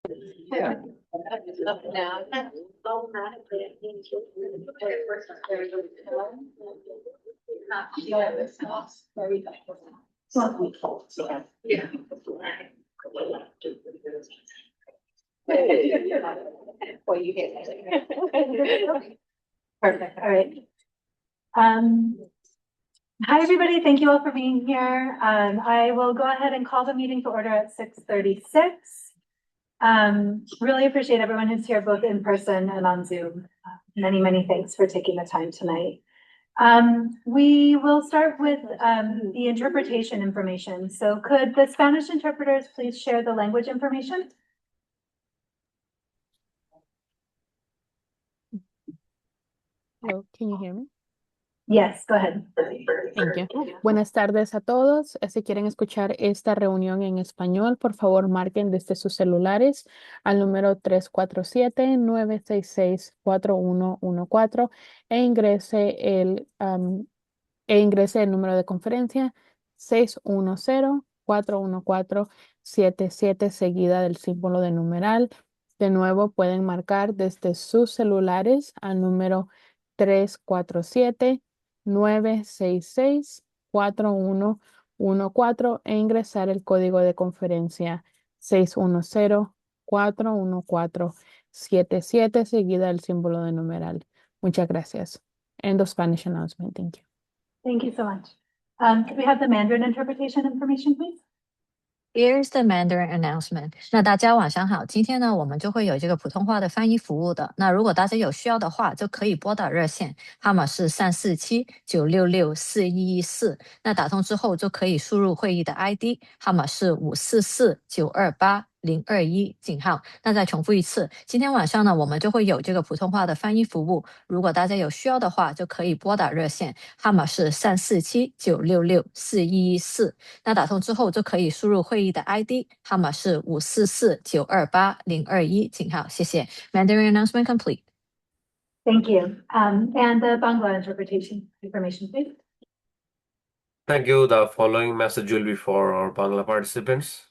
Yeah. Perfect. All right. Hi, everybody. Thank you all for being here. I will go ahead and call the meeting to order at 6:36. Really appreciate everyone who's here, both in person and on Zoom. Many thanks for taking the time tonight. We will start with the interpretation information. So could the Spanish interpreters please share the language information? Hello, can you hear me? Yes, go ahead. Thank you. Buenas tardes a todos. Si quieren escuchar esta reunión en español, por favor marquen desde sus celulares al número 347-966-4114 e ingrese el número de conferencia 610-414-77 seguida del símbolo de numeral. De nuevo, pueden marcar desde sus celulares al número 347-966-4114 e ingresar el código de conferencia 610-414-77 seguida del símbolo de numeral. Muchas gracias. End of Spanish announcement. Thank you. Thank you so much. Could we have the Mandarin interpretation information, please? Here's the Mandarin announcement. 那大家晚上好，今天呢，我们就会有这个普通话的翻译服务的。那如果大家有需要的话，就可以拨打热线，号码是347-966-4114。那打通之后就可以输入会议的 ID， 号码是544-928-021。那再重复一次，今天晚上呢，我们就会有这个普通话的翻译服务。如果大家有需要的话，就可以拨打热线，号码是347-966-4114。那打通之后就可以输入会议的 ID， 号码是544-928-021。谢谢。Mandarin announcement complete. Thank you. And the Bangla interpretation information, please. Thank you. The following message will be for our Bangla participants.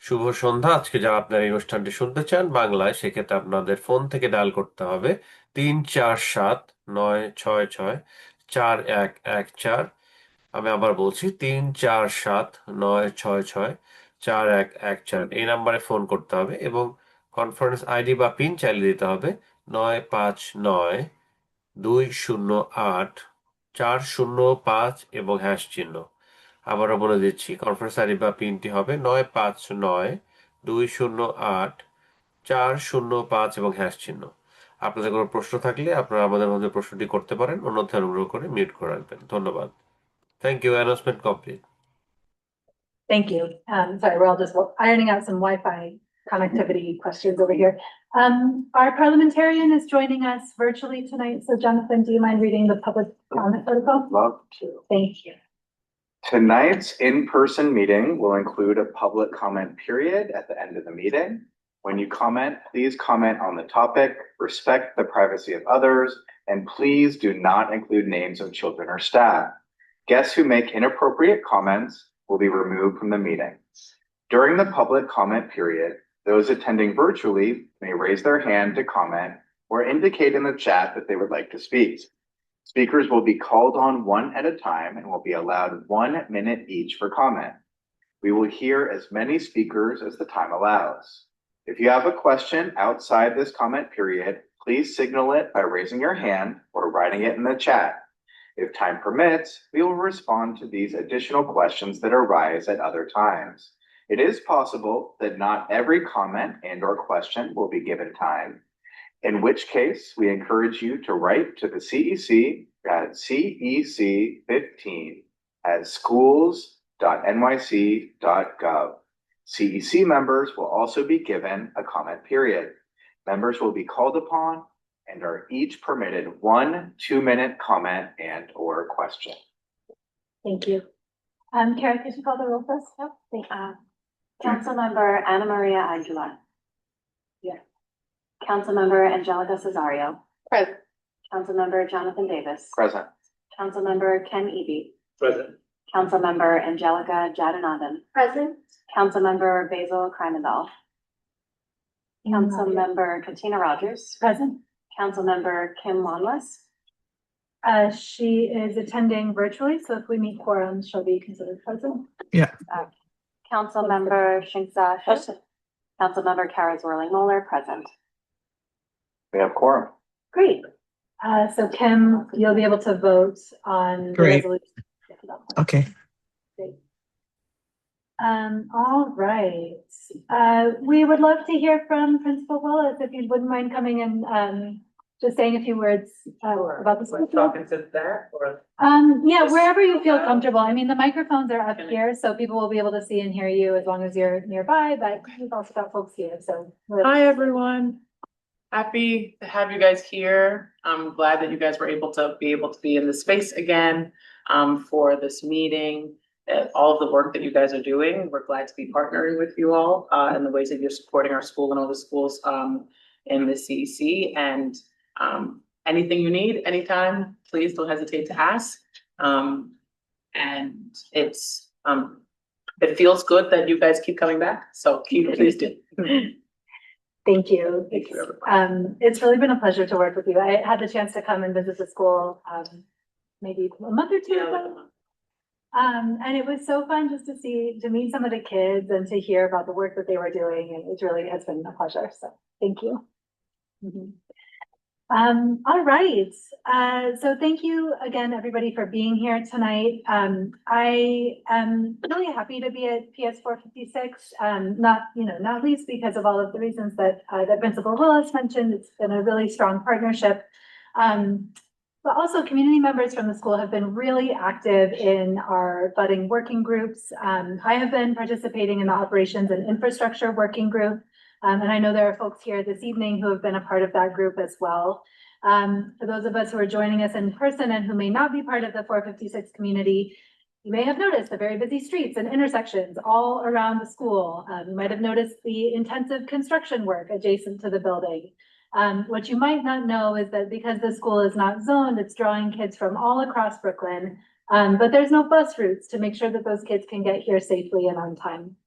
শুভ সন্ধ্যা। আজকে যারা আপনার এই অনুষ্ঠানটি শুনতে চান বাংলায়, সেক্ষেত্রে আপনাদের ফোন থেকে ডায়াল করতে হবে 347-966-4114। আমি আবার বলছি 347-966-4114 এই নাম্বারে ফোন করতে হবে এবং কনফারেন্স আইডি বা পিন চালিয়ে দিতে হবে 959-208-405 এবং হ্যাশ চিহ্ন। আবারও বলে দিচ্ছি, কনফারেন্স আইডি বা পিনটি হবে 959-208-405 এবং হ্যাশ চিহ্ন। আপনাদের কোনো প্রশ্ন থাকলে আপনারা আমাদের মধ্যে প্রশ্নটি করতে পারেন, অন্যথায় অনুগ্রহ করে মিউট করে রাখবেন। ধন্যবাদ। Thank you. Announcement complete. Thank you. Sorry, we're all just ironing out some Wi-Fi connectivity questions over here. Our parliamentarian is joining us virtually tonight. So Jonathan, do you mind reading the public comment protocol? Love to. Thank you. Tonight's in-person meeting will include a public comment period at the end of the meeting. When you comment, please comment on the topic, respect the privacy of others, and please do not include names of children or staff. Guests who make inappropriate comments will be removed from the meeting. During the public comment period, those attending virtually may raise their hand to comment or indicate in the chat that they would like to speak. Speakers will be called on one at a time and will be allowed 1 minute each for comment. We will hear as many speakers as the time allows. If you have a question outside this comment period, please signal it by raising your hand or writing it in the chat. If time permits, we will respond to these additional questions that arise at other times. It is possible that not every comment and/or question will be given time, in which case we encourage you to write to the CEC at cec15@schools.nyc.gov. CEC members will also be given a comment period. Members will be called upon and are each permitted 1 2-minute comment and/or question. Thank you. Kara, could you call the roll for us? Yep. Thank you. Councilmember Ana Maria Aguilar. Yes. Councilmember Angelica Cesario. Present. Councilmember Jonathan Davis. Present. Councilmember Ken Eby. Present. Councilmember Angelica Jadanandan. Present. Councilmember Basil Krimendahl. Councilmember Katina Rogers, Present. Councilmember Kim Wanless, She is attending virtually, so if we meet quorum, she'll be considered present. Councilmember Shingsa Shu, Councilmember Kara Zwirling Muller, present. We have quorum. Great. So Kim, you'll be able to vote on the Great. resolution. Okay. Great. All right. We would love to hear from Principal Willis, if you wouldn't mind coming and just saying a few words about the school. Talking to that or? Yeah, wherever you feel comfortable. I mean, the microphones are up here, so people will be able to see and hear you as long as you're nearby, but we've also got folks here, so. Hi, everyone. Happy to have you guys here. I'm glad that you guys were able to be in the space again for this meeting. All of the work that you guys are doing, we're glad to be partnering with you all in the ways that you're supporting our school and all the schools in the CEC. And anything you need, anytime, please don't hesitate to ask. And it's it feels good that you guys keep coming back, so please do. Thank you. Thank you, everybody. It's really been a pleasure to work with you. I had the chance to come and visit the school maybe a month or two ago. And it was so fun just to meet some of the kids and to hear about the work that they were doing. And it really has been a pleasure. So thank you. All right. So thank you again, everybody, for being here tonight. I am really happy to be at PS 456, not least because of all of the reasons that Principal Willis mentioned. It's been a really strong partnership. But also community members from the school have been really active in our budding working groups. I have been participating in the operations and infrastructure working group. And I know there are folks here this evening who have been a part of that group as well. For those of us who are joining us in person and who may not be part of the 456 community, you may have noticed the very busy streets and intersections all around the school. You might have noticed the intensive construction work adjacent to the building. What you might not know is that because the school is not zoned, it's drawing kids from all across Brooklyn, but there's no bus routes to make sure that those kids can get here safely and on time.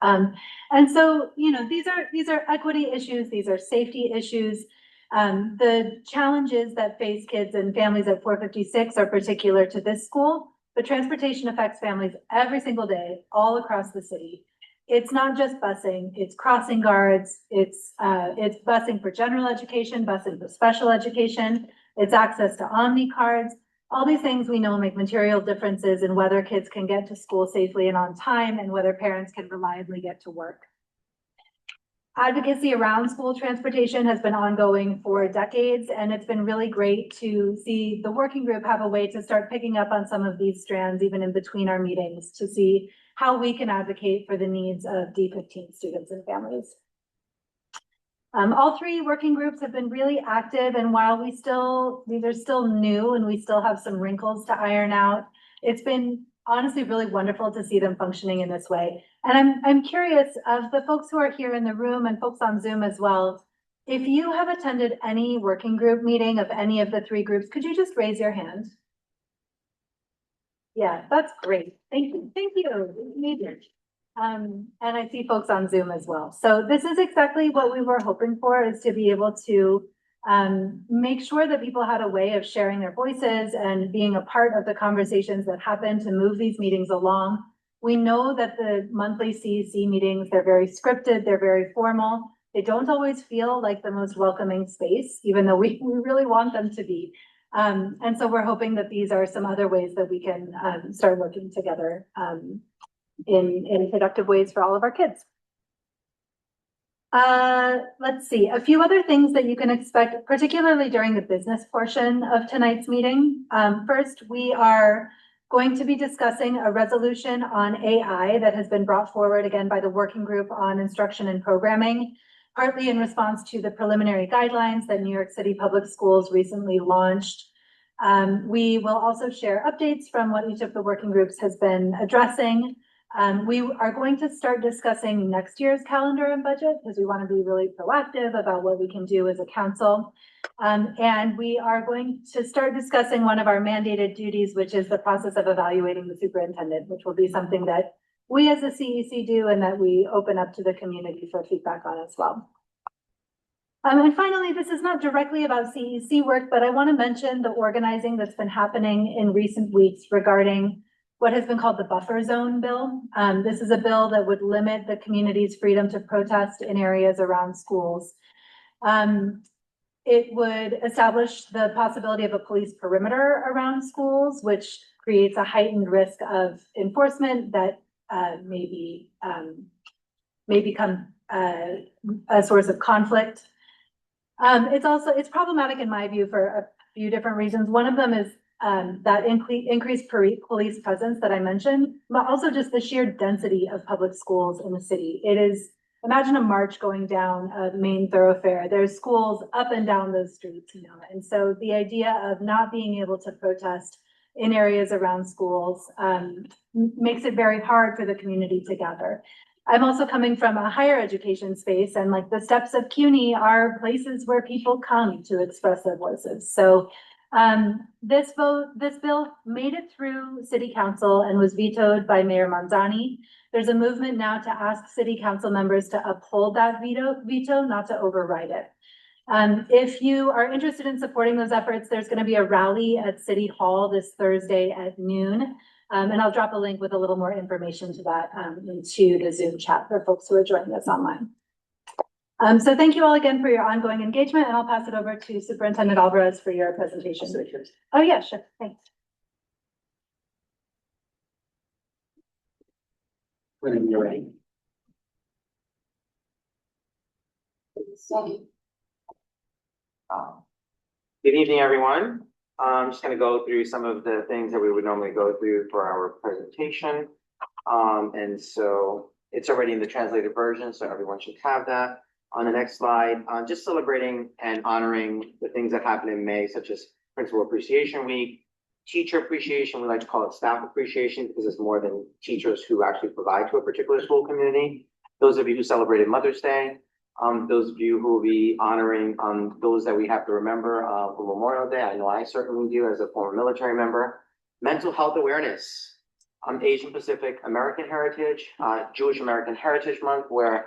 And so, these are equity issues, these are safety issues. The challenges that face kids and families at 456 are particular to this school, but transportation affects families every single day, all across the city. It's not just busing, it's crossing guards, it's busing for general education, busing for special education, it's access to Omni cards. All these things we know make material differences in whether kids can get to school safely and on time and whether parents can reliably get to work. Advocacy around school transportation has been ongoing for decades, and it's been really great to see the working group have a way to start picking up on some of these strands, even in between our meetings, to see how we can advocate for the needs of D15 students and families. All three working groups have been really active, and while these are still new and we still have some wrinkles to iron out, it's been honestly really wonderful to see them functioning in this way. And I'm curious, of the folks who are here in the room and folks on Zoom as well, if you have attended any working group meeting of any of the three groups, could you just raise your hand? Yeah, that's great. Thank you. Thank you. And I see folks on Zoom as well. So this is exactly what we were hoping for, is to be able to make sure that people had a way of sharing their voices and being a part of the conversations that happen to move these meetings along. We know that the monthly CEC meetings, they're very scripted, they're very formal. They don't always feel like the most welcoming space, even though we really want them to be. And so we're hoping that these are some other ways that we can start working together in productive ways for all of our kids. Let's see, a few other things that you can expect, particularly during the business portion of tonight's meeting. First, we are going to be discussing a resolution on AI that has been brought forward again by the working group on instruction and programming, partly in response to the preliminary guidelines that New York City Public Schools recently launched. We will also share updates from what each of the working groups has been addressing. We are going to start discussing next year's calendar and budget because we want to be really proactive about what we can do as a council. And we are going to start discussing one of our mandated duties, which is the process of evaluating the superintendent, which will be something that we as a CEC do and that we open up to the community for feedback on as well. And finally, this is not directly about CEC work, but I want to mention the organizing that's been happening in recent weeks regarding what has been called the buffer zone bill. This is a bill that would limit the community's freedom to protest in areas around schools. It would establish the possibility of a police perimeter around schools, which creates a heightened risk of enforcement that may become a source of conflict. It's problematic in my view for a few different reasons. One of them is that increased police presence that I mentioned, but also just the sheer density of public schools in the city. It is, imagine a march going down a main thoroughfare. There's schools up and down those streets, you know, and so the idea of not being able to protest in areas around schools makes it very hard for the community to gather. I'm also coming from a higher education space, and like the steps of CUNY are places where people come to express their voices. So this bill made it through city council and was vetoed by Mayor Manzani. There's a movement now to ask city council members to uphold that veto, not to override it. If you are interested in supporting those efforts, there's going to be a rally at City Hall this Thursday at noon. And I'll drop a link with a little more information to that into the Zoom chat for folks who are joining us online. So thank you all again for your ongoing engagement, and I'll pass it over to Superintendent Alvarez for your presentation. Oh yeah, sure, thanks. When you're ready. Good evening, everyone. I'm just going to go through some of the things that we would normally go through for our presentation. And so it's already in the translated version, so everyone should have that. On the next slide, just celebrating and honoring the things that happen in May, such as Principal Appreciation Week, Teacher Appreciation. We like to call it Staff Appreciation because it's more than teachers who actually provide to a particular school community. Those of you who celebrated Mother's Day, those of you who will be honoring those that we have to remember for Memorial Day. I know I certainly do as a former military member. Mental health awareness, Asian Pacific American Heritage, Jewish American Heritage Month, where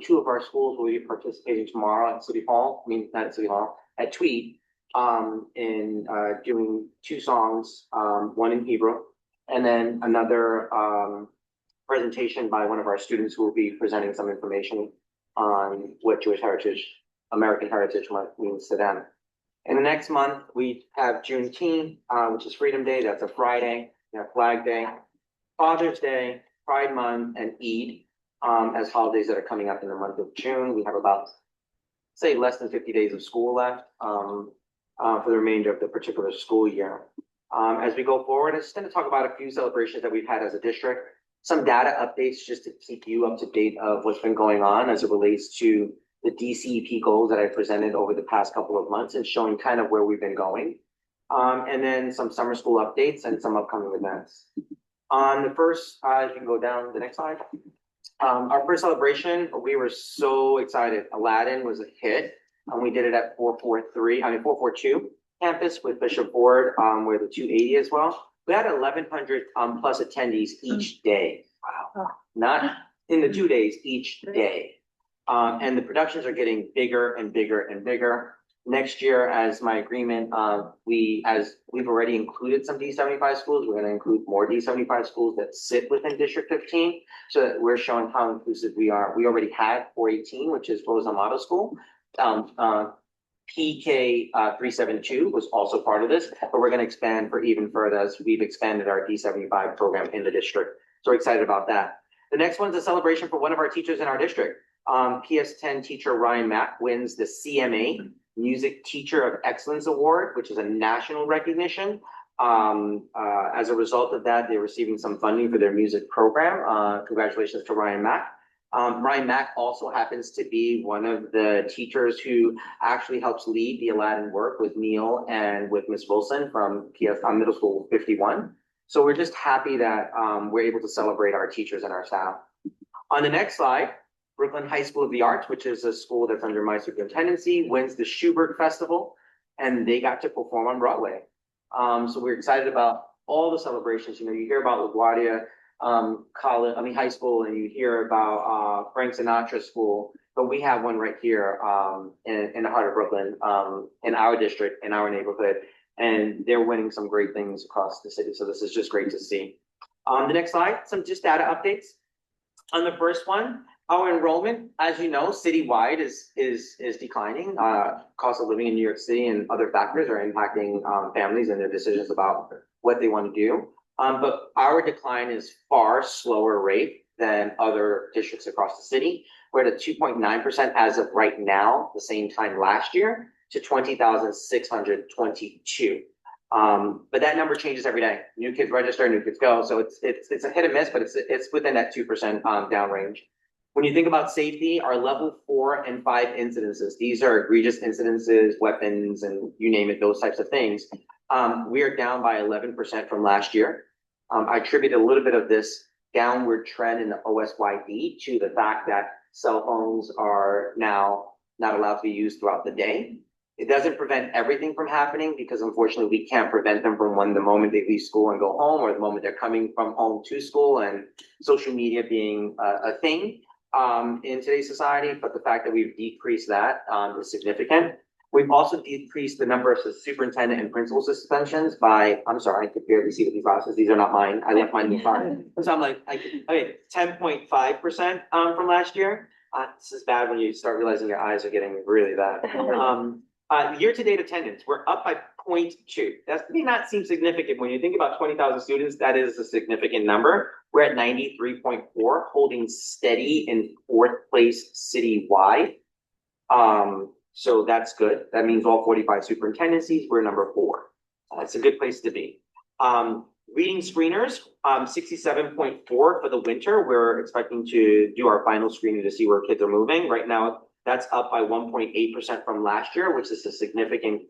two of our schools will be participating tomorrow at City Hall, not at City Hall, at Tweed, in doing two songs, one in Hebrew, and then another presentation by one of our students who will be presenting some information on what Jewish Heritage, American Heritage Month means to them. In the next month, we have Juneteenth, which is Freedom Day. That's a Friday. We have Flag Day, Father's Day, Pride Month, and Eid as holidays that are coming up in the month of June. We have about, say, less than 50 days of school left for the remainder of the particular school year. As we go forward, I'm just going to talk about a few celebrations that we've had as a district. Some data updates just to keep you up to date of what's been going on as it relates to the DCEP goals that I presented over the past couple of months and showing kind of where we've been going. And then some summer school updates and some upcoming events. On the first, you can go down the next slide. Our first celebration, we were so excited. Aladdin was a hit, and we did it at 442 campus with Bishop Ford, where the 280 as well. We had 1,100 plus attendees each day. Wow. Not in the 2 days, each day. And the productions are getting bigger and bigger and bigger. Next year, as my agreement, as we've already included some D75 schools, we're going to include more D75 schools that sit within District 15, so that we're showing how inclusive we are. We already had 418, which is Rosa Model School. PK 372 was also part of this, but we're going to expand for even further as we've expanded our D75 program in the district. So we're excited about that. The next one's a celebration for one of our teachers in our district. PS10 teacher Ryan Mack wins the CMA Music Teacher of Excellence Award, which is a national recognition. As a result of that, they're receiving some funding for their music program. Congratulations to Ryan Mack. Ryan Mack also happens to be one of the teachers who actually helps lead the Aladdin work with Neil and with Miss Wilson from Middle School 51. So we're just happy that we're able to celebrate our teachers and our staff. On the next slide, Brooklyn High School of the Arts, which is a school that's under my superintendency, wins the Schubert Festival, and they got to perform on Broadway. So we're excited about all the celebrations. You know, you hear about LaGuardia High School, and you hear about Frank Sinatra School, but we have one right here, in the heart of Brooklyn, in our district, in our neighborhood. And they're winning some great things across the city. So this is just great to see. The next slide, some just data updates. On the first one, our enrollment, as you know, citywide is declining. Cost of living in New York City and other factors are impacting families and their decisions about what they want to do. But our decline is far slower rate than other districts across the city. We're at a 2.9% as of right now, the same time last year, to 20,622. But that number changes every day. New kids register, new kids go. So it's a hit and miss, but it's within that 2% down range. When you think about safety, our level 4 and 5 incidences, these are egregious incidences, weapons, and you name it, those types of things. We are down by 11% from last year. I attribute a little bit of this downward trend in the OSYD to the fact that cell phones are now not allowed to be used throughout the day. It doesn't prevent everything from happening because unfortunately we can't prevent them from the moment they leave school and go home or the moment they're coming from home to school and social media being a thing in today's society. But the fact that we've decreased that is significant. We've also decreased the number of superintendent and principal suspensions by, I'm sorry, I could barely see the glasses. These are not mine. I left mine in the car. So I'm like, 10.5% from last year. This is bad when you start realizing your eyes are getting really bad. Year-to-date attendance, we're up by 0.2. That may not seem significant. When you think about 20,000 students, that is a significant number. We're at 93.4, holding steady in 4th place citywide. So that's good. That means all 45 superintendencies, we're number 4. It's a good place to be. Reading screeners, 67.4 for the winter. We're expecting to do our final screening to see where kids are moving. Right now, that's up by 1.8% from last year, which is a significant,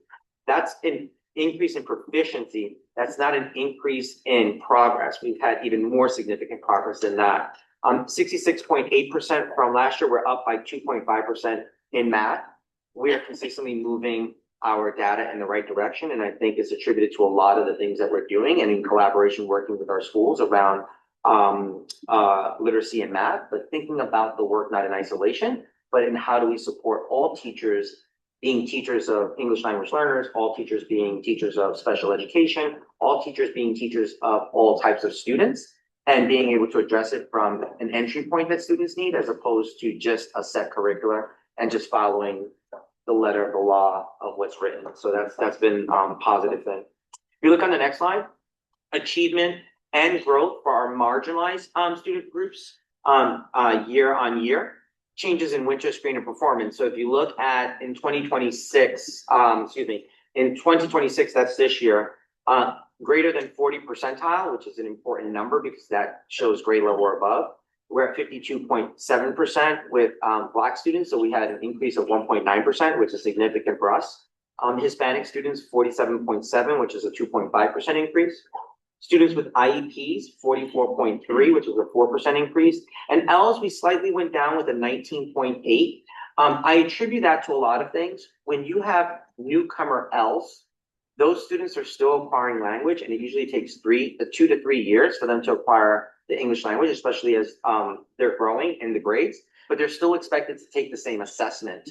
that's an increase in proficiency. That's not an increase in progress. We've had even more significant progress than that. 66.8% from last year, we're up by 2.5% in math. We are consistently moving our data in the right direction. And I think it's attributed to a lot of the things that we're doing and in collaboration working with our schools around literacy and math, but thinking about the work not in isolation, but in how do we support all teachers being teachers of English language learners, all teachers being teachers of special education, all teachers being teachers of all types of students, and being able to address it from an entry point that students need as opposed to just a set curricular and just following the letter of the law of what's written. So that's been a positive thing. If you look on the next slide, achievement and growth for our marginalized student groups year on year, changes in winter screener performance. So if you look at in 2026, in 2026, that's this year, greater than 40 percentile, which is an important number because that shows grade level or above. We're at 52.7% with Black students. So we had an increase of 1.9%, which is significant for us. Hispanic students, 47.7, which is a 2.5% increase. Students with IEPs, 44.3, which is a 4% increase. And Ls, we slightly went down with a 19.8. I attribute that to a lot of things. When you have newcomer Ls, those students are still acquiring language, and it usually takes 2 to 3 years for them to acquire the English language, especially as they're growing in the grades, but they're still expected to take the same assessment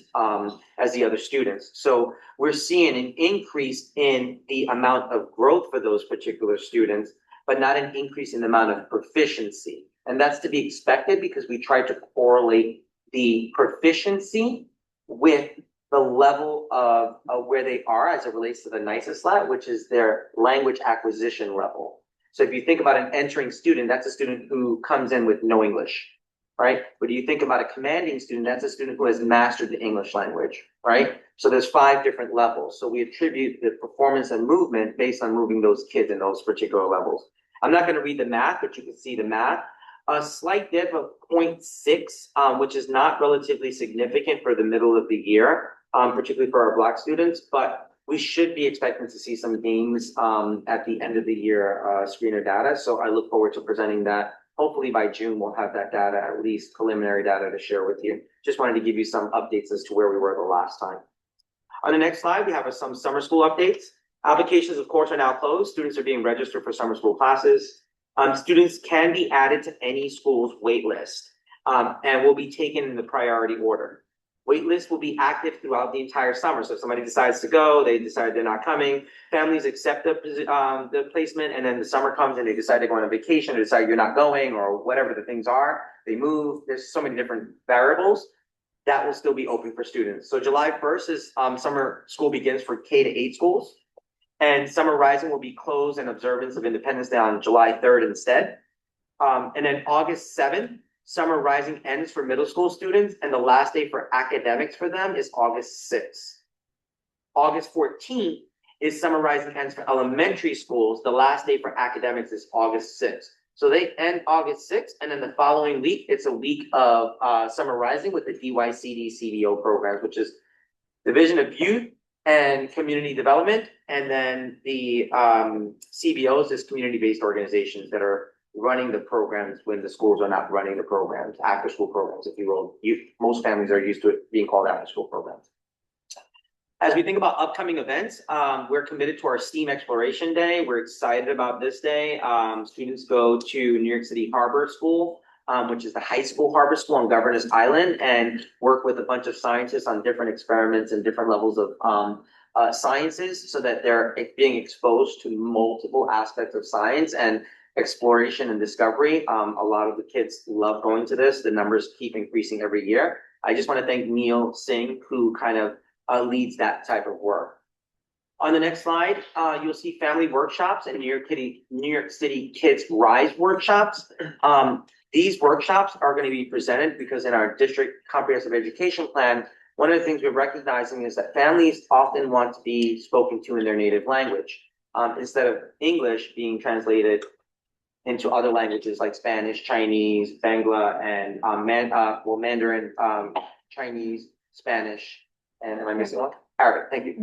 as the other students. So we're seeing an increase in the amount of growth for those particular students, but not an increase in the amount of proficiency. And that's to be expected because we try to correlate the proficiency with the level of where they are as it relates to the NYSESLAT, which is their language acquisition level. So if you think about an entering student, that's a student who comes in with no English, right? But you think about a commanding student, that's a student who has mastered the English language, right? So there's 5 different levels. So we attribute the performance and movement based on moving those kids in those particular levels. I'm not going to read the math, but you can see the math. A slight dip of 0.6, which is not relatively significant for the middle of the year, particularly for our Black students, but we should be expecting to see some gains at the end of the year screener data. So I look forward to presenting that. Hopefully by June, we'll have that data, at least preliminary data to share with you. Just wanted to give you some updates as to where we were the last time. On the next slide, we have some summer school updates. Applications, of course, are now closed. Students are being registered for summer school classes. Students can be added to any school's wait list and will be taken in the priority order. Wait lists will be active throughout the entire summer. So if somebody decides to go, they decide they're not coming, families accept the placement, and then the summer comes and they decide to go on a vacation or decide you're not going or whatever the things are, they move. There's so many different variables that will still be open for students. So July 1st is summer school begins for K-8 schools, and Summer Rising will be closed in observance of Independence Day on July 3rd instead. And then August 7th, Summer Rising ends for middle school students, and the last day for academics for them is August 6th. August 14th is Summer Rising ends for elementary schools. The last day for academics is August 6th. So they end August 6th, and then the following week, it's a week of Summer Rising with the DYCD CDO programs, which is Division of Youth and Community Development. And then the CBOs is community-based organizations that are running the programs when the schools are not running the programs, after school programs, if you will. Most families are used to it being called after school programs. As we think about upcoming events, we're committed to our STEAM Exploration Day. We're excited about this day. Students go to New York City Harbor School, which is the high school harbor school on Governor's Island, and work with a bunch of scientists on different experiments and different levels of sciences so that they're being exposed to multiple aspects of science and exploration and discovery. A lot of the kids love going to this. The numbers keep increasing every year. I just want to thank Neil Singh, who kind of leads that type of work. On the next slide, you'll see family workshops and New York City Kids Rise workshops. These workshops are going to be presented because in our district comprehensive education plan, one of the things we're recognizing is that families often want to be spoken to in their native language instead of English being translated into other languages like Spanish, Chinese, Bangla, and Mandarin, Chinese, Spanish, and am I missing one? Arabic, thank you.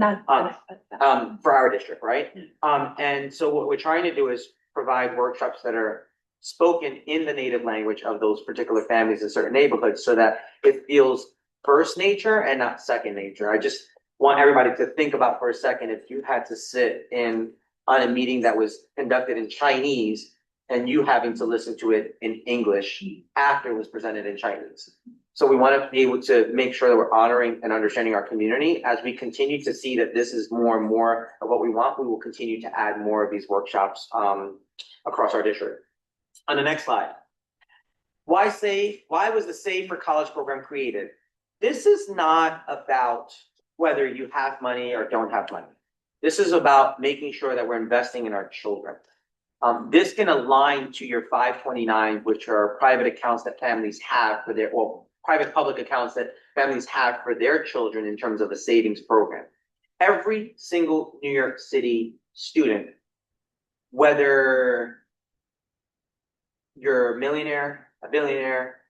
For our district, right? And so what we're trying to do is provide workshops that are spoken in the native language of those particular families in certain neighborhoods so that it feels first nature and not second nature. I just want everybody to think about for a second, if you had to sit in on a meeting that was conducted in Chinese and you having to listen to it in English after it was presented in Chinese. So we want to be able to make sure that we're honoring and understanding our community. As we continue to see that this is more and more of what we want, we will continue to add more of these workshops across our district. On the next slide. Why was the Save for College program created? This is not about whether you have money or don't have money. This is about making sure that we're investing in our children. This can align to your 529, which are private accounts that families have for their, well, private public accounts that families have for their children in terms of a savings program. Every single New York City student, whether you're a millionaire, a billionaire,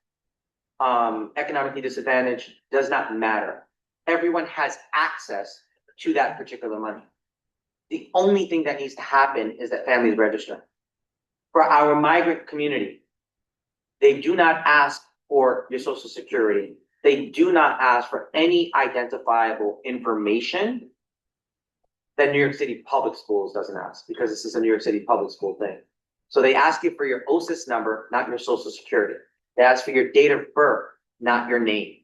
economically disadvantaged, does not matter. Everyone has access to that particular money. The only thing that needs to happen is that families register. For our migrant community, they do not ask for your social security. They do not ask for any identifiable information that New York City Public Schools doesn't ask, because this is a New York City Public School thing. So they ask you for your OSIS number, not your social security. They ask for your date of birth, not your name,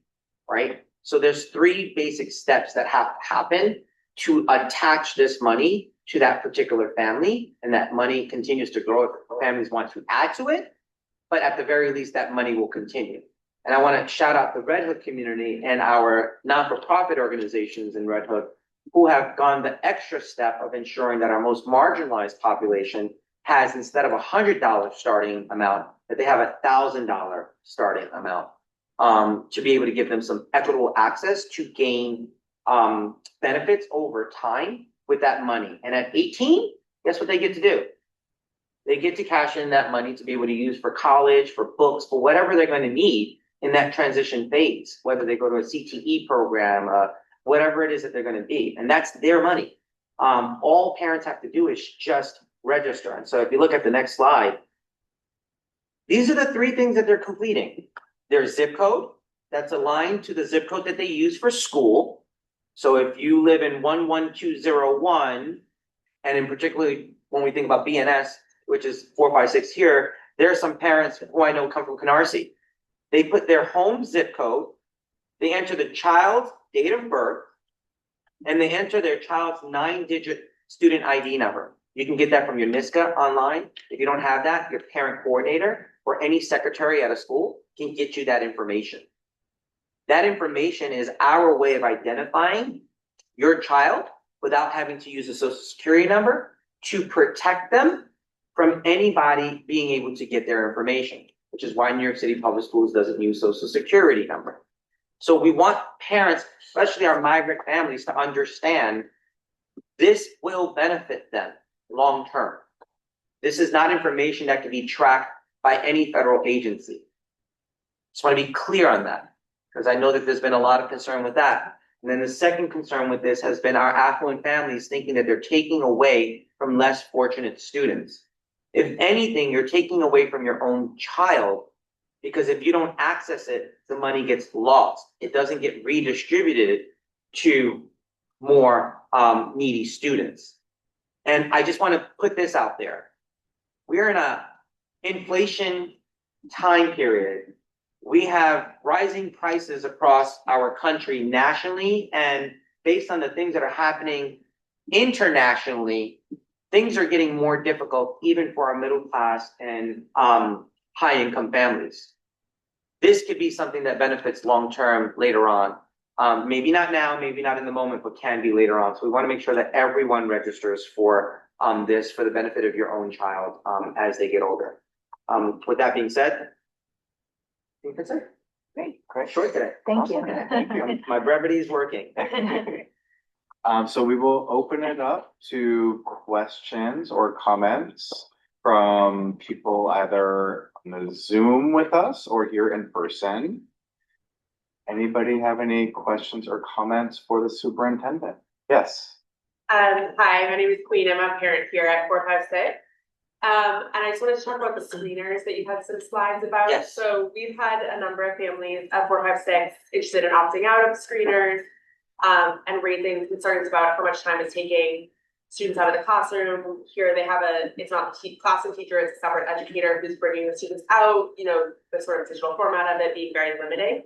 right? So there's 3 basic steps that have to happen to attach this money to that particular family, and that money continues to grow if families want to add to it, but at the very least, that money will continue. And I want to shout out the Red Hook community and our not-for-profit organizations in Red Hook who have gone the extra step of ensuring that our most marginalized population has, instead of $100 starting amount, that they have $1,000 starting amount to be able to give them some equitable access to gain benefits over time with that money. And at 18, guess what they get to do? They get to cash in that money to be able to use for college, for books, for whatever they're going to need in that transition phase, whether they go to a CTE program, whatever it is that they're going to be. And that's their money. All parents have to do is just register. And so if you look at the next slide, these are the 3 things that they're completing. Their zip code that's aligned to the zip code that they use for school. So if you live in 11201, and in particularly when we think about BNS, which is 456 here, there are some parents who I know come from Canarsie. They put their home zip code They enter the child's date of birth, and they enter their child's 9-digit student ID number. You can get that from your NISCA online. If you don't have that, your parent coordinator or any secretary at a school can get you that information. That information is our way of identifying your child without having to use a social security number to protect them from anybody being able to get their information, which is why New York City Public Schools doesn't use social security number. So we want parents, especially our migrant families, to understand this will benefit them long term. This is not information that can be tracked by any federal agency. Just want to be clear on that, because I know that there's been a lot of concern with that. And then the second concern with this has been our affluent families thinking that they're taking away from less fortunate students. If anything, you're taking away from your own child, because if you don't access it, the money gets lost. It doesn't get redistributed to more needy students. And I just want to put this out there. We're in a inflation time period. We have rising prices across our country nationally, and based on the things that are happening internationally, things are getting more difficult even for our middle class and high income families. This could be something that benefits long term later on. Maybe not now, maybe not in the moment, but can be later on. So we want to make sure that everyone registers for this for the benefit of your own child as they get older. With that being said, I think that's it. Great. Short today. Thank you. Thank you. My brevity is working. So we will open it up to questions or comments from people either on the Zoom with us or here in person. Anybody have any questions or comments for the superintendent? Yes. Hi, my name is Queen. I'm a parent here at 456. And I just wanted to talk about the screeners that you had some slides about. Yes. So we've had a number of families at 456 interested in opting out of screeners, and raising concerns about how much time it's taking students out of the classroom. Here they have it's not the classroom teacher, it's a separate educator who's bringing the students out, the sort of digital format of it being very limiting.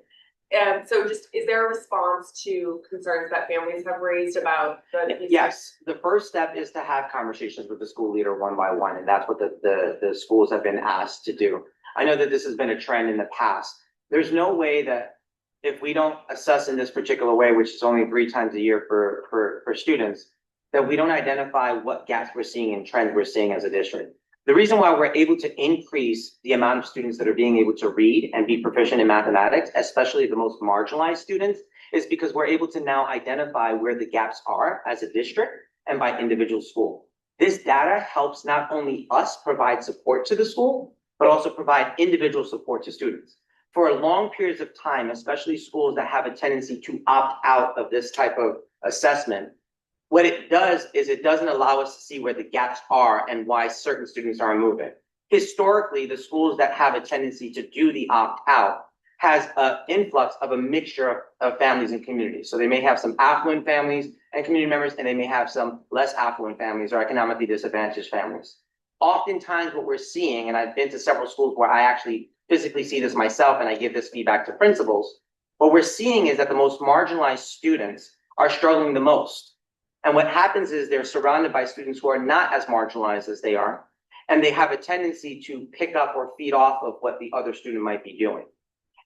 So just, is there a response to concerns that families have raised about the? Yes, the first step is to have conversations with the school leader one by one, and that's what the schools have been asked to do. I know that this has been a trend in the past. There's no way that if we don't assess in this particular way, which is only 3 times a year for students, that we don't identify what gaps we're seeing and trends we're seeing as a district. The reason why we're able to increase the amount of students that are being able to read and be proficient in mathematics, especially the most marginalized students, is because we're able to now identify where the gaps are as a district and by individual school. This data helps not only us provide support to the school, but also provide individual support to students. For long periods of time, especially schools that have a tendency to opt out of this type of assessment, what it does is it doesn't allow us to see where the gaps are and why certain students aren't moving. Historically, the schools that have a tendency to do the opt-out has an influx of a mixture of families and communities. So they may have some affluent families and community members, and they may have some less affluent families or economically disadvantaged families. Oftentimes what we're seeing, and I've been to several schools where I actually physically see this myself and I give this feedback to principals, what we're seeing is that the most marginalized students are struggling the most. And what happens is they're surrounded by students who are not as marginalized as they are, and they have a tendency to pick up or feed off of what the other student might be doing.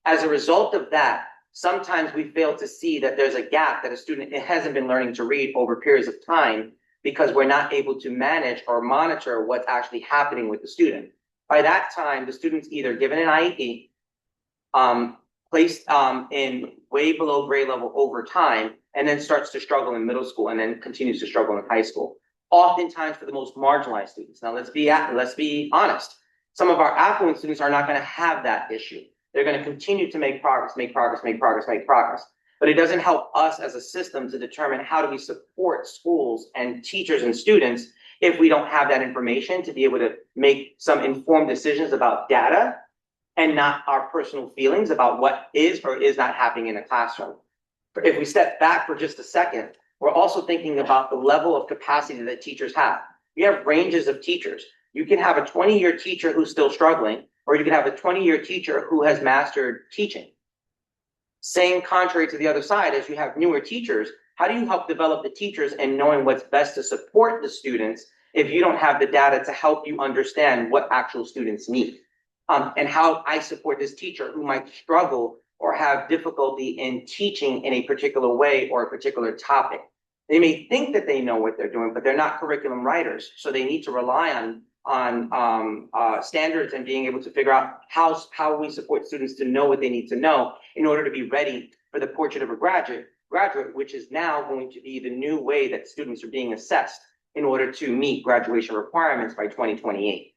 As a result of that, sometimes we fail to see that there's a gap that a student hasn't been learning to read over periods of time because we're not able to manage or monitor what's actually happening with the student. By that time, the student's either given an IEP, placed in way below grade level over time, and then starts to struggle in middle school and then continues to struggle in high school. Oftentimes for the most marginalized students. Now let's be honest. Some of our affluent students are not going to have that issue. They're going to continue to make progress. But it doesn't help us as a system to determine how do we support schools and teachers and students if we don't have that information to be able to make some informed decisions about data and not our personal feelings about what is or is not happening in a classroom. If we step back for just a second, we're also thinking about the level of capacity that teachers have. We have ranges of teachers. You can have a 20-year teacher who's still struggling, or you can have a 20-year teacher who has mastered teaching. Same contrary to the other side, as you have newer teachers, how do you help develop the teachers in knowing what's best to support the students if you don't have the data to help you understand what actual students need? And how I support this teacher who might struggle or have difficulty in teaching in a particular way or a particular topic. They may think that they know what they're doing, but they're not curriculum writers. So they need to rely on standards and being able to figure out how we support students to know what they need to know in order to be ready for the portrait of a graduate, which is now going to be the new way that students are being assessed in order to meet graduation requirements by 2028.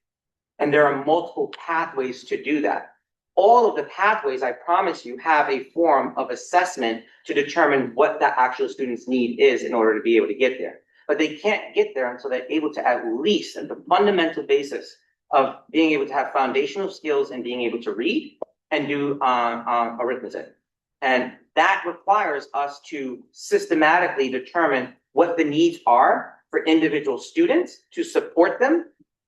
And there are multiple pathways to do that. All of the pathways, I promise you, have a form of assessment to determine what the actual student's need is in order to be able to get there. But they can't get there until they're able to, at least at the fundamental basis of being able to have foundational skills and being able to read and do arithmetic. And that requires us to systematically determine what the needs are for individual students to support them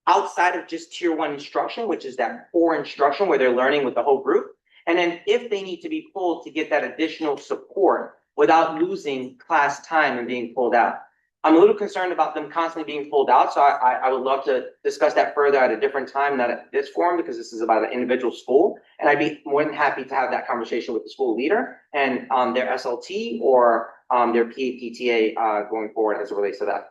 outside of just tier 1 instruction, which is that core instruction where they're learning with the whole group. And then if they need to be pulled to get that additional support without losing class time and being pulled out. I'm a little concerned about them constantly being pulled out. So I would love to discuss that further at a different time, not at this forum, because this is about an individual school. And I'd be more than happy to have that conversation with the school leader and their SLT or their PAPTA going forward as it relates to that.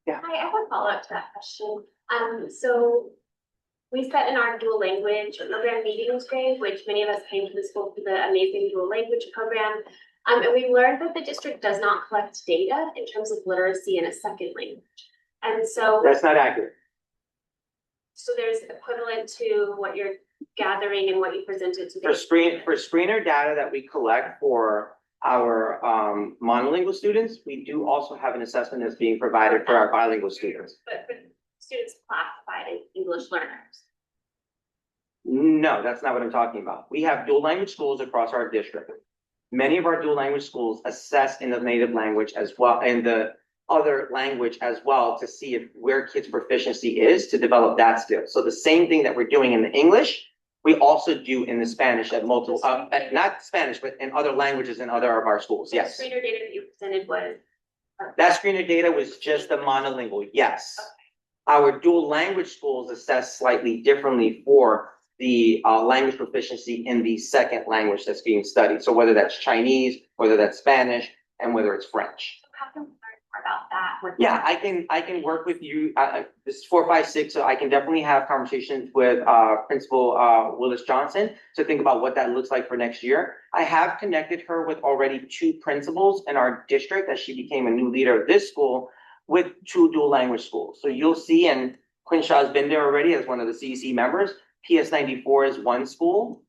Yeah. Hi, I have a follow-up to that question. So we set in our dual language program meeting today, which many of us came to the school for the amazing dual language program. And we learned that the district does not collect data in terms of literacy in a second language. And so That's not accurate. So there's equivalent to what you're gathering and what you presented today. For screener data that we collect for our monolingual students, we do also have an assessment that's being provided for our bilingual students. But for students classified as English learners. No, that's not what I'm talking about. We have dual language schools across our district. Many of our dual language schools assess in the native language as well, and the other language as well, to see if where kids' proficiency is to develop that skill. So the same thing that we're doing in the English, we also do in the Spanish at multiple, not Spanish, but in other languages in other of our schools. Yes. The screener data that you presented was. That screener data was just the monolingual. Yes. Okay. Our dual language schools assess slightly differently for the language proficiency in the second language that's being studied. So whether that's Chinese, whether that's Spanish, and whether it's French. So how can we learn more about that? Yeah, I can work with you. This is 456, so I can definitely have conversations with Principal Willis Johnson to think about what that looks like for next year. I have connected her with already 2 principals in our district as she became a new leader of this school with 2 dual language schools. So you'll see, and Quinshaw's been there already as one of the CEC members. PS 94 is one school.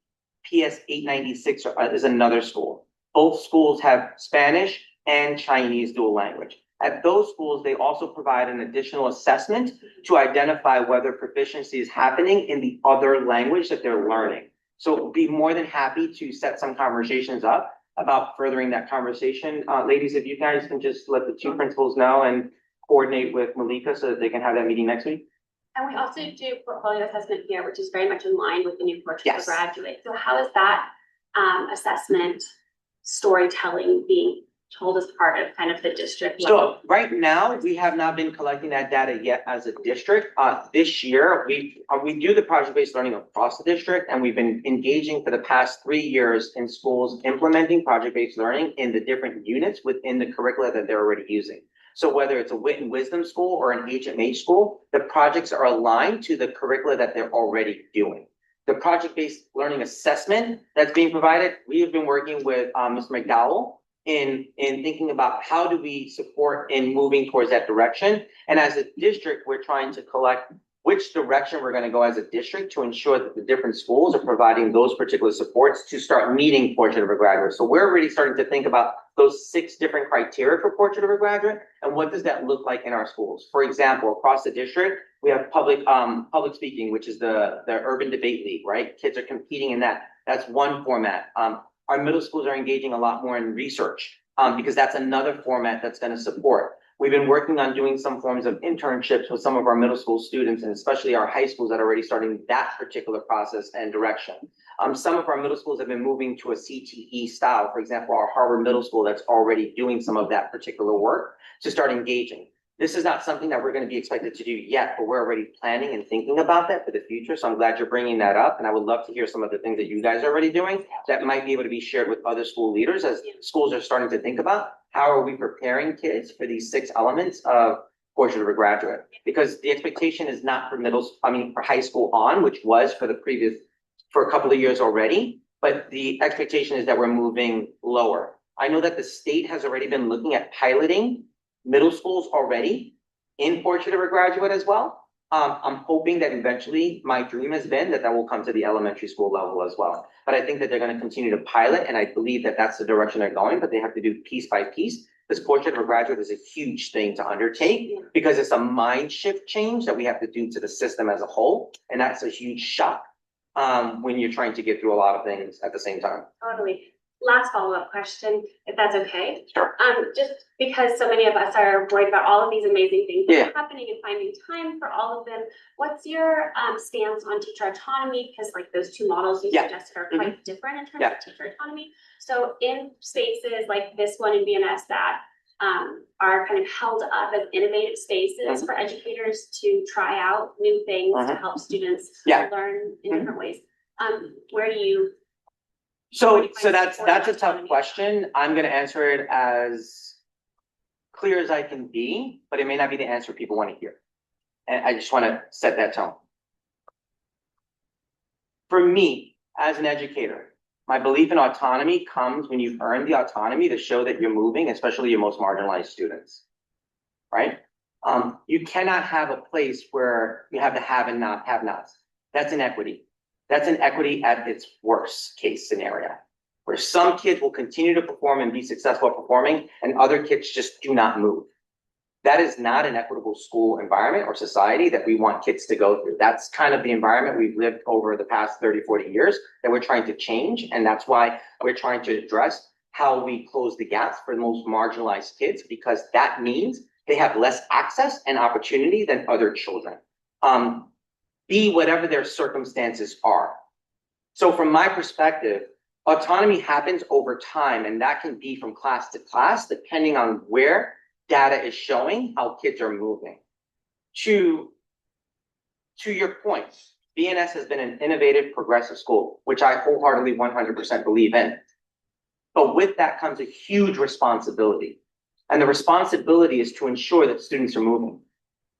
PS 896 is another school. Both schools have Spanish and Chinese dual language. At those schools, they also provide an additional assessment to identify whether proficiency is happening in the other language that they're learning. So be more than happy to set some conversations up about furthering that conversation. Ladies, if you guys can just let the 2 principals know and coordinate with Malika so that they can have that meeting next week. And we also do portfolio assessment here, which is very much in line with the new portrait Yes. for graduate. So how is that assessment storytelling being told as part of kind of the district level? So right now, we have not been collecting that data yet as a district. This year, we do the project-based learning across the district, and we've been engaging for the past 3 years in schools implementing project-based learning in the different units within the curricula that they're already using. So whether it's a Wit and Wisdom school or an HMH school, the projects are aligned to the curricula that they're already doing. The project-based learning assessment that's being provided, we have been working with Mr. McDowell in thinking about how do we support in moving towards that direction. And as a district, we're trying to collect which direction we're going to go as a district to ensure that the different schools are providing those particular supports to start meeting portrait of a graduate. So we're already starting to think about those 6 different criteria for portrait of a graduate and what does that look like in our schools. For example, across the district, we have public speaking, which is the urban debate league, right? Kids are competing in that. That's one format. Our middle schools are engaging a lot more in research because that's another format that's going to support. We've been working on doing some forms of internships with some of our middle school students and especially our high schools that are already starting that particular process and direction. Some of our middle schools have been moving to a CTE style. For example, our Harvard Middle School that's already doing some of that particular work to start engaging. This is not something that we're going to be expected to do yet, but we're already planning and thinking about that for the future. So I'm glad you're bringing that up. And I would love to hear some of the things that you guys are already doing that might be able to be shared with other school leaders as schools are starting to think about how are we preparing kids for these 6 elements of portrait of a graduate? Because the expectation is not for for high school on, which was for a couple of years already, but the expectation is that we're moving lower. I know that the state has already been looking at piloting middle schools already in portrait of a graduate as well. I'm hoping that eventually, my dream has been that will come to the elementary school level as well. But I think that they're going to continue to pilot, and I believe that that's the direction they're going, but they have to do piece by piece. This portrait of a graduate is a huge thing to undertake because it's a mind shift change that we have to do to the system as a whole. And that's a huge shock when you're trying to get through a lot of things at the same time. Totally. Last follow-up question, if that's okay. Sure. Just because so many of us are worried about all of these amazing things that Yeah. are happening and finding time for all of them, what's your stance on teacher autonomy? Because like those 2 models you Yeah. suggested are quite different in terms Yeah. of teacher autonomy. So in spaces like this one in BNS that are kind of held up as innovative spaces for educators to try out new things to help students learn in different ways, where do you So that's a tough question. I'm going to answer it as clear as I can be, but it may not be the answer people want to hear. And I just want to set that tone. For me, as an educator, my belief in autonomy comes when you've earned the autonomy to show that you're moving, especially your most marginalized students, right? You cannot have a place where you have the have and not have nots. That's inequity. That's inequity at its worst case scenario, where some kids will continue to perform and be successful at performing, and other kids just do not move. That is not an equitable school environment or society that we want kids to go through. That's kind of the environment we've lived over the past 30, 40 years that we're trying to change. And that's why we're trying to address how we close the gaps for the most marginalized kids, because that means they have less access and opportunity than other children. Be whatever their circumstances are. So from my perspective, autonomy happens over time, and that can be from class to class, depending on where data is showing how kids are moving. To your point, BNS has been an innovative, progressive school, which I wholeheartedly 100% believe in. But with that comes a huge responsibility. And the responsibility is to ensure that students are moving.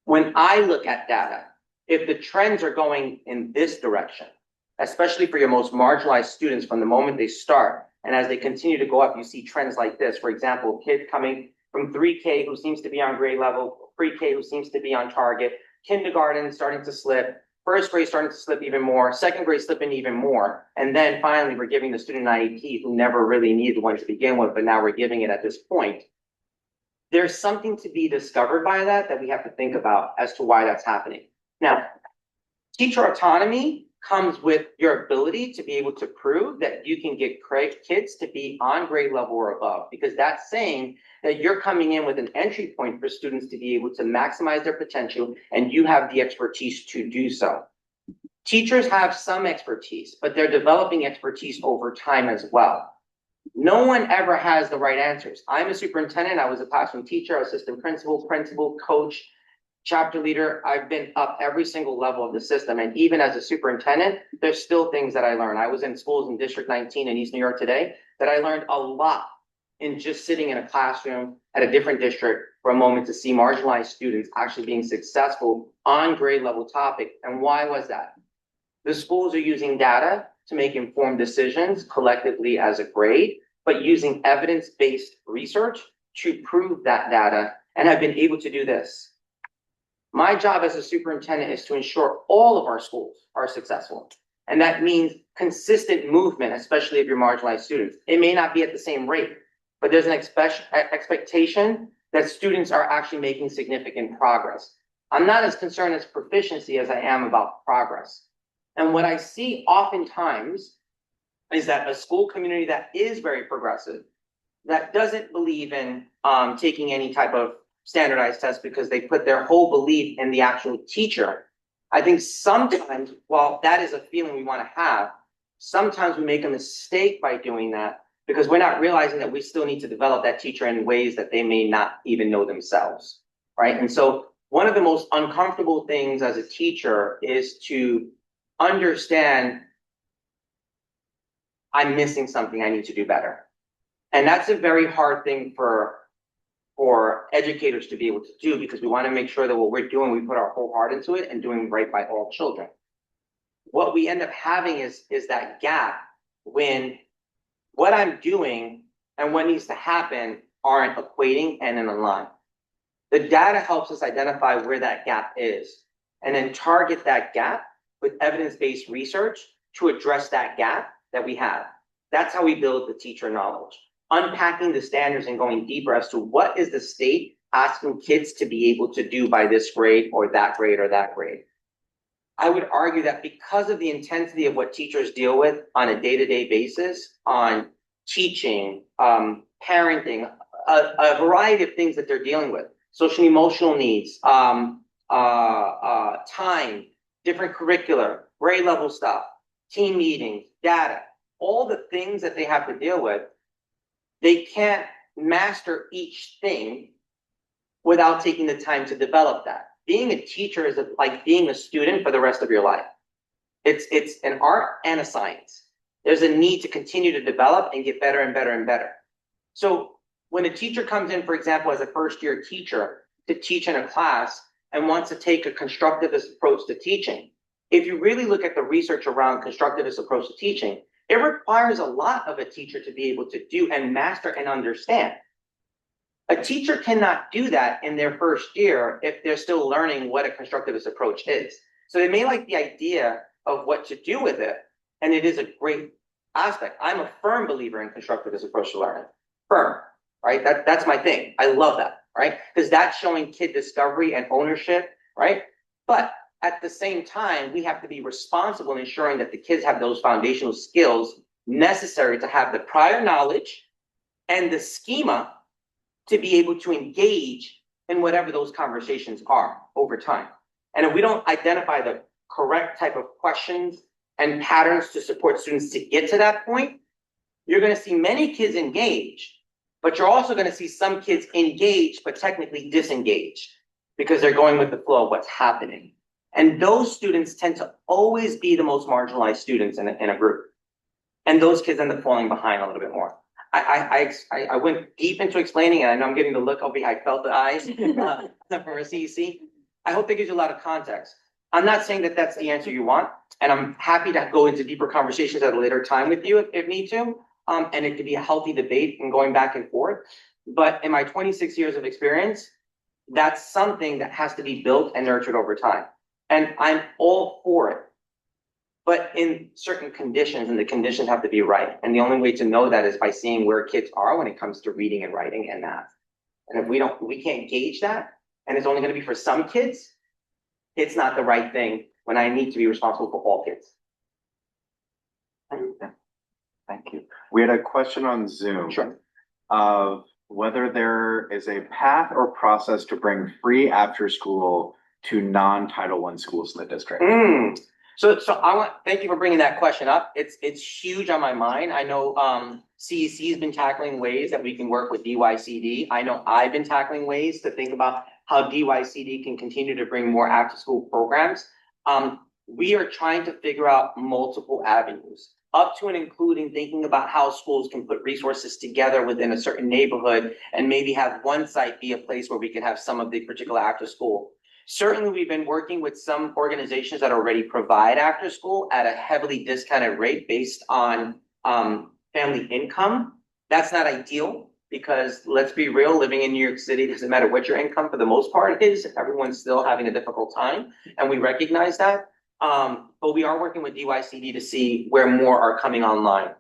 When I look at data, if the trends are going in this direction, especially for your most marginalized students from the moment they start, and as they continue to go up, you see trends like this. For example, kid coming from 3K who seems to be on grade level, pre-K who seems to be on target, kindergarten starting to slip, first grade starting to slip even more, second grade slipping even more. And then finally, we're giving the student an IEP who never really needed one to begin with, but now we're giving it at this point. There's something to be discovered by that we have to think about as to why that's happening. Now, teacher autonomy comes with your ability to be able to prove that you can get kids to be on grade level or above, because that's saying that you're coming in with an entry point for students to be able to maximize their potential, and you have the expertise to do so. Teachers have some expertise, but they're developing expertise over time as well. No one ever has the right answers. I'm a superintendent. I was a classroom teacher, assistant principal, coach, chapter leader. I've been up every single level of the system. And even as a superintendent, there's still things that I learn. I was in schools in District 19 in East New York today that I learned a lot in just sitting in a classroom at a different district for a moment to see marginalized students actually being successful on grade level topic. And why was that? The schools are using data to make informed decisions collectively as a grade, but using evidence-based research to prove that data, and have been able to do this. My job as a superintendent is to ensure all of our schools are successful. And that means consistent movement, especially of your marginalized students. It may not be at the same rate, but there's an expectation that students are actually making significant progress. I'm not as concerned as proficiency as I am about progress. And what I see oftentimes is that a school community that is very progressive, that doesn't believe in taking any type of standardized tests because they put their whole belief in the actual teacher. I think sometimes, while that is a feeling we want to have, sometimes we make a mistake by doing that because we're not realizing that we still need to develop that teacher in ways that they may not even know themselves, right? And so one of the most uncomfortable things as a teacher is to understand I'm missing something, I need to do better. And that's a very hard thing for educators to be able to do because we want to make sure that what we're doing, we put our whole heart into it and doing right by all children. What we end up having is that gap when what I'm doing and what needs to happen aren't equating and in a line. The data helps us identify where that gap is and then target that gap with evidence-based research to address that gap that we have. That's how we build the teacher knowledge, unpacking the standards and going deeper as to what is the state asking kids to be able to do by this grade or that grade or that grade. I would argue that because of the intensity of what teachers deal with on a day-to-day basis on teaching, parenting, a variety of things that they're dealing with, social and emotional needs, time, different curricular, grade level stuff, team meetings, data, all the things that they have to deal with, they can't master each thing without taking the time to develop that. Being a teacher is like being a student for the rest of your life. It's an art and a science. There's a need to continue to develop and get better and better and better. So when a teacher comes in, for example, as a first-year teacher to teach in a class and wants to take a constructivist approach to teaching, if you really look at the research around constructivist approach to teaching, it requires a lot of a teacher to be able to do and master and understand. A teacher cannot do that in their first year if they're still learning what a constructivist approach is. So they may like the idea of what to do with it, and it is a great aspect. I'm a firm believer in constructivist approach to learning. Firm, right? That's my thing. I love that, right? Because that's showing kid discovery and ownership, right? But at the same time, we have to be responsible in ensuring that the kids have those foundational skills necessary to have the prior knowledge and the schema to be able to engage in whatever those conversations are over time. And if we don't identify the correct type of questions and patterns to support students to get to that point, you're going to see many kids engage, but you're also going to see some kids engage, but technically disengaged because they're going with the flow of what's happening. And those students tend to always be the most marginalized students in a group. And those kids end up falling behind a little bit more. I went deep into explaining, and I know I'm getting the look over. I felt the eyes for a CEC. I hope that gives you a lot of context. I'm not saying that that's the answer you want, and I'm happy to go into deeper conversations at a later time with you if need to. And it could be a healthy debate and going back and forth. But in my 26 years of experience, that's something that has to be built and nurtured over time. And I'm all for it. But in certain conditions, and the conditions have to be right. And the only way to know that is by seeing where kids are when it comes to reading and writing and math. And if we can't gauge that, and it's only going to be for some kids, it's not the right thing when I need to be responsible for all kids. Thank you. We had a question on Zoom. Sure. Of whether there is a path or process to bring free after school to non-Title I schools in the district. So thank you for bringing that question up. It's huge on my mind. I know CEC has been tackling ways that we can work with DYCD. I know I've been tackling ways to think about how DYCD can continue to bring more after school programs. We are trying to figure out multiple avenues, up to and including thinking about how schools can put resources together within a certain neighborhood and maybe have one site be a place where we can have some of the particular after school. Certainly, we've been working with some organizations that already provide after school at a heavily discounted rate based on family income. That's not ideal because let's be real, living in New York City, doesn't matter what your income for the most part is, everyone's still having a difficult time. And we recognize that. But we are working with DYCD to see where more are coming online.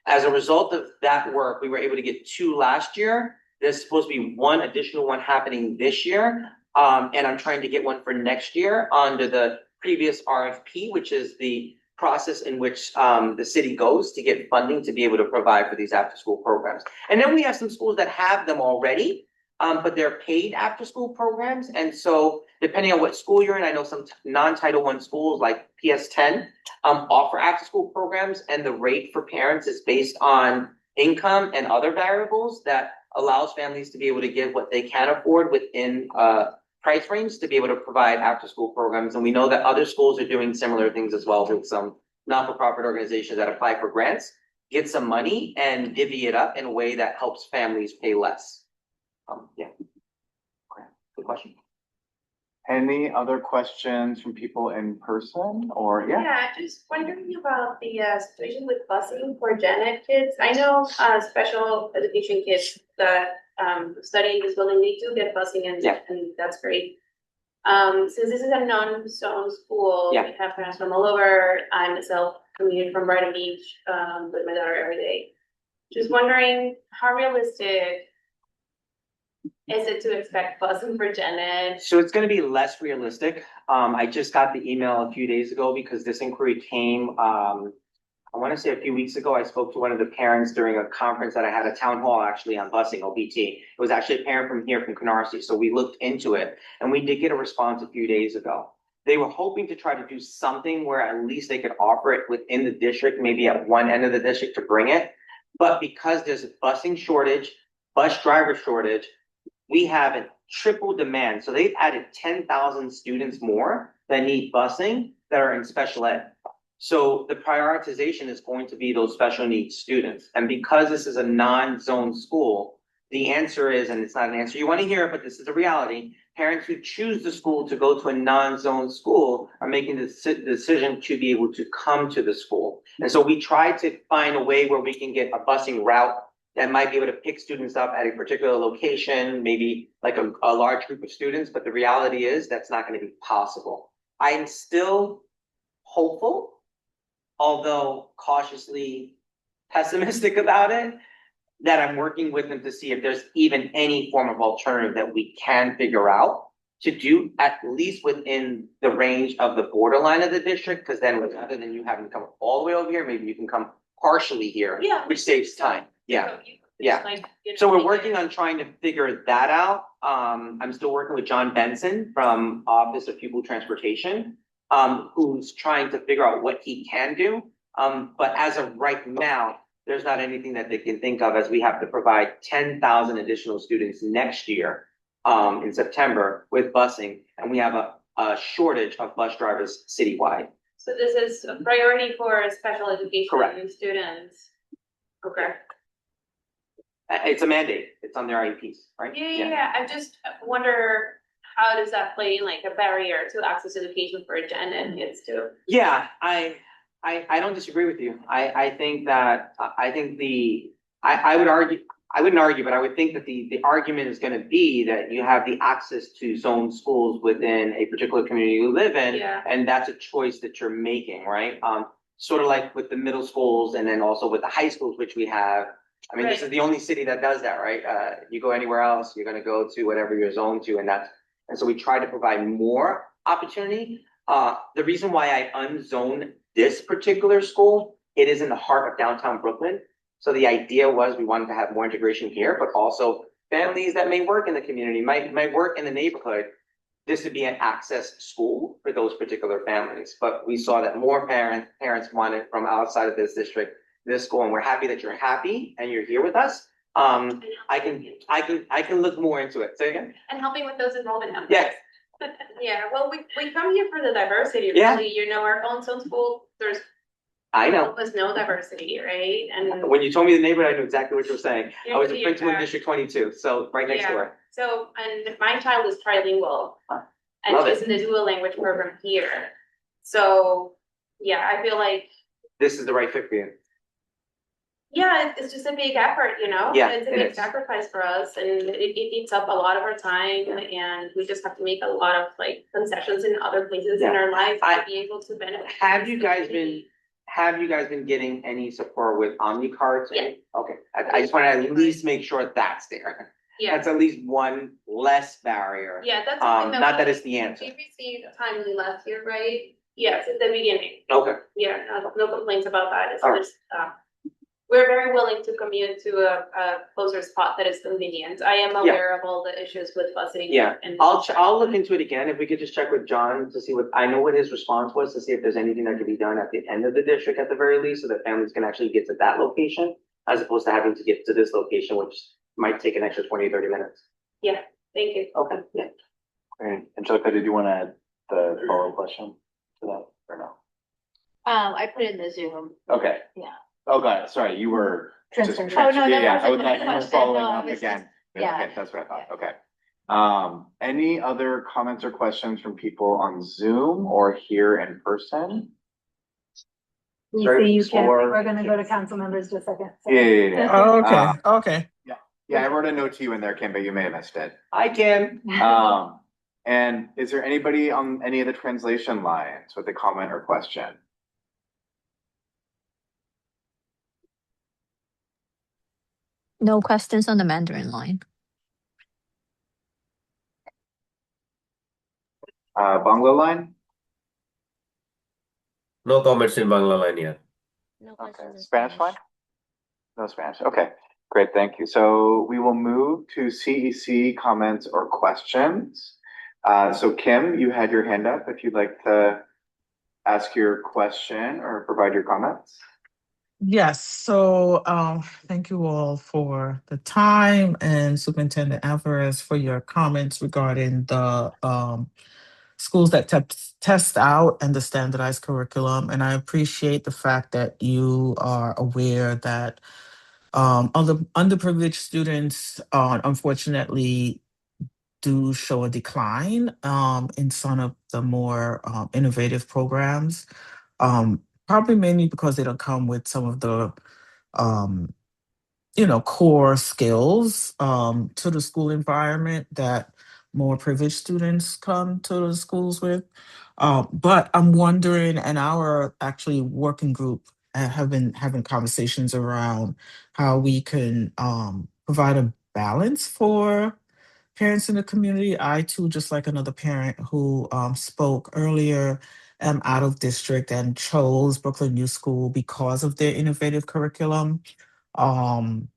As a result of that work, we were able to get 2 last year. There's supposed to be 1 additional one happening this year. And I'm trying to get one for next year under the previous RFP, which is the process in which the city goes to get funding to be able to provide for these after school programs. And then we have some schools that have them already, But they're paid after-school programs. And so depending on what school you're in, I know some non-Title I schools like PS10 offer after-school programs, and the rate for parents is based on income and other variables that allows families to be able to give what they can afford within price range to be able to provide after-school programs. And we know that other schools are doing similar things as well with some not-for-profit organizations that apply for grants, get some money and divvy it up in a way that helps families pay less. Yeah. Okay. Good question. Any other questions from people in person or, yeah? Yeah, just wondering about the situation with busing for gen ed kids. I know special education kids that study in this building, they do get busing and Yeah. and that's great. Since this is a non-zone school, Yeah. we have parents from all over. I myself commute from Brighton Beach with my daughter every day. Just wondering how realistic is it to expect busing for gen ed? So it's going to be less realistic. I just got the email a few days ago because this inquiry came, I want to say a few weeks ago. I spoke to one of the parents during a conference that I had a town hall actually on busing, OBT. It was actually a parent from here from Canarsie. So we looked into it and we did get a response a few days ago. They were hoping to try to do something where at least they could offer it within the district, maybe at one end of the district to bring it. But because there's a busing shortage, bus driver shortage, we have a triple demand. So they've added 10,000 students more that need busing that are in special ed. So the prioritization is going to be those special needs students. And because this is a non-zone school, the answer is, and it's not an answer you want to hear, but this is a reality, parents who choose the school to go to a non-zone school are making the decision to be able to come to the school. And so we try to find a way where we can get a busing route that might be able to pick students up at a particular location, maybe like a large group of students, but the reality is that's not going to be possible. I'm still hopeful, although cautiously pessimistic about it, that I'm working with them to see if there's even any form of alternative that we can figure out to do at least within the range of the borderline of the district, because then rather than you having to come all the way over here, maybe you can come partially here, Yeah. which saves time. Yeah. So you- Yeah. like, you know, So we're make working it- on trying to figure that out. I'm still working with John Benson from Office of Pupil Transportation, who's trying to figure out what he can do. But as of right now, there's not anything that they can think of as we have to provide 10,000 additional students next year, in September with busing, and we have a shortage of bus drivers citywide. So this is a priority for special education Correct. students. Okay. It's a mandate. It's on their IEPs, right? Yeah. I just wonder how does that play in like a barrier to access to education for gen ed kids too? Yeah, I don't disagree with you. I think that, I would argue, I wouldn't argue, but I would think that the argument is gonna be that you have the access to zone schools within a particular community you live in. Yeah. And that's a choice that you're making, right? Sort of like with the middle schools and then also with the high schools, which we have. I mean, this Right. is the only city that does that, right? You go anywhere else, you're gonna go to whatever you're zoned to, and so we try to provide more opportunity. The reason why I unzoned this particular school, it is in the heart of downtown Brooklyn. So the idea was we wanted to have more integration here, but also families that may work in the community, might work in the neighborhood. This would be an access school for those particular families. But we saw that more parents wanted from outside of this district, this school, and we're happy that you're happy and you're here with us. I can look more into it. Say again? And helping with those enrollment numbers. Yes. Yeah, well, we come here for the diversity, Yeah. really, you know, our own zone school, there's I know. almost no diversity, right? And When you told me the neighborhood, I knew exactly what you were saying. I was a Yeah, principal in yeah. District 22, so right next Yeah. door. So, and my child is trilingual. And Love she's it. in the dual language program here. So, yeah, I feel like, This is the right fit for you. yeah, it's just a big effort, you know? Yeah, It's a it big is. sacrifice for us and it eats up a lot of our time and we just have to make a lot of like concessions in other places in Yeah. our life I- to be able to benefit. Have you guys been getting any support with Omni cards? Yeah. Okay, I just want to at least make sure that's there. Yeah, That's at least one less barrier. yeah, that's something that. Not that we- it's the answer. We received timely last year, right? Yes, at the beginning. Okay, Yeah, no complaints about that. It's All right. just, we're very willing to commute to a closer spot that is convenient. I am aware of all the issues with busing. Yeah, and I'll look into it again. If we could just check with John to see what, I know what his response was, to see if there's anything that could be done at the end of the district at the very least, so that families can actually get to that location, as opposed to having to get to this location, which might take an extra 20, 30 minutes. Yeah, thank you. Okay, yeah. Great. Angelica, did you want to add the follow-up question to that or no? I put it in the Zoom. Okay. Yeah. Oh, got it. Sorry, you were. just- Oh, no, that Yeah, I wasn't was my like, you were question. following No, I up was again. yeah. Okay, that's what I thought. Okay. Any other comments or questions from people on Zoom or here in person? You Sorry, see, you can't, or- we're gonna go to council members just a second. so- Yeah. Oh, okay, okay. Yeah, I wrote a note to you in there, Kim, but you may have missed it. Hi, Kim. And is there anybody on any of the translation lines with a comment or question? No questions on the Mandarin line. Bangla line? No comments in Bangla line yet. No Okay, questions in Spanish line? No Spanish. Okay, great, thank you. So we will move to CEC comments or questions. So Kim, you had your hand up if you'd like to ask your question or provide your comments. Yes, so thank you all for the time, and Superintendent Alvarez for your comments regarding the schools that test out and the standardized curriculum. And I appreciate the fact that you are aware that other underprivileged students unfortunately do show a decline in some of the more innovative programs. Probably mainly because they don't come with some of the um, core skills to the school environment that more privileged students come to the schools with. But I'm wondering, and our actually working group have been having conversations around how we can provide a balance for parents in the community. I too, just like another parent who spoke earlier, am out of district and chose Brooklyn New School because of their innovative curriculum. Um,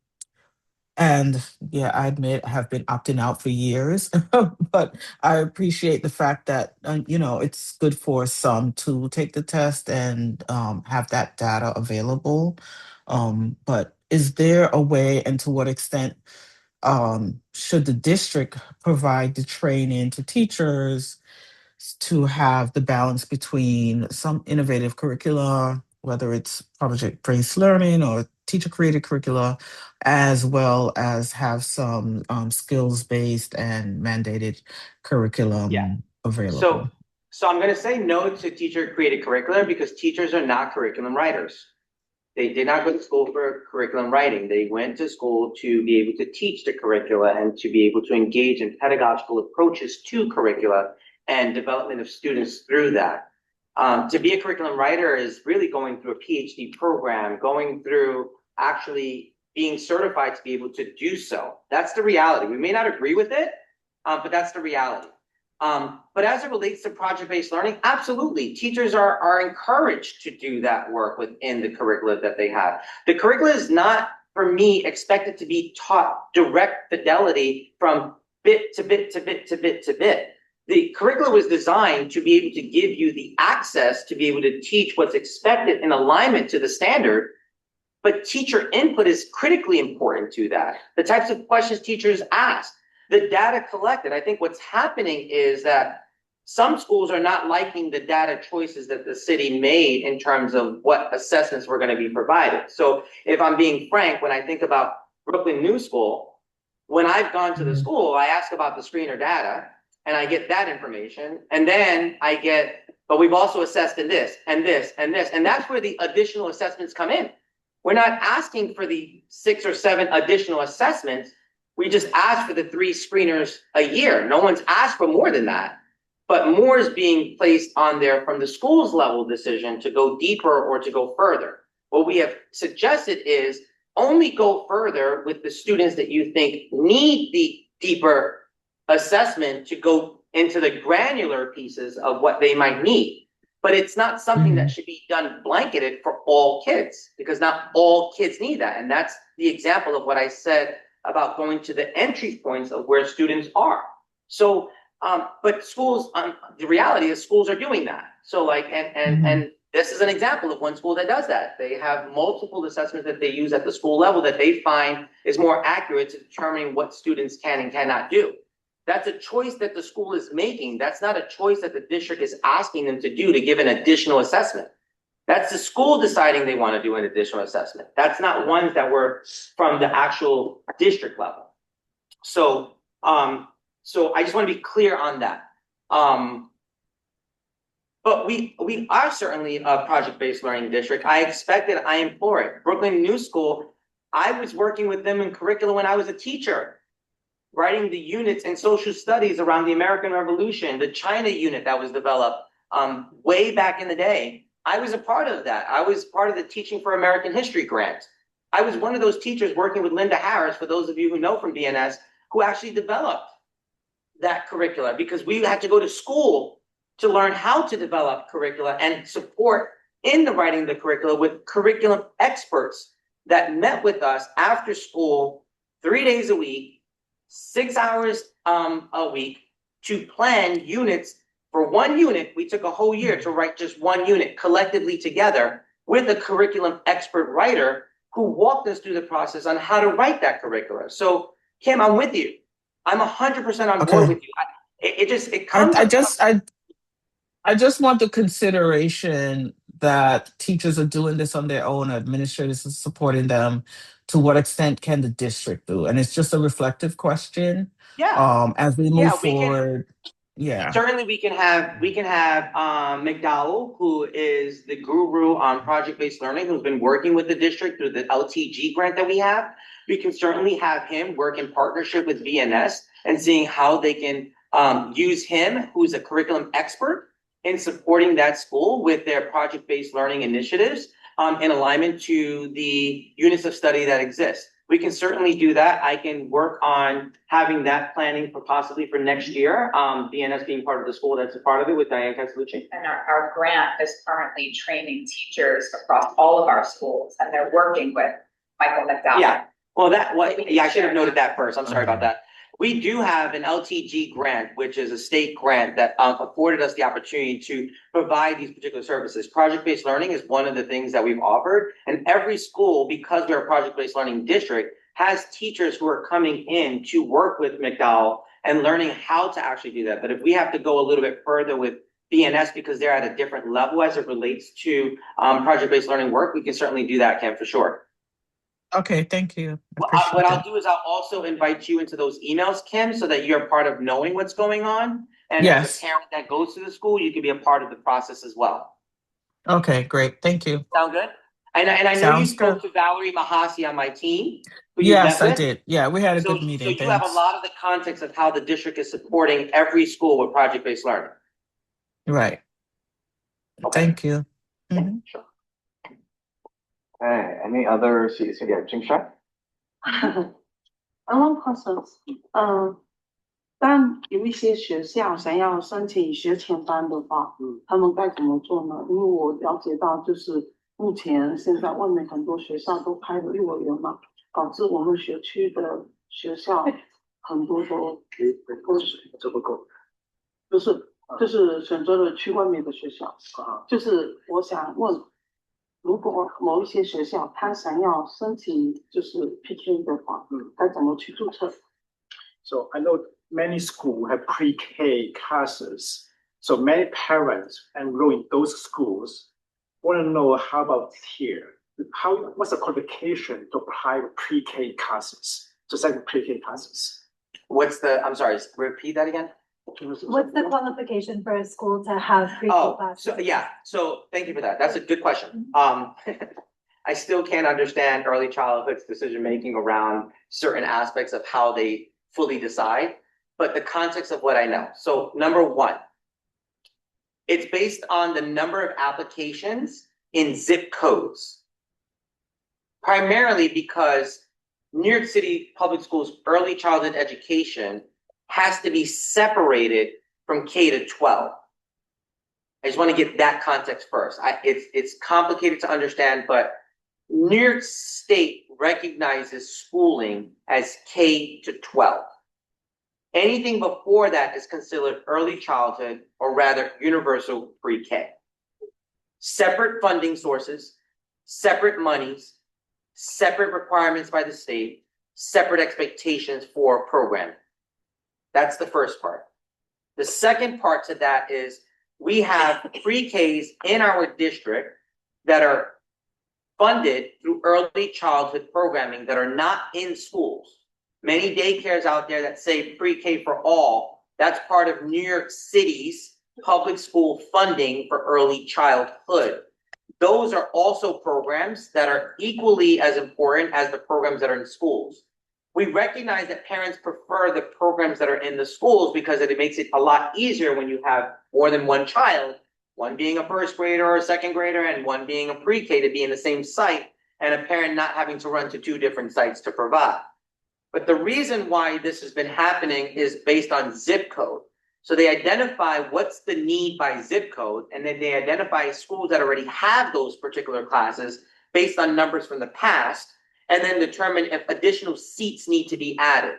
and yeah, I admit I have been opting out for years, but I appreciate the fact that, it's good for some to take the test and have that data available. But is there a way, and to what extent should the district provide the training to teachers to have the balance between some innovative curricula, whether it's project-based learning or teacher-created curricula, as well as have some skills-based and mandated curriculum Yeah. available? So I'm gonna say no to teacher-created curricula because teachers are not curriculum writers. They did not go to school for curriculum writing. They went to school to be able to teach the curricula and to be able to engage in pedagogical approaches to curricula and development of students through that. To be a curriculum writer is really going through a PhD program, going through actually being certified to be able to do so. That's the reality. We may not agree with it, but that's the reality. But as it relates to project-based learning, absolutely, teachers are encouraged to do that work within the curricula that they have. The curricula is not, for me, expected to be taught direct fidelity from bit to bit to bit to bit to bit. The curricula was designed to be able to give you the access to be able to teach what's expected in alignment to the standard, but teacher input is critically important to that. The types of questions teachers ask, the data collected. I think what's happening is that some schools are not liking the data choices that the city made in terms of what assessments were going to be provided. So if I'm being frank, when I think about Brooklyn New School, when I've gone to the school, I ask about the screener data and I get that information. And then I get, but we've also assessed in this and this and this. And that's where the additional assessments come in. We're not asking for the 6 or 7 additional assessments. We just ask for the 3 screeners a year. No one's asked for more than that, but more is being placed on there from the school's level decision to go deeper or to go further. What we have suggested is only go further with the students that you think need the deeper assessment to go into the granular pieces of what they might need. but it's not something that Mhm. should be done blanketed for all kids, because not all kids need that. And that's the example of what I said about going to the entry points of where students are. So, but schools, the reality is schools are doing that. So like, and this is an example of one school that does that. They have multiple assessments that they use at the school level that they find is more accurate to determining what students can and cannot do. That's a choice that the school is making. That's not a choice that the district is asking them to do to give an additional assessment. That's the school deciding they want to do an additional assessment. That's not ones that were from the actual district level. So, so I just want to be clear on that. But we are certainly a project-based learning district. I expect it, I implore it. Brooklyn New School, I was working with them in curriculum when I was a teacher, writing the units in social studies around the American Revolution, the China unit that was developed way back in the day. I was a part of that. I was part of the Teaching for American History grant. I was one of those teachers working with Linda Harris, for those of you who know from BNS, who actually developed that curricula, because we had to go to school to learn how to develop curricula and support in the writing of the curricula with curriculum experts that met with us after school 3 days a week, 6 hours a week, to plan units. For one unit, we took a whole year to write just one unit collectively together with a curriculum expert writer who walked us through the process on how to write that curricula. So Kim, I'm with you. I'm 100% on board with you. It comes. I just want the consideration that teachers are doing this on their own, administrators are supporting them. To what extent can the district do? And it's just a reflective question. Yeah. As we move Yeah, forward. Yeah. Certainly we can have McDowell, who is the guru on project-based learning, who's been working with the district through the LTG grant that we have. We can certainly have him work in partnership with VNS and seeing how they can use him, who's a curriculum expert, in supporting that school with their project-based learning initiatives in alignment to the units of study that exist. We can certainly do that. I can work on having that planning for possibly for next year. BNS being part of the school that's a part of it with Diane Castellucci. And our grant is currently training teachers across all of our schools, and they're working with Michael McDowell. Yeah, well, I should have noted that first. I'm sorry about that. We do have an LTG grant, which is a state grant that afforded us the opportunity to provide these particular services. Project-based learning is one of the things that we've offered. And every school, because we're a project-based learning district, has teachers who are coming in to work with McDowell and learning how to actually do that. But if we have to go a little bit further with BNS because they're at a different level as it relates to project-based learning work, we can certainly do that, Ken, for sure. Okay, thank you. What I'll do is I'll also invite you into those emails, Kim, so that you're part of knowing what's going on. And as a parent that goes to the school, you can be a part of the process as well. Okay, great. Thank you. Sound good? And I know you spoke to Valerie Mahasi on my team. Yes, I did. Yeah, we had a good meeting. So you have a lot of the context of how the district is supporting every school with project-based learning. Right. Okay. Thank you. Mm-hmm. Sure. Okay, any other CEC? Yeah, Jingsha? I want questions. 当有一些学校想要申请学前班的话，他们该怎么做呢？因为我了解到，就是目前现在外面很多学校都开了幼儿园嘛，导致我们学区的学校很多都这不够，就是选择了去外面的学校。就是我想问。如果某一些学校他想要申请就是 PK 的话，该怎么去注册？ So I know many schools have pre-K classes. So many parents enroll in those schools want to know how about here? What's the qualification to apply for pre-K classes? To second pre-K classes? I'm sorry, repeat that again. What's the qualification for a school to have pre-K classes? So thank you for that. That's a good question. I still can't understand early childhood's decision-making around certain aspects of how they fully decide, but the context of what I know. So number one, it's based on the number of applications in zip codes, primarily because New York City Public Schools early childhood education has to be separated from K to 12. I just want to get that context first. It's complicated to understand, but New York State recognizes schooling as K to 12. Anything before that is considered early childhood, or rather universal pre-K. Separate funding sources, separate monies, separate requirements by the state, separate expectations for programming. That's the first part. The second part to that is we have pre-Ks in our district that are funded through early childhood programming that are not in schools. Many daycares out there that say pre-K for all, that's part of New York City's public school funding for early childhood. Those are also programs that are equally as important as the programs that are in schools. We recognize that parents prefer the programs that are in the schools because it makes it a lot easier when you have more than one child, one being a first grader or a second grader and one being a pre-K, to be in the same site and a parent not having to run to 2 different sites to provide. But the reason why this has been happening is based on zip code. So they identify what's the need by zip code, and then they identify schools that already have those particular classes based on numbers from the past, and then determine if additional seats need to be added.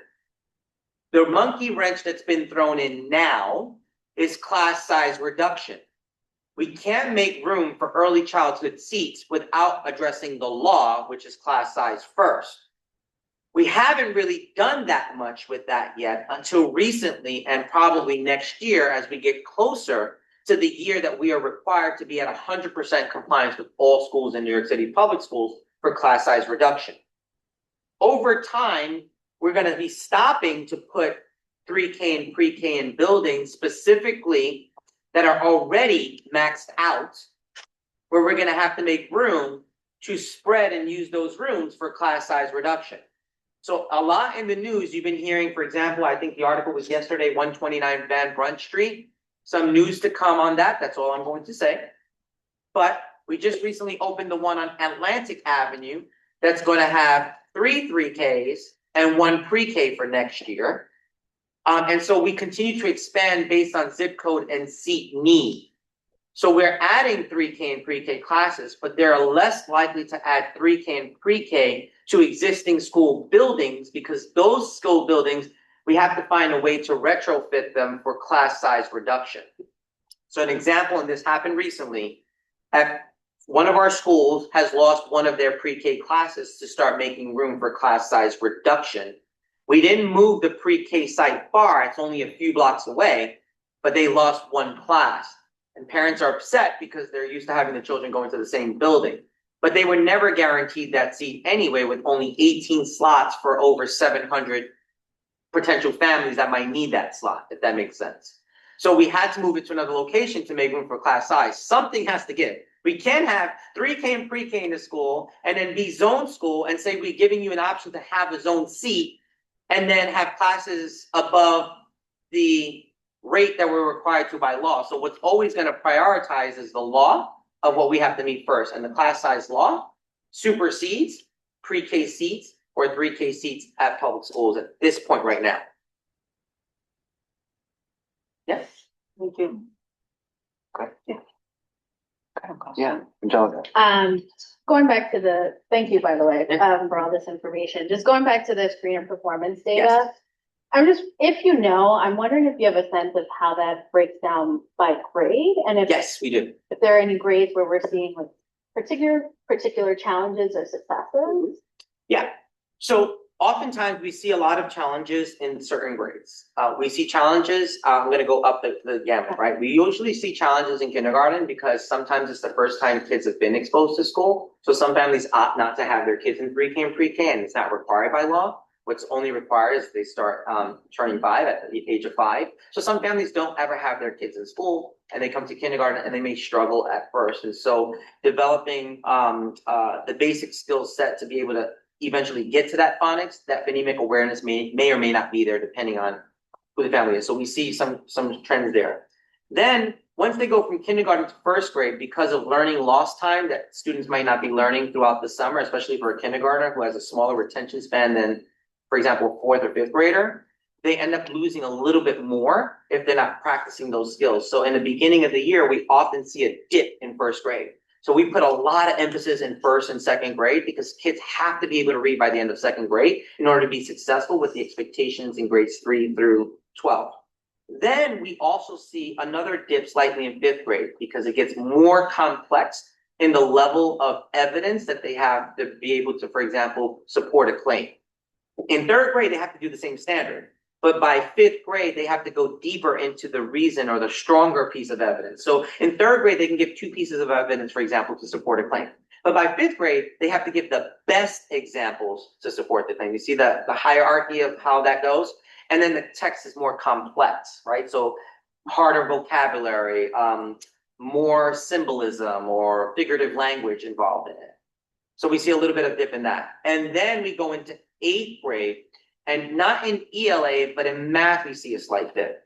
The monkey wrench that's been thrown in now is class size reduction. We can't make room for early childhood seats without addressing the law, which is class size first. We haven't really done that much with that yet until recently, and probably next year as we get closer to the year that we are required to be at 100% compliance with all schools in New York City public schools for class size reduction. Over time, we're going to be stopping to put 3K and pre-K in buildings specifically that are already maxed out, where we're going to have to make room to spread and use those rooms for class size reduction. So a lot in the news you've been hearing, for example, I think the article was yesterday, 129 Van Brunt Street. Some news to come on that. That's all I'm going to say. But we just recently opened the one on Atlantic Avenue that's going to have 3 3Ks and 1 pre-K for next year. And so we continue to expand based on zip code and seat need. So we're adding 3K and pre-K classes, but they're less likely to add 3K and pre-K to existing school buildings, because those school buildings, we have to find a way to retrofit them for class size reduction. So an example, and this happened recently, at one of our schools has lost one of their pre-K classes to start making room for class size reduction. We didn't move the pre-K site far, it's only a few blocks away, but they lost 1 class. And parents are upset because they're used to having the children go into the same building. But they were never guaranteed that seat anyway, with only 18 slots for over 700 potential families that might need that slot, if that makes sense. So we had to move it to another location to make room for class size. Something has to give. We can't have 3K and pre-K in the school and then be zone school and say we're giving you an option to have a zone seat and then have classes above the rate that we're required to by law. So what's always going to prioritize is the law of what we have to meet first. And the class size law supersedes pre-K seats or 3K seats at public schools at this point right now. Yes? Thank you. Okay. Yeah, Angelica. Going back to the, thank you, by the way, for all this information. Just going back to the screener performance data. Yes. I'm just, if you know, I'm wondering if you have a sense of how that breaks down by grade, and if Yes, we do. if there are any grades where we're seeing like particular challenges or successes. Yeah. So oftentimes we see a lot of challenges in certain grades. We see challenges, I'm going to go up the gamut, right? We usually see challenges in kindergarten because sometimes it's the first time kids have been exposed to school. So some families opt not to have their kids in pre-K and pre-K, and it's not required by law. What's only required is they start turning 5 at the age of 5. So some families don't ever have their kids in school, and they come to kindergarten and they may struggle at first. And so developing the basic skill set to be able to eventually get to that phonics, that phonemic awareness may or may not be there depending on who the family is. So we see some trends there. Then once they go from kindergarten to first grade, because of learning lost time that students might not be learning throughout the summer, especially for a kindergartner who has a smaller retention span than, for example, a 4th or 5th grader, they end up losing a little bit more if they're not practicing those skills. So in the beginning of the year, we often see a dip in first grade. So we put a lot of emphasis in first and second grade because kids have to be able to read by the end of second grade in order to be successful with the expectations in grades 3 through 12. Then we also see another dip slightly in fifth grade because it gets more complex in the level of evidence that they have to be able to, for example, support a claim. In third grade, they have to do the same standard. But by fifth grade, they have to go deeper into the reason or the stronger piece of evidence. So in third grade, they can give 2 pieces of evidence, for example, to support a claim. But by fifth grade, they have to give the best examples to support the claim. You see the hierarchy of how that goes? And then the text is more complex, right? So harder vocabulary, more symbolism or figurative language involved in it. So we see a little bit of dip in that. And then we go into 8th grade, and not in ELA, but in math, we see a slight dip.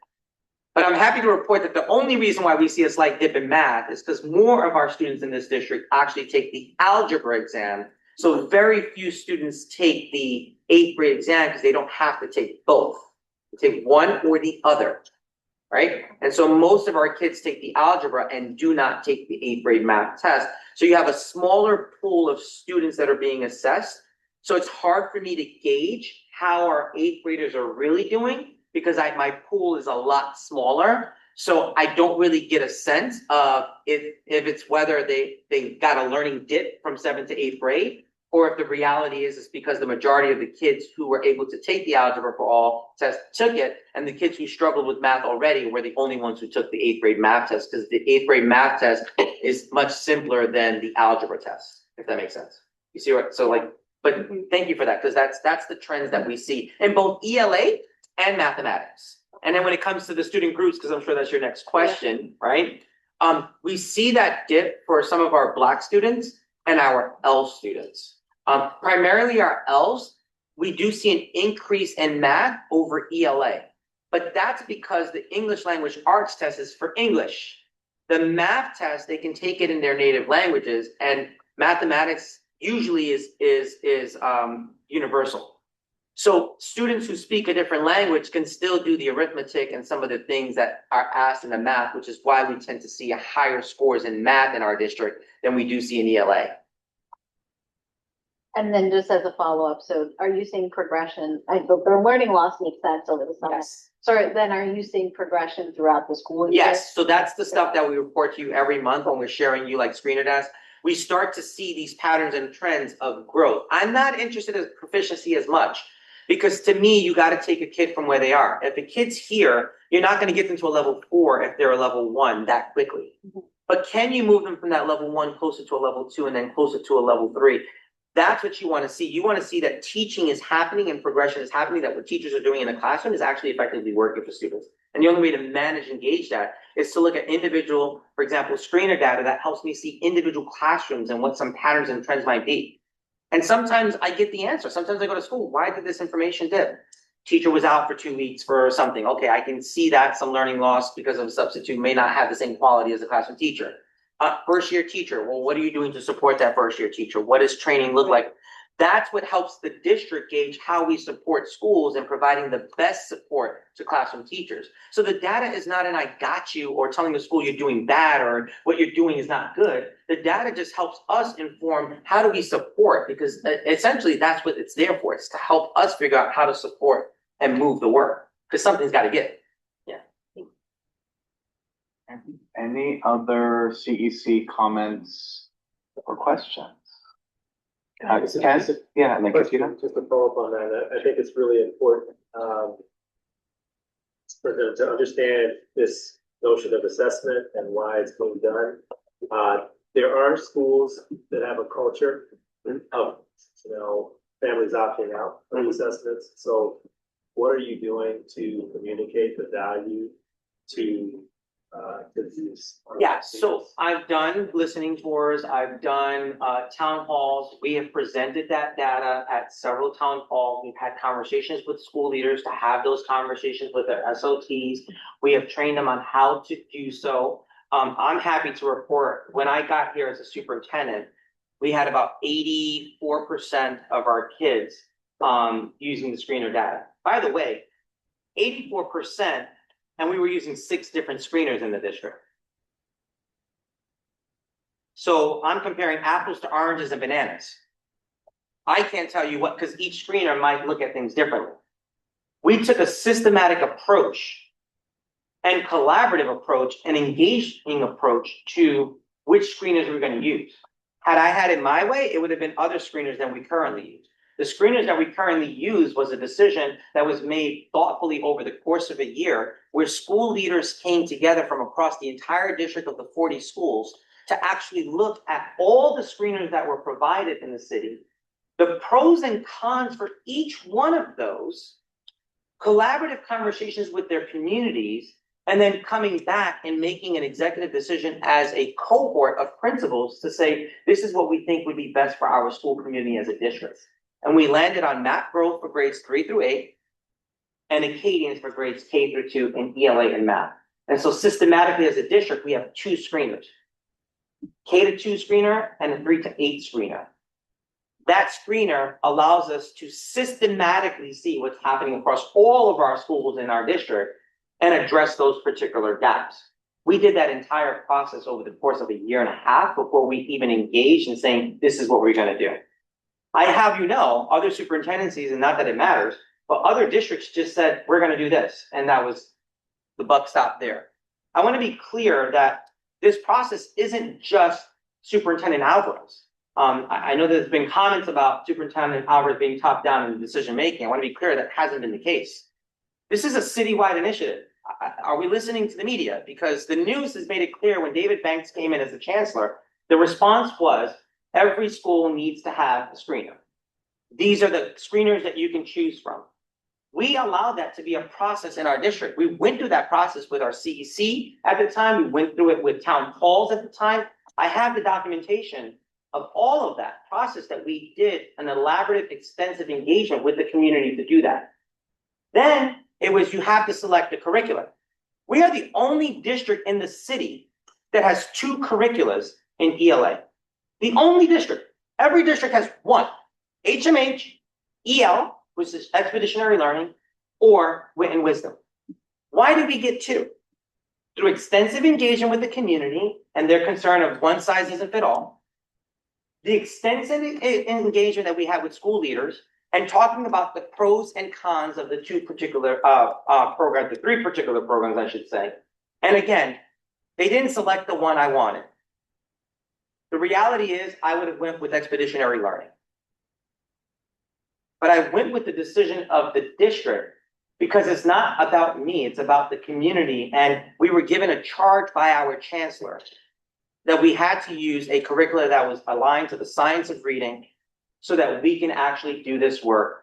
But I'm happy to report that the only reason why we see a slight dip in math is because more of our students in this district actually take the algebra exam. So very few students take the 8th grade exam because they don't have to take both. They take one or the other. Right? And so most of our kids take the algebra and do not take the 8th grade math test. So you have a smaller pool of students that are being assessed. So it's hard for me to gauge how our 8th graders are really doing because my pool is a lot smaller. So I don't really get a sense of if it's whether they got a learning dip from 7th to 8th grade, or if the reality is because the majority of the kids who were able to take the Algebra for All test took it, and the kids who struggled with math already were the only ones who took the 8th grade math test, because the 8th grade math test is much simpler than the algebra test, if that makes sense. You see what, so like, but thank you for that, because that's the trends that we see in both ELA and mathematics. And then when it comes to the student groups, because I'm sure that's your next question, right? We see that dip for some of our Black students and our L students. Primarily our Ls, we do see an increase in math over ELA, but that's because the English language arts test is for English. The math test, they can take it in their native languages, and mathematics usually is universal. So students who speak a different language can still do the arithmetic and some of the things that are asked in the math, which is why we tend to see higher scores in math in our district than we do see in ELA. And then just as a follow-up, so are you seeing progression? The learning loss makes sense over the summer. Yes. So then are you seeing progression throughout the school year? Yes, so that's the stuff that we report to you every month when we're sharing you like screener desk. We start to see these patterns and trends of growth. I'm not interested in proficiency as much, because to me, you got to take a kid from where they are. If a kid's here, you're not going to get them to a level 4 if they're a level 1 that quickly. But can you move them from that level 1 closer to a level 2 and then closer to a level 3? That's what you want to see. You want to see that teaching is happening and progression is happening, that what teachers are doing in the classroom is actually effectively working for students. And the only way to manage and gauge that is to look at individual, for example, screener data that helps me see individual classrooms and what some patterns and trends might be. And sometimes I get the answer. Sometimes I go to school, why did this information dip? Teacher was out for 2 weeks for something. Okay, I can see that some learning loss because of a substitute may not have the same quality as a classroom teacher. First year teacher, well, what are you doing to support that first year teacher? What does training look like? That's what helps the district gauge how we support schools and providing the best support to classroom teachers. So the data is not an I got you or telling the school you're doing bad or what you're doing is not good. The data just helps us inform how do we support, because essentially that's what it's there for. It's to help us figure out how to support and move the work, because something's got to give. Any other CEC comments or questions? Ken? Yeah, and then Christina. Just to follow up on that, I think it's really important for them to understand this notion of assessment and why it's being done. There are schools that have a culture of, families opting out of assessments. So what are you doing to communicate the value to these? Yeah, so I've done listening tours, I've done town halls. We have presented that data at several town halls. We've had conversations with school leaders to have those conversations with their SOTs. We have trained them on how to do so. I'm happy to report, when I got here as a superintendent, we had about 84% of our kids using the screener data. By the way, 84%, and we were using 6 different screeners in the district. So I'm comparing apples to oranges and bananas. I can't tell you what, because each screener might look at things differently. We took a systematic approach and collaborative approach and engaging approach to which screeners we're going to use. Had I had it my way, it would have been other screeners than we currently use. The screeners that we currently use was a decision that was made thoughtfully over the course of a year, where school leaders came together from across the entire district of the 40 schools to actually look at all the screeners that were provided in the city, the pros and cons for each one of those, collaborative conversations with their communities, and then coming back and making an executive decision as a cohort of principals to say, this is what we think would be best for our school community as a district. And we landed on map growth for grades 3 through 8 and a cadence for grades K through 2 in ELA and math. And so systematically as a district, we have 2 screeners, K to 2 screener and a 3 to 8 screener. That screener allows us to systematically see what's happening across all of our schools in our district and address those particular gaps. We did that entire process over the course of a year and a half before we even engaged in saying, this is what we're going to do. I have you know, other superintendencies, and not that it matters, but other districts just said, we're going to do this. And that was, the buck stopped there. I want to be clear that this process isn't just Superintendent Alvarez. I know there's been comments about Superintendent Alvarez being top down in the decision making. I want to be clear that hasn't been the case. This is a citywide initiative. Are we listening to the media? Because the news has made it clear when David Banks came in as the chancellor, the response was every school needs to have a screener. These are the screeners that you can choose from. We allowed that to be a process in our district. We went through that process with our CEC at the time. We went through it with town halls at the time. I have the documentation of all of that process that we did an elaborate, extensive engagement with the community to do that. Then it was, you have to select the curriculum. We are the only district in the city that has 2 curriculas in ELA. The only district. Every district has 1, HMH, EL, which is expeditionary learning, or wit and wisdom. Why did we get 2? Through extensive engagement with the community and their concern of one size doesn't fit all, the extensive engagement that we had with school leaders, and talking about the pros and cons of the 2 particular programs, the 3 particular programs, I should say. And again, they didn't select the one I wanted. The reality is I would have went with expeditionary learning. But I went with the decision of the district because it's not about me, it's about the community. And we were given a charge by our chancellor that we had to use a curricula that was aligned to the science of reading so that we can actually do this work.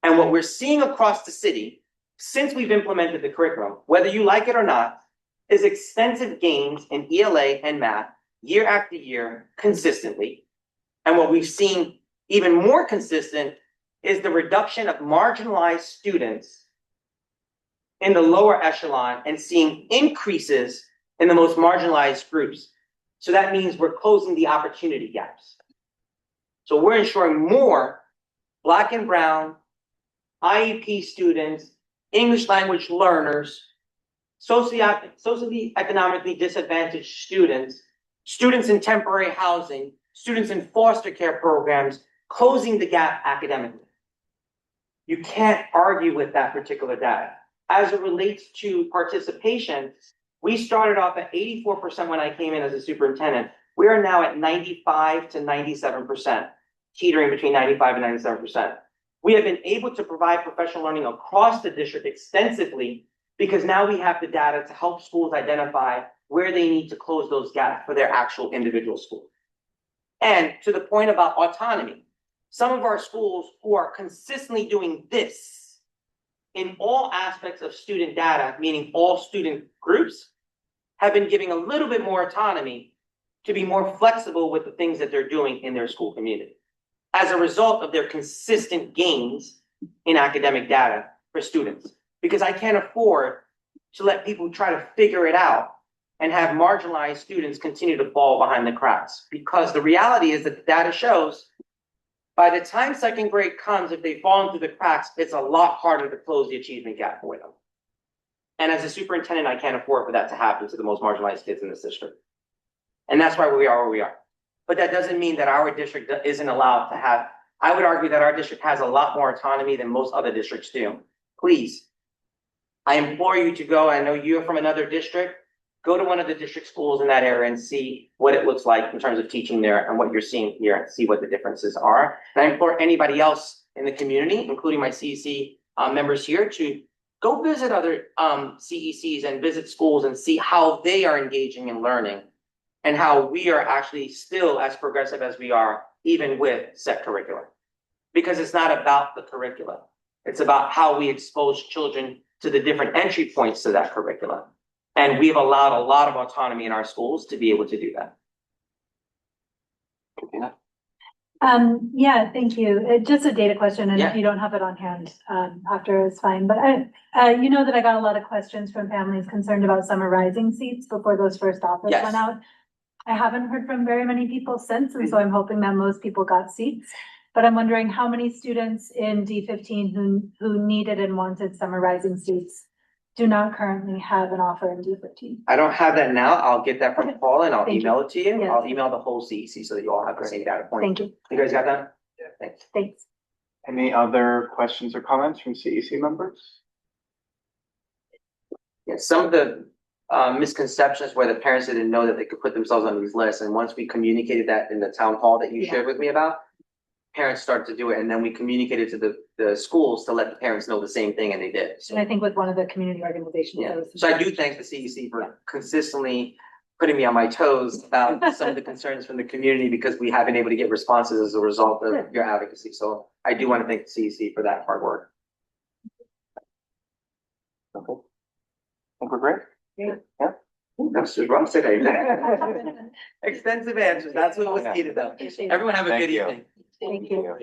And what we're seeing across the city, since we've implemented the curriculum, whether you like it or not, is extensive gains in ELA and math year after year consistently. And what we've seen even more consistent is the reduction of marginalized students in the lower echelon and seeing increases in the most marginalized groups. So that means we're closing the opportunity gaps. So we're ensuring more Black and Brown, IEP students, English language learners, socially economically disadvantaged students, students in temporary housing, students in foster care programs, closing the gap academically. You can't argue with that particular data. As it relates to participation, we started off at 84% when I came in as a superintendent. We are now at 95 to 97%, teetering between 95 and 97%. We have been able to provide professional learning across the district extensively because now we have the data to help schools identify where they need to close those gaps for their actual individual school. And to the point about autonomy, some of our schools who are consistently doing this in all aspects of student data, meaning all student groups, have been giving a little bit more autonomy to be more flexible with the things that they're doing in their school community as a result of their consistent gains in academic data for students. Because I can't afford to let people try to figure it out and have marginalized students continue to fall behind the cracks. Because the reality is that the data shows By the time second grade comes, if they fall into the cracks, it's a lot harder to close the achievement gap for them. And as a superintendent, I can't afford for that to happen to the most marginalized kids in this district. And that's why we are where we are. But that doesn't mean that our district isn't allowed to have, I would argue that our district has a lot more autonomy than most other districts do. Please, I implore you to go, I know you're from another district, go to one of the district schools in that area and see what it looks like in terms of teaching there and what you're seeing here and see what the differences are. And I implore anybody else in the community, including my CEC members here, to go visit other CECs and visit schools and see how they are engaging in learning and how we are actually still as progressive as we are, even with set curriculum. Because it's not about the curriculum. It's about how we expose children to the different entry points to that curriculum. And we've allowed a lot of autonomy in our schools to be able to do that. Yeah, thank you. Just a data question, and if you don't have it on hand, after is fine. But you know that I got a lot of questions from families concerned about summer rising seats before those first offers went out. I haven't heard from very many people since, and so I'm hoping that most people got seats. But I'm wondering how many students in D15 who needed and wanted summer rising seats do not currently have an offer in D15. I don't have that now. I'll get that from Paul and I'll email it to you. Yes. I'll email the whole CEC so that you all have the same data point. Thank you. You guys got that? Yeah. Thanks. Thanks. Any other questions or comments from CEC members? Yeah, some of the misconceptions where the parents didn't know that they could put themselves on these lists. And once we communicated that in the town hall that you shared with me about, parents started to do it. And then we communicated to the schools to let the parents know the same thing, and they did. So, And I think with one of the community organizations. yeah. So I do thank the CEC for consistently putting me on my toes about some of the concerns from the community, because we have been able to get responses as a result of your advocacy. So I do want to thank the CEC for that hard work. Okay. I think we're great. Yeah. That's just wrong today. Extensive answers. That's what was needed though. Everyone have a good evening. Thank you.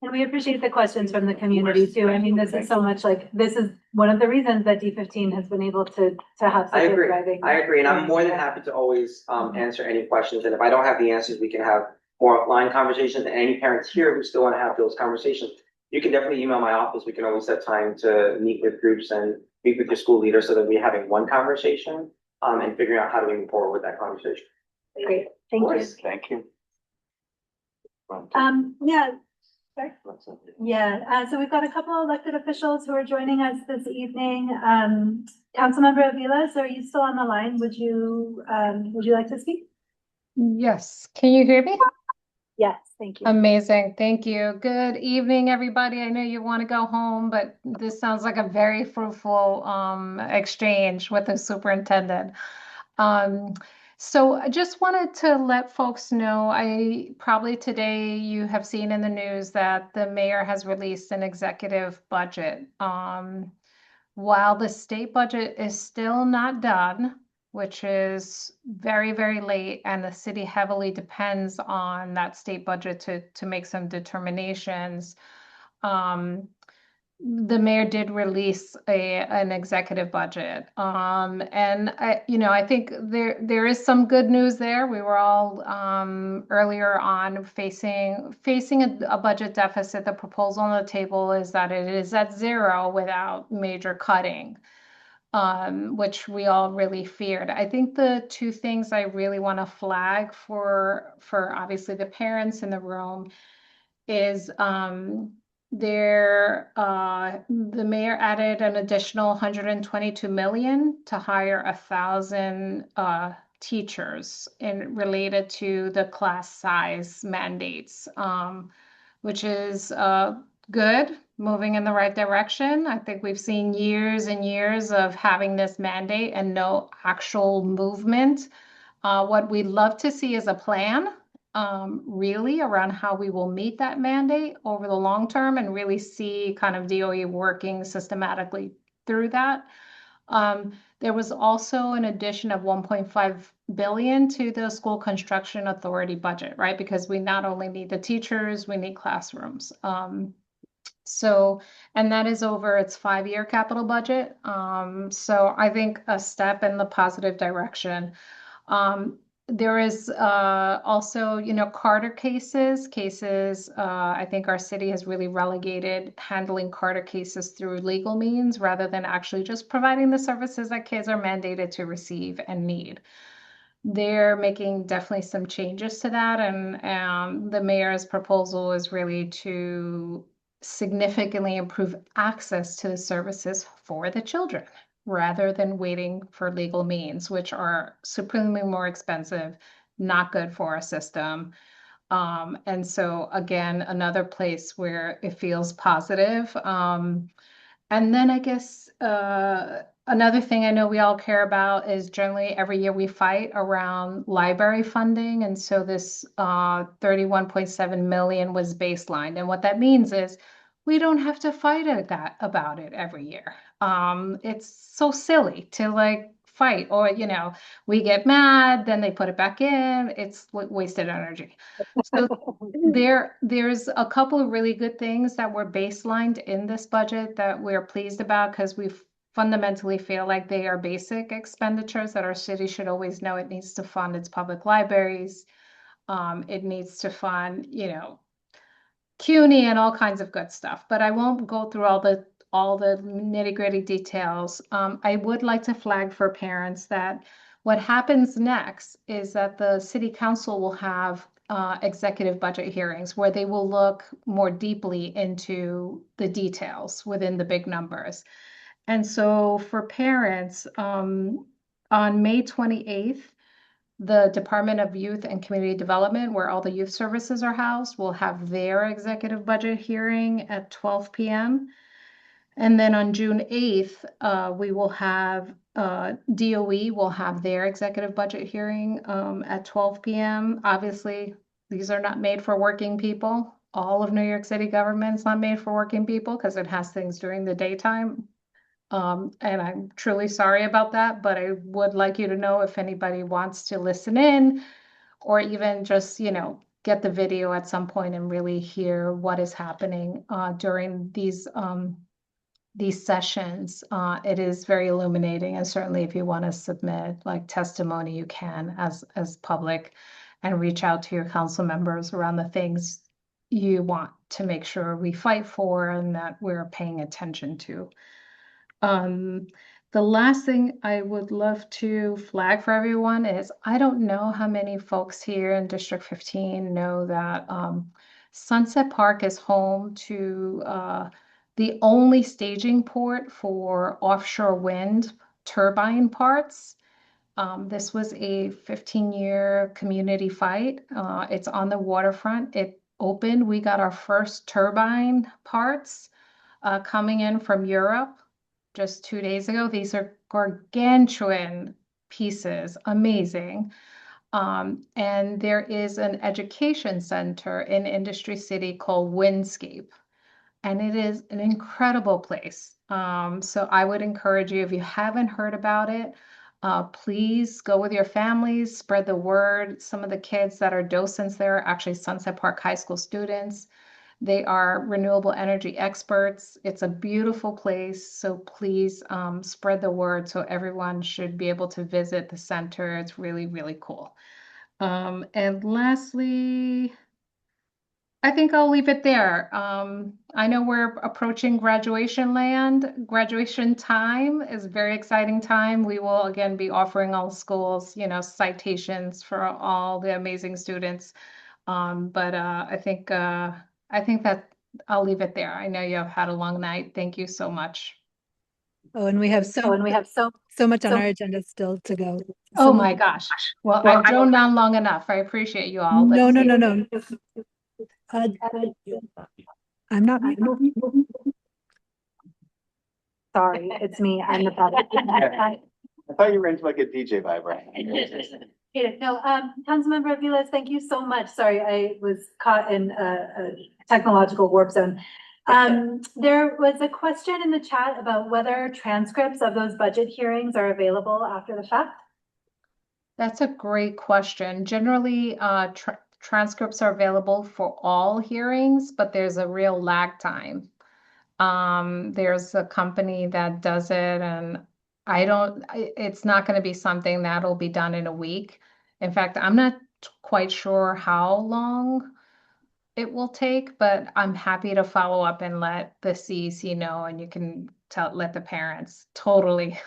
And we appreciate the questions from the community too. I mean, this is so much like, this is one of the reasons that D15 has been able to have such I a agree. thriving. I agree. And I'm more than happy to always answer any questions. And if I don't have the answers, we can have more offline conversations. And any parents here who still want to have those conversations, you can definitely email my office. We can always set time to meet with groups and meet with your school leader so that we're having one conversation and figuring out how do we move forward with that conversation. Great. Thank you. Thank you. Yeah. Sorry. Yeah, so we've got a couple of elected officials who are joining us this evening. Councilmember Aviles, are you still on the line? Would you like to speak? Yes, can you hear me? Yes, thank you. Amazing, thank you. Good evening, everybody. I know you want to go home, but this sounds like a very fruitful exchange with the superintendent. So I just wanted to let folks know, probably today you have seen in the news that the mayor has released an executive budget. While the state budget is still not done, which is very, very late, and the city heavily depends on that state budget to make some determinations. The mayor did release an executive budget. And I think there is some good news there. We were all earlier on facing a budget deficit. The proposal on the table is that it is at zero without major cutting, which we all really feared. I think the two things I really want to flag for obviously the parents in the room is the mayor added an additional 122 million to hire 1,000 teachers related to the class size mandates, which is good, moving in the right direction. I think we've seen years and years of having this mandate and no actual movement. What we'd love to see is a plan, really around how we will meet that mandate over the long term and really see kind of DOE working systematically through that. There was also an addition of 1.5 billion to the school construction authority budget, right? Because we not only need the teachers, we need classrooms. And that is over its 5-year capital budget. So I think a step in the positive direction. there is also, Carter cases. I think our city has really relegated handling Carter cases through legal means rather than actually just providing the services that kids are mandated to receive and need. They're making definitely some changes to that, and the mayor's proposal is really to significantly improve access to the services for the children rather than waiting for legal means, which are supremely more expensive, not good for our system. And so again, another place where it feels positive. And then I guess another thing I know we all care about is generally every year we fight around library funding. And so this 31.7 million was baselined. And what that means is we don't have to fight about it every year. It's so silly to like fight, or we get mad, then they put it back in. It's wasted energy. So there's a couple of really good things that were baselined in this budget that we're pleased about because we fundamentally feel like they are basic expenditures that our city should always know it needs to fund its public libraries. It needs to fund, CUNY and all kinds of good stuff, but I won't go through all the nitty-gritty details. I would like to flag for parents that what happens next is that the city council will have executive budget hearings where they will look more deeply into the details within the big numbers. And so for parents, on May 28th, the Department of Youth and Community Development, where all the youth services are housed, will have their executive budget hearing at 12 p.m. And then on June 8th, we will have DOE will have their executive budget hearing at 12 p.m. Obviously, these are not made for working people. All of New York City government is not made for working people because it has things during the daytime. And I'm truly sorry about that, but I would like you to know if anybody wants to listen in or even just, get the video at some point and really hear what is happening during these sessions. It is very illuminating, and certainly if you want to submit like testimony, you can as public and reach out to your council members around the things you want to make sure we fight for and that we're paying attention to. The last thing I would love to flag for everyone is I don't know how many folks here in District 15 know that Sunset Park is home to the only staging port for offshore wind turbine parts. This was a 15-year community fight. It's on the waterfront. It opened. We got our first turbine parts coming in from Europe just 2 days ago. These are gargantuan pieces, amazing. And there is an education center in Industry City called Windscape, and it is an incredible place. So I would encourage you, if you haven't heard about it, please go with your families, spread the word. Some of the kids that are docents there are actually Sunset Park High School students. They are renewable energy experts. It's a beautiful place, so please spread the word so everyone should be able to visit the center. It's really, really cool. And lastly, I think I'll leave it there. I know we're approaching graduation Graduation time is a very exciting time. We will again be offering all schools, citations for all the amazing students. But I think that I'll leave it there. I know you have had a long night. Thank you so much. Oh, and we have Oh, and we have so much on so our agenda still to go. Oh So my gosh. Well, I've droned on long enough. I appreciate you all. no, Let's no, see. no, no. I'm not. Sorry, it's me. I'm the problem. I thought you were into like a DJ vibe, right? No, Councilmember Aviles, thank you so much. Sorry, I was caught in a technological warp zone. There was a question in the chat about whether transcripts of those budget hearings are available after the fact. That's a great question. Generally, transcripts are available for all hearings, but there's a real lag time. There's a company that does it, and it's not going to be something that'll be done in a week. In fact, I'm not quite sure how long it will take, but I'm happy to follow up and let the CEC know, and you can let the parents totally.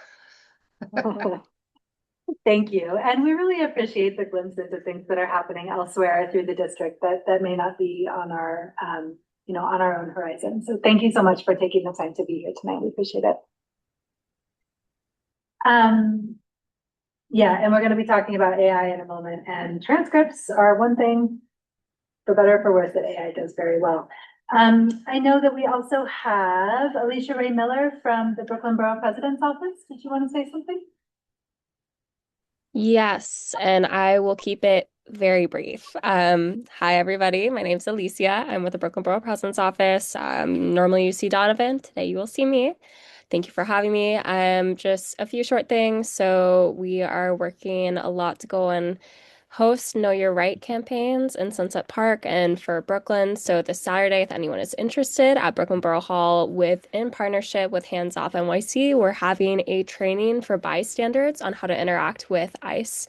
Thank you. And we really appreciate the glimpses of things that are happening elsewhere through the district that may not be on our, on our own horizon. So thank you so much for taking the time to be here tonight. We appreciate it. Yeah, and we're going to be talking about AI in a moment, and transcripts are one thing, for better or for worse, that AI does very well. I know that we also have Alicia Ray Miller from the Brooklyn Borough President's Office. Did you want to say something? Yes, and I will keep it very brief. Hi, everybody. My name's Alicia. I'm with the Brooklyn Borough President's Office. Normally you see Donovan. Today you will see me. Thank you for having me. Just a few short things. So we are working a lot to go and host Know Your Right campaigns in Sunset Park and for Brooklyn. So this Saturday, if anyone is interested, at Brooklyn Borough Hall, in partnership with Hands Off NYC, we're having a training for bystanders on how to interact with ICE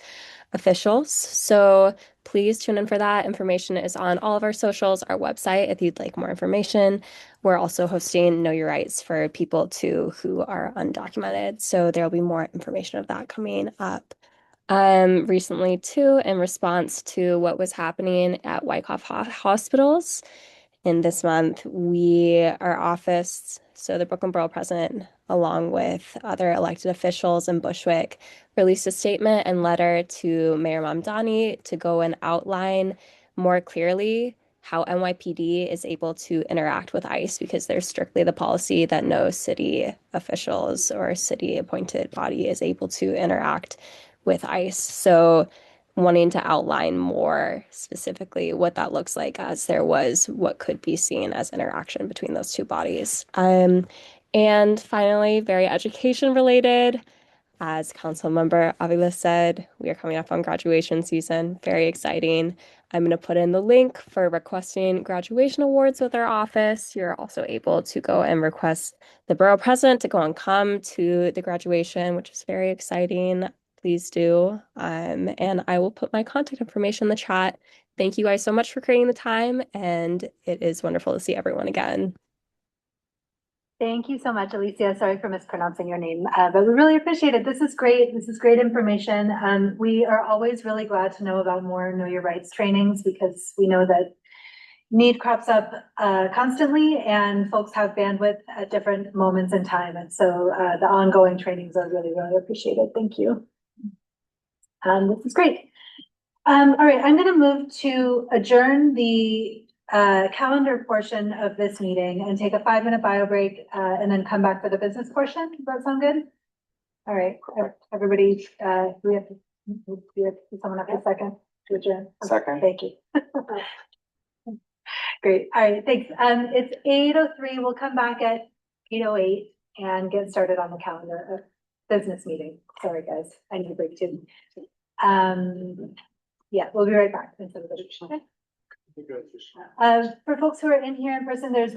officials. So please tune in for that. Information is on all of our socials, our website, if you'd like more information. We're also hosting Know Your Rights for people too who are undocumented. So there'll be more information of that coming up. Recently too, in response to what was happening at Wyckoff hospitals, in this month, our office, so the Brooklyn Borough President, along with other elected officials in Bushwick, released a statement and letter to Mayor Mamdani to go and outline more clearly how NYPD is able to interact with ICE, because there's strictly the policy that no city officials or city appointed body is able to interact with ICE. So wanting to outline more specifically what that looks like, as there was what could be seen as interaction between those two bodies. And finally, very education related, as Councilmember Avila said, we are coming up on graduation season. Very exciting. I'm going to put in the link for requesting graduation awards with our office. You're also able to go and request the borough president to go and come to the graduation, which is very exciting. Please do. And I will put my contact information in the chat. Thank you guys so much for creating the time, and it is wonderful to see everyone again. Thank you so much, Alicia. Sorry for mispronouncing your name, but we really appreciate it. This is great. This is great information. We are always really glad to know about more Know Your Rights trainings, because we know that need crops up constantly, and folks have bandwidth at different moments in time. And so the ongoing trainings are really, really appreciated. Thank you. This is great. All right, I'm going to move to adjourn the calendar portion of this meeting and take a 5-minute bio break, and then come back for the business portion. Does that sound good? All right, everybody, we have someone have a second to adjourn. Second. Thank you. Great. All right, thanks. It's 8:03. We'll come back at 8:08 and get started on the calendar of business meeting. Sorry, guys. I need a break too. Yeah, we'll be right back. Okay. For folks who are in here in person, there's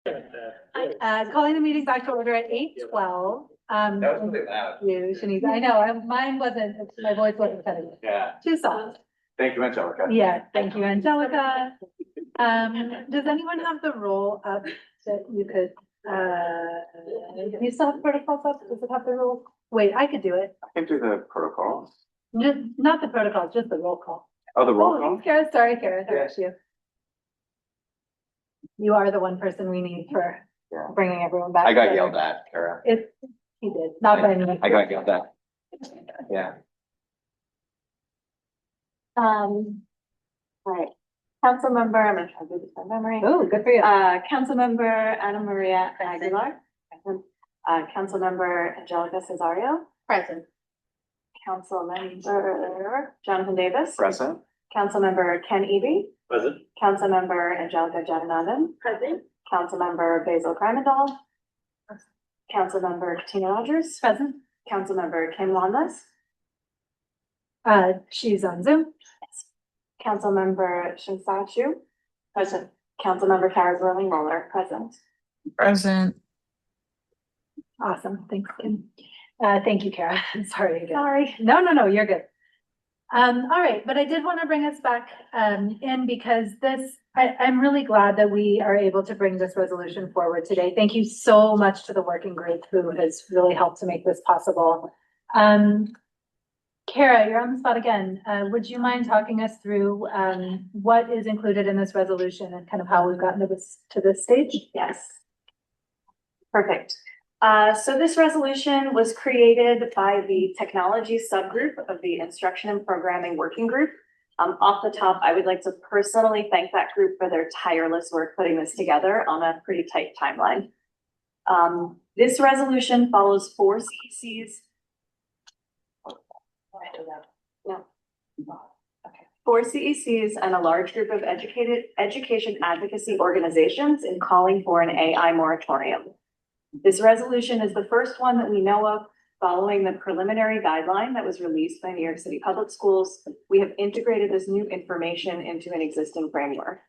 Calling the meeting back to order at 8:12. That was really loud. You, Shanice, I know, mine wasn't, my voice wasn't cutting it. Yeah. Too soft. Thank you, Angelica. Yeah, thank you, Angelica. Does anyone have the roll up that you could, do you still have protocols up? Does it have the roll? Wait, I could do it. I can do the protocols. Not the protocols, just the roll call. Oh, the roll call? Kara, sorry, Kara, that Yeah. was you. You are the one person we need for bringing everyone back. I got together. yelled at, Kara. He did, not by me. I got yelled at. Yeah. Right. Councilmember, I'm gonna try to do this by memory. Oh, good for you. Councilmember Ana Maria Aguilar. Present. Councilmember Angelica Cesario. Present. Councilmember Jonathan Davis. Present. Councilmember Ken Eby. Present. Councilmember Angelica Jagannath. Present. Councilmember Basil Kremendall. Councilmember Katina Rogers. Present. Councilmember Kim Wanless. She's on Zoom. Councilmember Shinsa Chu. Present. Councilmember Kara Zwirling Muller. Present. Present. Awesome, thanks, Kim. Thank you, Kara. Sorry again. Sorry. No, you're good. All right, but I did want to bring us back in because I'm really glad that we are able to bring this resolution forward today. Thank you so much to the working group who has really helped to make this possible. Kara, you're on the spot again. Would you mind talking us through what is included in this resolution and kind of how we've gotten to this stage? Yes. Perfect. So this resolution was created by the technology subgroup of the Instruction and Programming Working Group. Off the top, I would like to personally thank that group for their tireless work putting this together on a pretty tight timeline. This resolution follows 4 CECs. No. Okay. 4 CECs and a large group of education advocacy organizations in calling for an AI moratorium. This resolution is the first one that we know of following the preliminary guideline that was released by New York City Public Schools. We have integrated this new information into an existing framework.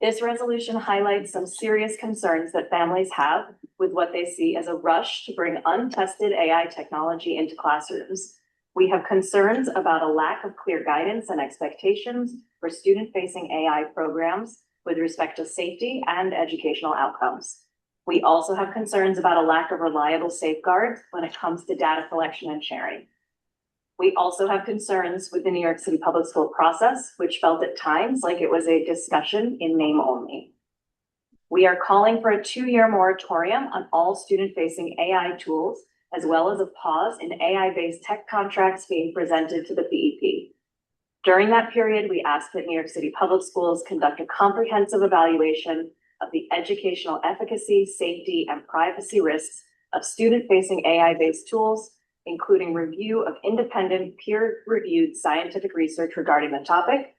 This resolution highlights some serious concerns that families have with what they see as a rush to bring untested AI technology into classrooms. We have concerns about a lack of clear guidance and expectations for student-facing AI programs with respect to safety and educational outcomes. We also have concerns about a lack of reliable safeguards when it comes to data collection and sharing. We also have concerns with the New York City Public School process, which felt at times like it was a discussion in name only. We are calling for a 2-year moratorium on all student-facing AI tools, as well as a pause in AI-based tech contracts being presented to the PEP. During that period, we ask that New York City Public Schools conduct a comprehensive evaluation of the educational efficacy, safety, and privacy risks of student-facing AI-based tools, including review of independent, peer-reviewed scientific research regarding the topic,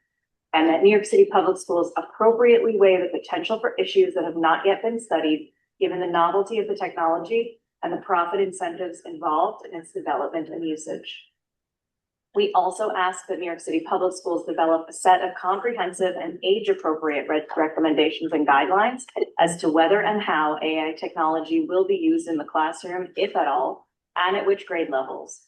and that New York City Public Schools appropriately weigh the potential for issues that have not yet been studied, given the novelty of the technology and the profit incentives involved in its development and usage. We also ask that New York City Public Schools develop a set of comprehensive and age-appropriate recommendations and guidelines as to whether and how AI technology will be used in the classroom, if at all, and at which grade levels.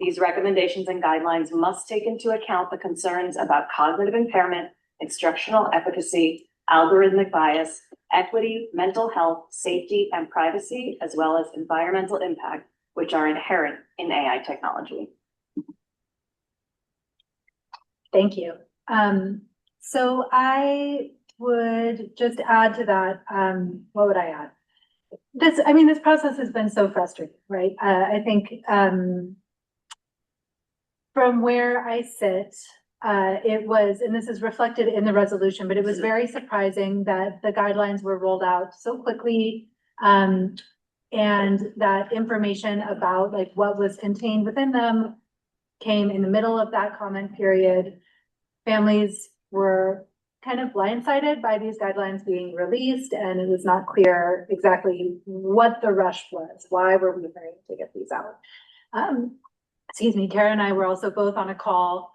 These recommendations and guidelines must take into account the concerns about cognitive impairment, instructional efficacy, algorithmic bias, equity, mental health, safety, and privacy, as well as environmental impact, which are inherent in AI technology. Thank you. So I would just add to that, what would I add? This process has been so frustrating, right? I think from where I sit, it was, and this is reflected in the resolution, but it was very surprising that the guidelines were rolled out so quickly, and that information about like what was contained within them came in the middle of that comment period. Families were kind of blindsided by these guidelines being released, and it was not clear exactly what the rush was. Why were we hurrying to get these out? Excuse me, Kara and I were also both on a call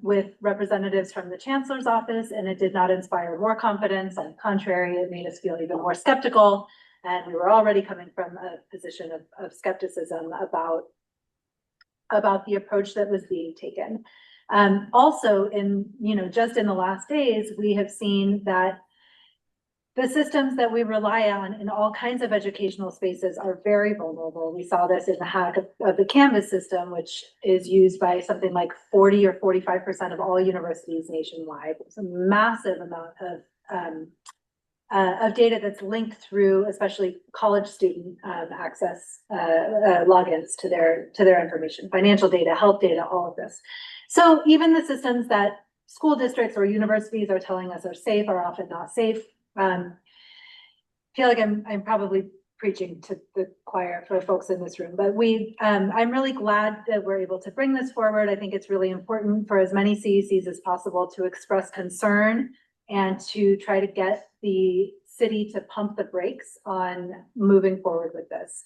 with representatives from the chancellor's office, and it did not inspire more confidence. On the contrary, it made us feel even more skeptical. And we were already coming from a position of skepticism about the approach that was being taken. Also, just in the last days, we have seen that the systems that we rely on in all kinds of educational spaces are very vulnerable. We saw this in the hack of the Canvas system, which is used by something like 40 or 45% of all universities nationwide. It's a massive amount of data that's linked through, especially college student access logins to their information, financial data, health data, all of this. So even the systems that school districts or universities are telling us are safe are often not safe. Feel like I'm probably preaching to the choir for folks in this room, but I'm really glad that we're able to bring this forward. I think it's really important for as many CECs as possible to express concern and to try to get the city to pump the brakes on moving forward with this.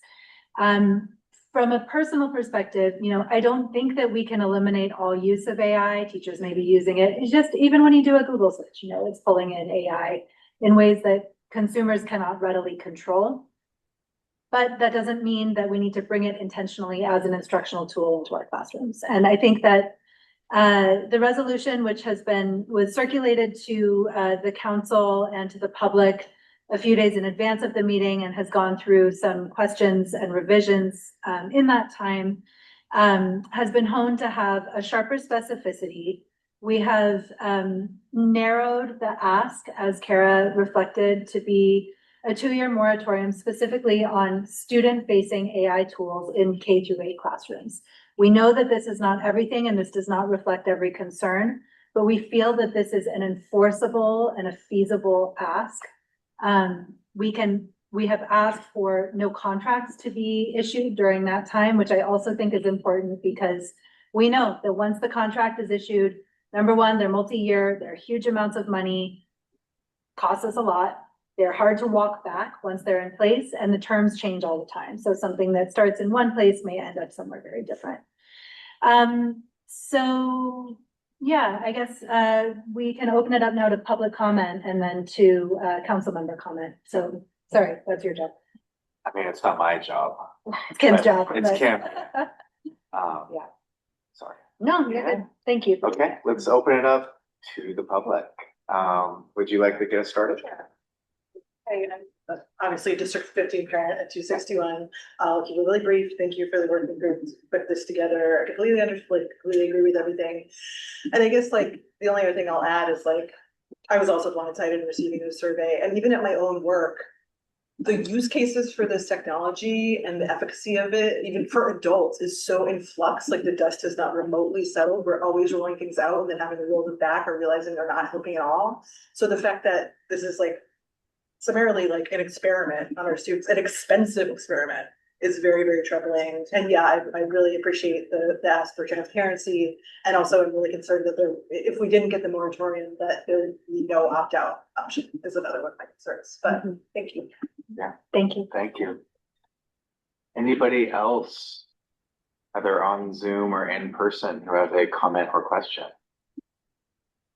From a personal perspective, I don't think that we can eliminate all use of AI. Teachers may be using it. It's just, even when you do a Google search, it's pulling in AI in ways that consumers cannot readily control. But that doesn't mean that we need to bring it intentionally as an instructional tool into our classrooms. And I think that the resolution, which was circulated to the council and to the public a few days in advance of the meeting and has gone through some questions and revisions in that time, has been honed to have a sharper specificity. We have narrowed the ask, as Kara reflected, to be a 2-year moratorium specifically on student-facing AI tools in K-8 classrooms. We know that this is not everything and this does not reflect every concern, but we feel that this is an enforceable and a feasible ask. We have asked for no contracts to be issued during that time, which I also think is important because we know that once the contract is issued, number one, they're multi-year, they're huge amounts of money, cost us a lot. They're hard to walk back once they're in place, and the terms change all the time. So something that starts in one place may end up somewhere very different. So yeah, I guess we can open it up now to public comment and then to council member comment. So sorry, that's your job. I mean, it's not my job. It's Kim's job. It's Kim. Yeah. Sorry. No, you're good. Thank you. Okay, let's open it up to the public. Would you like to get us started? Hey, I'm obviously District 15 parent at 261. I'll keep it really brief. Thank you for the working group to put this together. I completely understand, completely agree with everything. And I guess the only other thing I'll add is I was also blindsided in receiving the survey, and even at my own work, the use cases for this technology and the efficacy of it, even for adults, is so in flux. The dust has not remotely settled. We're always rolling things out and then having to roll them back or realizing they're not helping at all. So the fact that this is summarily an experiment on our students, an expensive experiment, is very, very troubling. And yeah, I really appreciate the ask for transparency. And also I'm really concerned that if we didn't get the moratorium, that there would be no opt-out option is another one of my concerns. But thank you. Yeah. Thank you. Thank you. Anybody else, either on Zoom or in person, who have a comment or question?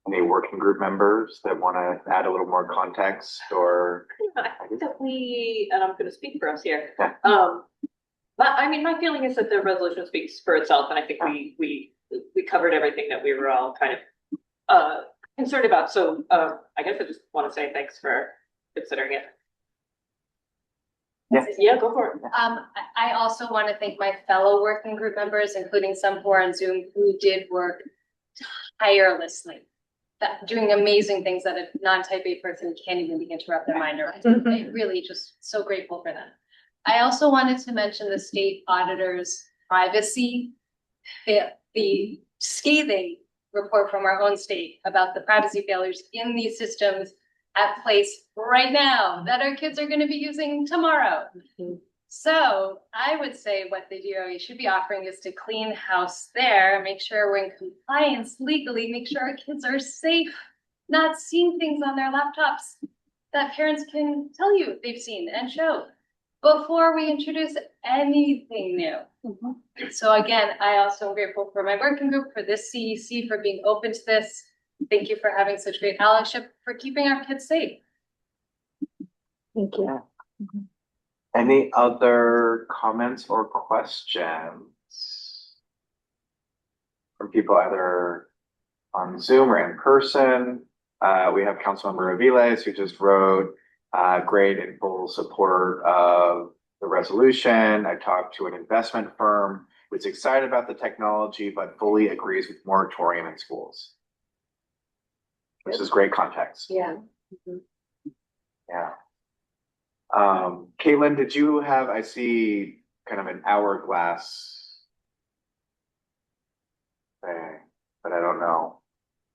Any working group members that want to add a little more context or? I think that and I'm going to speak for us here. My feeling is that the resolution speaks for itself, and I think we covered everything that we were all kind of concerned about. So I guess I just want to say thanks for considering it. Yeah, go for it. I also want to thank my fellow working group members, including some who are on Zoom, who did work tirelessly, doing amazing things that a non-type A person can't even begin to wrap their mind around. I really just so grateful for them. I also wanted to mention the state auditor's privacy, the scathing report from our own state about the privacy failures in these systems at place right now that our kids are going to be using tomorrow. So I would say what the DOE should be offering is to clean house there, make sure we're in compliance legally, make sure our kids are safe, not seeing things on their laptops that parents can tell you they've seen and show. before we introduce anything new. So again, I also am grateful for my working group, for this CEC, for being open to this. Thank you for having such great allyship, for keeping our kids safe. Thank you. Any other comments or questions from people either on Zoom or in person? We have Councilmember Aviles who just wrote great and full support of the resolution. I talked to an investment firm who's excited about the technology but fully agrees with moratorium in schools. This is great context. Yeah. Yeah. Caitlin, did you have, I see kind of an hourglass thing, but I don't know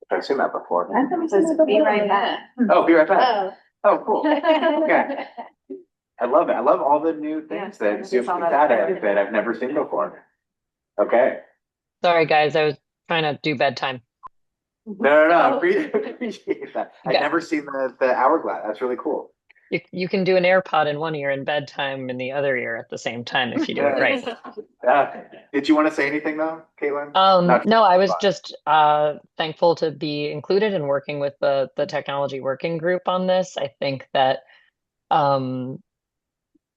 if I've seen that before. It says be right back. Oh, be right back. Oh, cool. Okay. I love it. I love all the new things that Zoom has added that I've never seen before. Okay. Sorry, guys, I was trying to do bedtime. No. Appreciate that. I've never seen the hourglass. That's really cool. You can do an AirPod in one ear and bedtime in the other ear at the same time if you do it right. Did you want to say anything though, Caitlin? No, I was just thankful to be included in working with the technology working group on this. I think that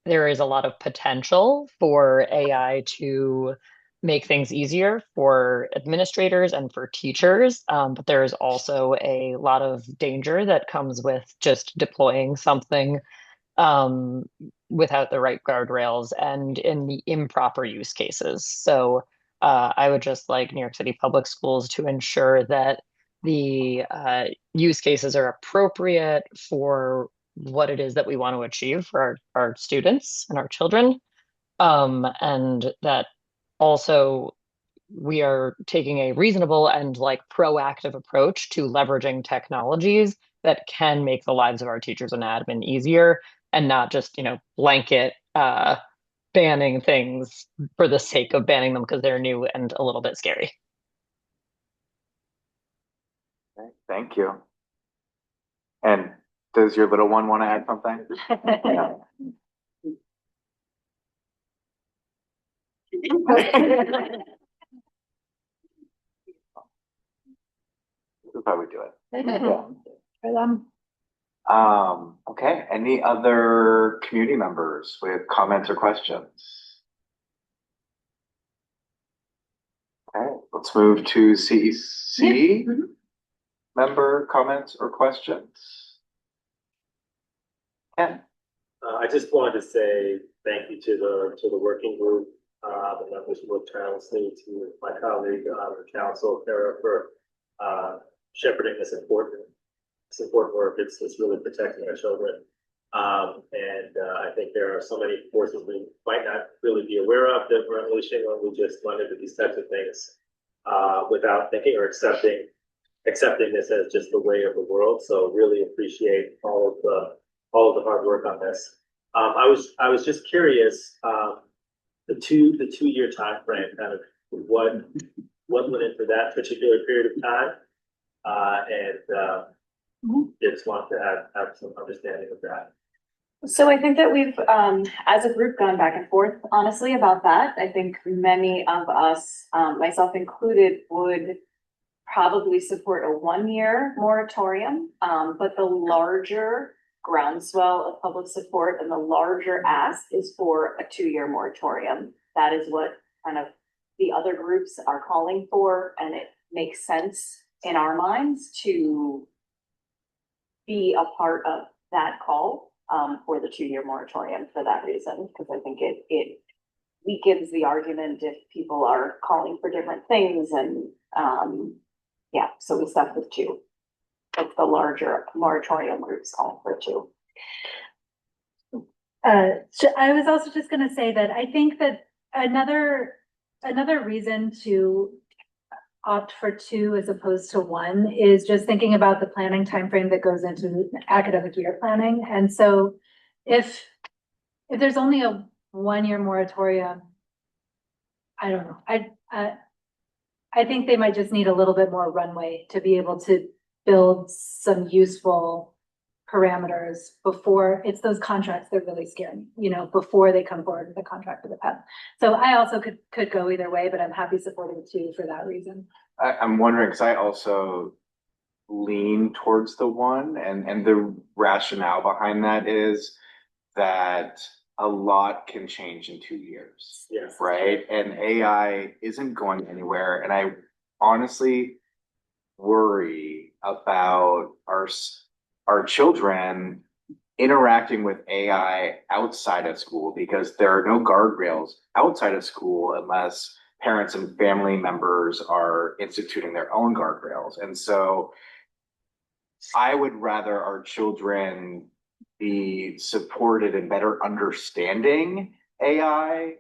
there is a lot of potential for AI to make things easier for administrators and for teachers, but there is also a lot of danger that comes with just deploying something without the right guardrails and in the improper use cases. So I would just like New York City Public Schools to ensure that the use cases are appropriate for what it is that we want to achieve for our students and our children. And that also we are taking a reasonable and like proactive approach to leveraging technologies that can make the lives of our teachers and admin easier and not just, blanket banning things for the sake of banning them because they're new and a little bit scary. Okay, thank you. And does your little one want to add something? Yeah. This is how we do it. Okay. Any other community members with comments or questions? Okay, let's move to CEC. Member comments or questions? Ken? I just wanted to say thank you to the working group, the members who worked tirelessly, to my colleague, the council, Kara, for shepherding this important work. It's really protecting our children. I think there are so many forces we might not really be aware of that we're unleashing when we just run into these types of things without thinking or accepting this as just the way of the world. So really appreciate all of the hard work on this. I was just curious, the 2-year time frame, kind of what went into that particular period of time, just want to have some understanding of that. So I think that we've, as a group, gone back and forth, honestly, about that. I think many of us, myself included, would probably support a 1-year moratorium, but the larger groundswell of public support and the larger ask is for a 2-year moratorium. That is what kind of the other groups are calling for, and it makes sense in our minds to be a part of that call for the 2-year moratorium for that reason, because I think it weakens the argument if people are calling for different things, and yeah, so we stuck with 2. It's the larger moratorium groups calling for 2. So I was also just going to say that I think that another reason to opt for 2 as opposed to 1 is just thinking about the planning timeframe that goes into academic year planning. And so if there's only a 1-year moratorium, I don't know. I think they might just need a little bit more runway to be able to build some useful parameters before, it's those contracts that really scare me, you know, before they come forward with a contract with a PEP. So I also could go either way, but I'm happy supporting two for that reason. I'm wondering, because I also lean towards the one, and the rationale behind that is that a lot can change in 2 years. Yes. Right? And AI isn't going anywhere. And I honestly worry about our children interacting with AI outside of school, because there are no guardrails outside of school unless parents and family members are instituting their own guardrails. And so I would rather our children be supported in better understanding AI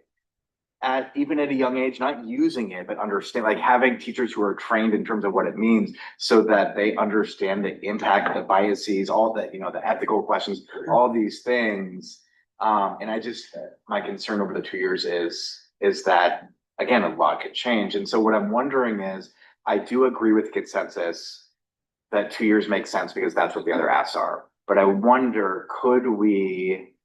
even at a young age, not using it, but understand, like having teachers who are trained in terms of what it means so that they understand the impact, the biases, all the, you know, the ethical questions, all these things. And my concern over the 2 years is that, again, a lot could change. And so what I'm wondering is, I do agree with consensus that 2 years makes sense because that's what the other asks are. But I wonder, could we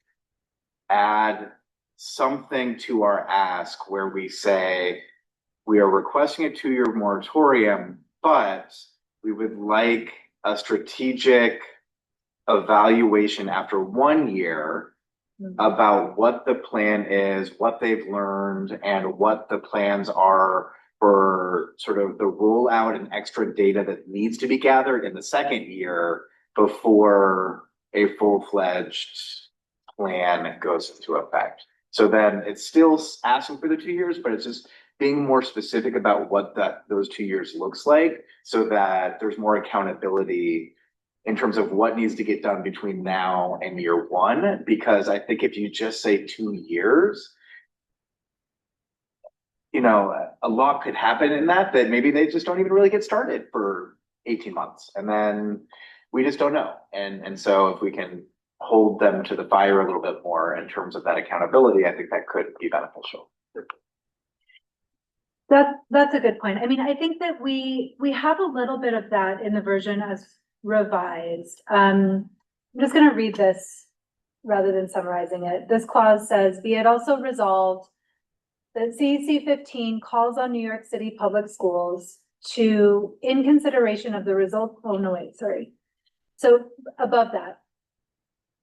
add something to our ask where we say we are requesting a 2-year moratorium, but we would like a strategic evaluation after 1 year about what the plan is, what they've learned, and what the plans are for sort of the rollout and extra data that needs to be gathered in the second year before a full-fledged plan goes into effect. So then it's still asking for the 2 years, but it's just being more specific about what those 2 years looks like, so that there's more accountability in terms of what needs to get done between now and year one. Because I think if you just say 2 years, you know, a lot could happen in that maybe they just don't even really get started for 18 months. And then we just don't know. And so if we can hold them to the fire a little bit more in terms of that accountability, I think that could be beneficial. That's a good point. I mean, I think that we have a little bit of that in the version as revised. I'm just going to read this rather than summarizing it. This clause says, be it also resolved that CEC 15 calls on New York City Public Schools to, in consideration of the result, oh no, wait, sorry. So above that,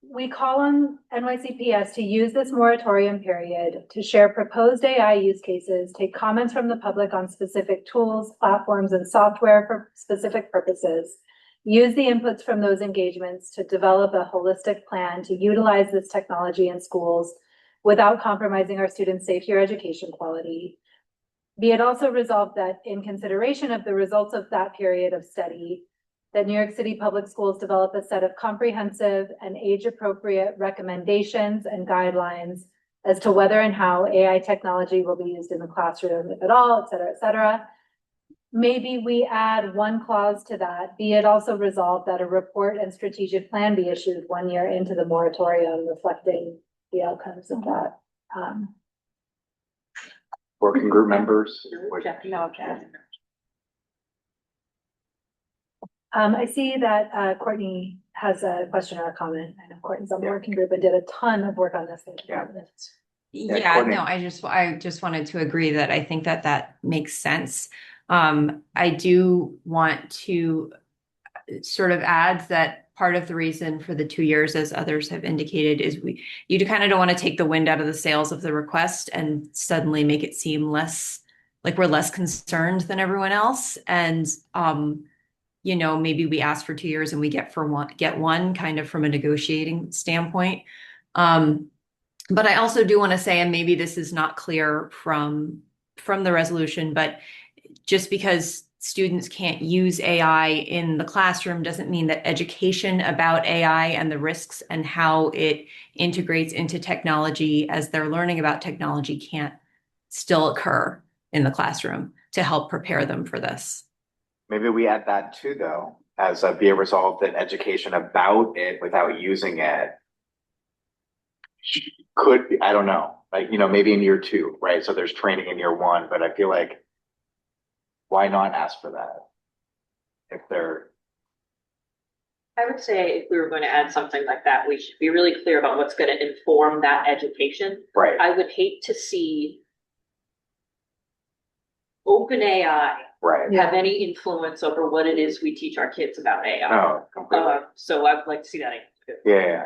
we call on NYCPS to use this moratorium period to share proposed AI use cases, take comments from the public on specific tools, platforms, and software for specific purposes, use the inputs from those engagements to develop a holistic plan to utilize this technology in schools without compromising our students' safety or education quality. Be it also resolved that in consideration of the results of that period of study, that New York City Public Schools develop a set of comprehensive and age-appropriate recommendations and guidelines as to whether and how AI technology will be used in the classroom, if at all, et cetera, et cetera. Maybe we add one clause to that, be it also resolved that a report and strategic plan be issued 1 year into the moratorium reflecting the outcomes of that. Working group members. I see that Courtney has a question or a comment. I know Courtney's on the working group and did a ton of work on this. Yeah, no, I just wanted to agree that I think that makes sense. I do want to sort of add that part of the reason for the 2 years, as others have indicated, is you kind of don't want to take the wind out of the sails of the request and suddenly make it seem less like we're less concerned than everyone else. And you know, maybe we ask for 2 years and we get one kind of from a negotiating standpoint. But I also do want to say, and maybe this is not clear from the resolution, but just because students can't use AI in the classroom doesn't mean that education about AI and the risks and how it integrates into technology as they're learning about technology can't still occur in the classroom to help prepare them for this. Maybe we add that too, though, as be a result that education about it without using it could be, I don't know, like, you know, maybe in year 2, right? So there's training in year 1, but I feel like, why not ask for that? If they're, I would say if we were going to add something like that, we should be really clear about what's going to inform that education. Right. I would hate to see OpenAI Right. have any influence over what it is we teach our kids about AI. No, completely. So I would like to see that. Yeah.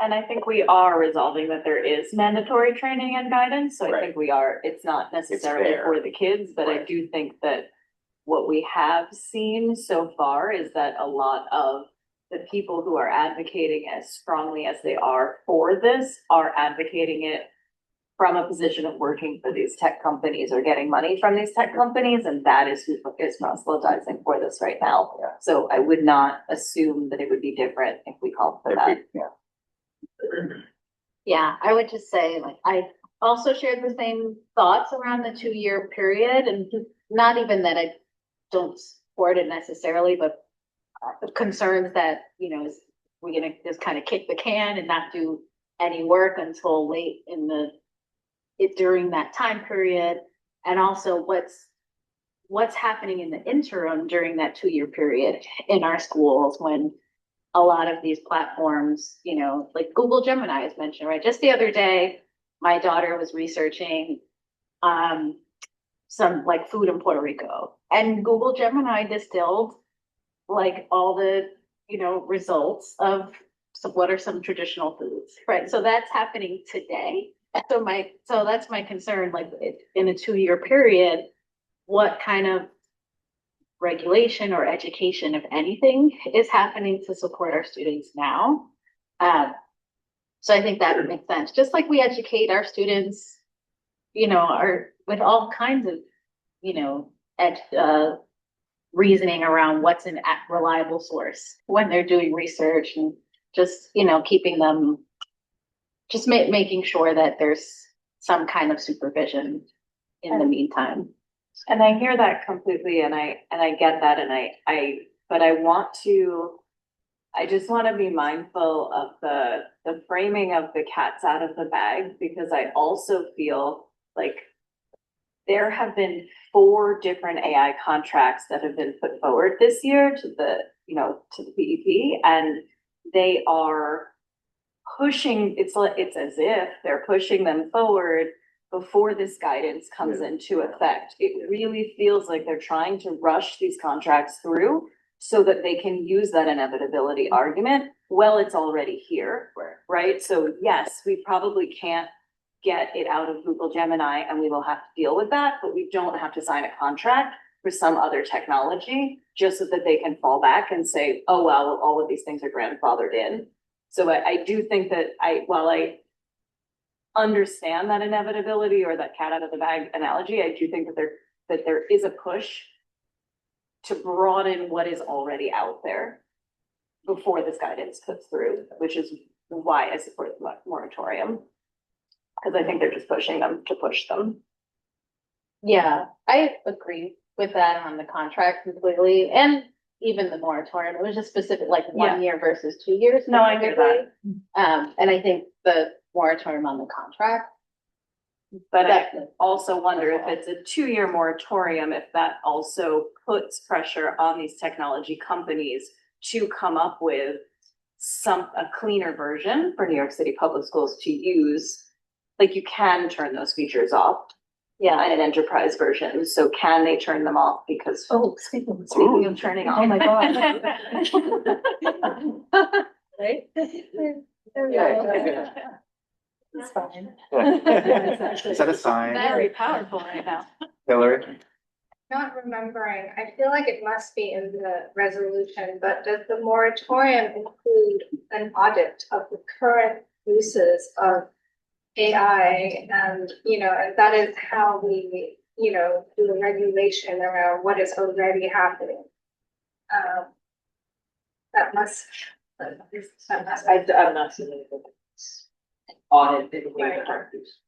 And I think we are resolving that there is mandatory training and guidance, so I Right. think we are, it's not necessarily there. for the kids, but I Right. do think that what we have seen so far is that a lot of the people who are advocating as strongly as they are for this are advocating it from a position of working for these tech companies or getting money from these tech companies, and that is who is proselytizing for this right now. Yeah. So I would not assume that it would be different if we called for that. Yeah, I would just say, like, I also shared the same thoughts around the 2-year period, and not even that I don't support it necessarily, but concerns that, you know, is we're gonna just kind of kick the can and not do any work until late in during that time period, and also what's happening in the interim during that 2-year period in our schools when a lot of these platforms, you know, like Google Gemini is mentioned, right? Just the other day, my daughter was researching some like food in Puerto Rico, and Google Gemini distilled like all the, you know, results of what are some traditional foods, right? So that's happening today. So that's my concern, like in a 2-year period, what kind of regulation or education, if anything, is happening to support our students now. So I think that would make sense. Just like we educate our students, you know, with all kinds of, you know, reasoning around what's an reliable source when they're doing research, and just, you know, keeping them, just making sure that there's some kind of supervision in the meantime. And I hear that completely, and I get that, and but I just want to be mindful of the framing of the cat's out of the bag, because I also feel like there have been 4 different AI contracts that have been put forward this year to the PEP, and they are pushing, it's as if they're pushing them forward before this guidance comes into effect. It really feels like they're trying to rush these contracts through so that they can use that inevitability argument. Well, it's already here, right? So yes, we probably can't get it out of Google Gemini, and we will have to deal with that, but we don't have to sign a contract for some other technology just so that they can fall back and say, oh, well, all of these things are grandfathered in. So I do think that while I understand that inevitability or that cat out of the bag analogy, I do think that there is a push to broaden what is already out there before this guidance puts through, which is why I support the moratorium. Because I think they're just pushing them to push them. Yeah, I agree with that on the contract completely, and even the moratorium. It was just specific, like 1 year versus 2 years. No, I get that. And I think the moratorium on the contract. But I also wonder if it's a 2-year moratorium, if that also puts pressure on these technology companies to come up with a cleaner version for New York City public schools to use. Like, you can turn those features off. Yeah, in an enterprise version. So can they turn them off? Because speaking of turning off. Oh my God. Right? Yeah. It's fine. Is that a sign? Very powerful right now. Hillary? Not remembering, I feel like it must be in the resolution, but does the moratorium include an audit of the current uses of AI? And, you know, and that is how we, you know, do the regulation around what is already happening. I'm not seeing anything audit.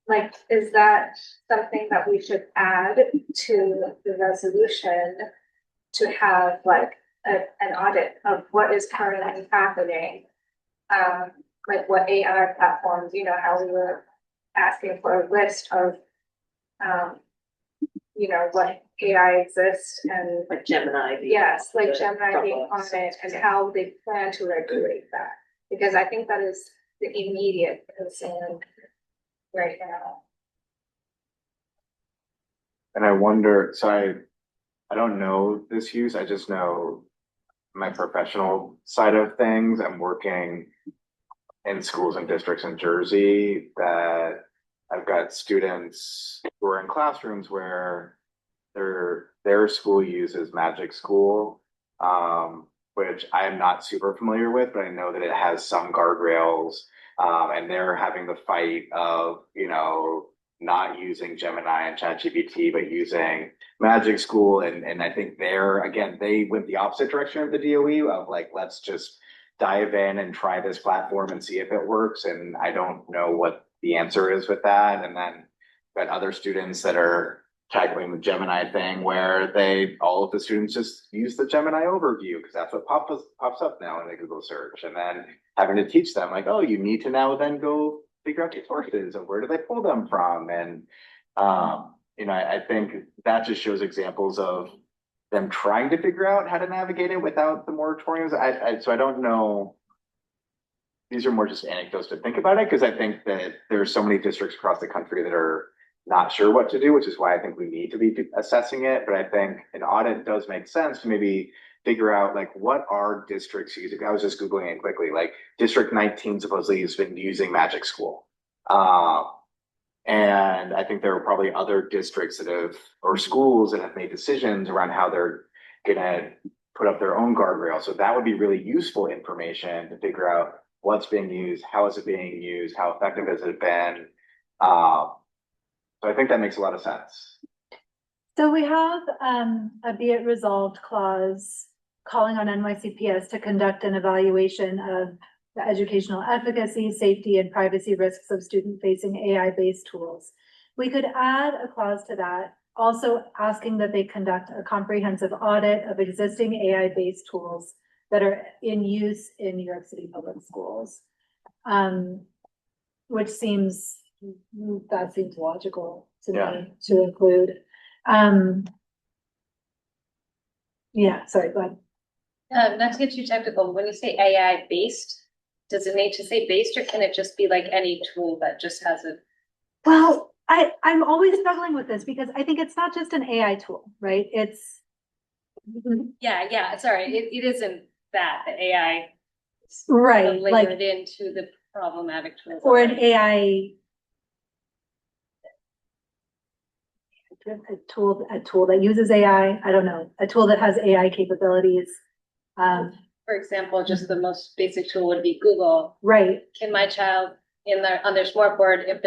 Like, is that something that we should add to the resolution to have like an audit of what is currently happening? Like what AI platforms, you know, how we were asking for a list of, you know, what AI exists and Like Gemini. yes, like Gemini being on it and how they plan to regulate that. Because I think that is the immediate concern right now. And I wonder, so I don't know this use, I just know my professional side of things. I'm working in schools and districts in Jersey that I've got students who are in classrooms where their school uses Magic School, which I am not super familiar with, but I know that it has some guardrails, and they're having the fight of, you know, not using Gemini and ChatGPT, but using Magic School. And I think they went the opposite direction of the DOE of like, let's just dive in and try this platform and see if it works. And I don't know what the answer is with that. And then got other students that are tackling the Gemini thing where all of the students just use the Gemini overview because that's what pops up now in the Google search. And then having to teach them like, oh, you need to now then go figure out the sources and where do they pull them from. And, you know, I think that just shows examples of them trying to figure out how to navigate it without the moratoriums. So I don't know. These are more just anecdotes to think about it because I think that there's so many districts across the country that are not sure what to do, which is why I think we need to be assessing it. But I think an audit does make sense to maybe figure out like what are districts using. I was just Googling it quickly, like District 19 supposedly has been using Magic School. And I think there are probably other districts that have, or schools that have made decisions around how they're gonna put up their own guardrail. So that would be really useful information to figure out what's being used, how is it being used, how effective has it been. So I think that makes a lot of sense. So we have a be it resolved clause calling on NYCPS to conduct an evaluation of the educational efficacy, safety, and privacy risks of student-facing AI-based tools. We could add a clause to that, also asking that they conduct a comprehensive audit of existing AI-based tools that are in use in New York City public schools, which seems logical to me to include. Yeah, sorry, go ahead. Not to get too technical, when you say AI based, does it need to say based or can it just be like any tool that just has a? Well, I'm always struggling with this because I think it's not just an AI tool, right? It's. Yeah, sorry, it isn't that, the AI. Right, Layered like into the problematic tools. or an AI. A tool that uses AI, I don't know, a tool that has AI capabilities. For example, just the most basic tool would be Google. Right. Can my child on their smartboard, if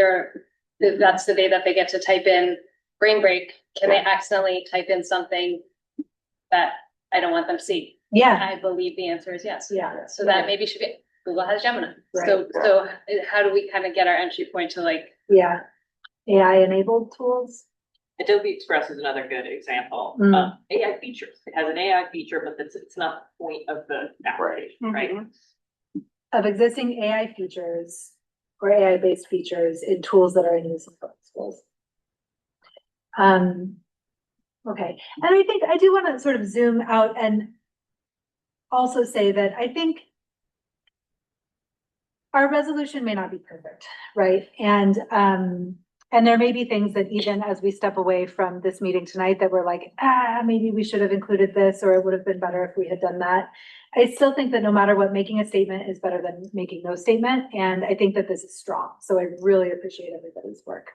that's the day that they get to type in brain break, can they accidentally type in something that I don't want them to see? Yeah. I believe the answer is yes. Yeah. So that maybe should be, Google has Gemini. Right. So how do we kind of get our entry point to like? Yeah. AI enabled tools. Adobe Express is another good example of AI features. It has an AI feature, but it's not the point of the application, right? Of existing AI features or AI-based features in tools that are in use in public schools. Okay, and I think I do want to sort of zoom out and also say that I think our resolution may not be perfect, right? And there may be things that even as we step away from this meeting tonight that we're like, maybe we should have included this, or it would have been better if we had done that. I still think that no matter what, making a statement is better than making no statement. And I think that this is strong. So I really appreciate everybody's work.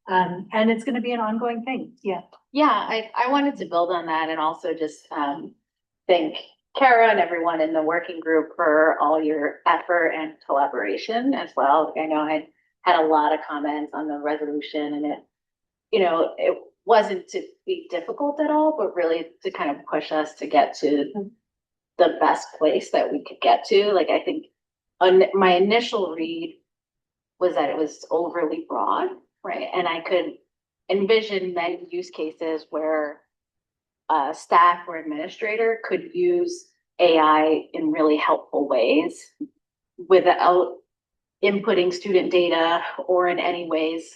And it's going to be an ongoing thing. Yeah. Yeah, I wanted to build on that and also just thank Kara and everyone in the working group for all your effort and collaboration as well. I know I had a lot of comments on the resolution and it wasn't to be difficult at all, but really to kind of push us to get to the best place that we could get to. Like, I think my initial read was that it was overly broad, right? And I could envision many use cases where staff or administrator could use AI in really helpful ways without inputting student data or in any ways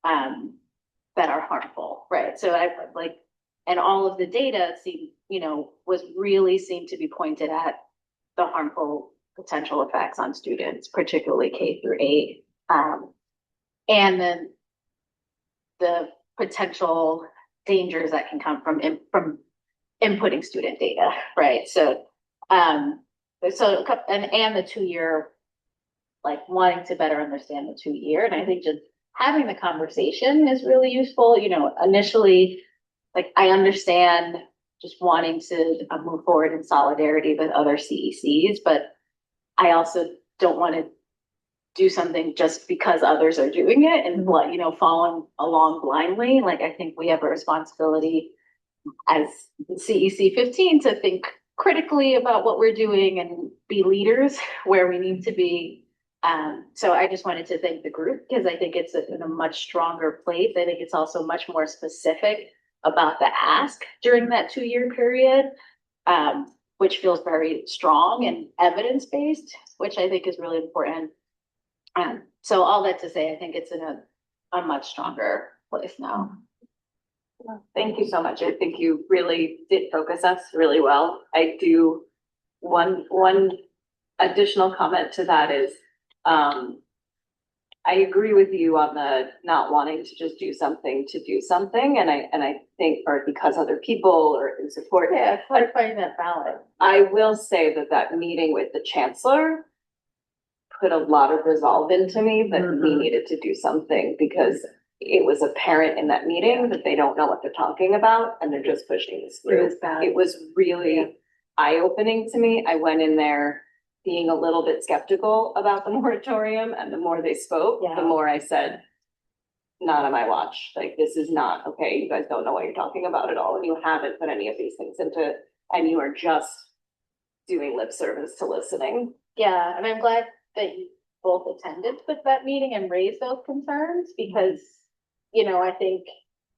that are harmful, right? So I like And all of the data seemed, seemed to be pointed at the harmful potential effects on students, particularly K-8. And then the potential dangers that can come from inputting student data, right? So, and the 2-year, like wanting to better understand the 2-year. And I think just having the conversation is really useful. Initially, like I understand just wanting to move forward in solidarity with other CECs, but I also don't want to do something just because others are doing it and following along blindly. Like I think we have a responsibility as CEC 15 to think critically about what we're doing and be leaders where we need to be. So I just wanted to thank the group because I think it's in a much stronger place. I think it's also much more specific about the ask during that 2-year period, which feels very strong and evidence-based, which I think is really important. So all that to say, I think it's in a much stronger place now. Thank you so much. I think you really did focus us really well. I do one additional comment to that is I agree with you on the not wanting to just do something to do something. And I think or because other people are in support. Yeah, clarifying that balance. I will say that meeting with the chancellor put a lot of resolve into me that we needed to do something because it was apparent in that meeting that they don't know what they're talking about and they're just pushing this through. It was bad. It was really eye-opening to me. I went in there being a little bit skeptical about the moratorium, and the more they spoke, the more I said, not on my watch. Like, this is not okay. You guys don't know what you're talking about at all, and you haven't put any of these things into, and you are just doing lip service to listening. Yeah, and I'm glad that you both attended with that meeting and raised those concerns because, I think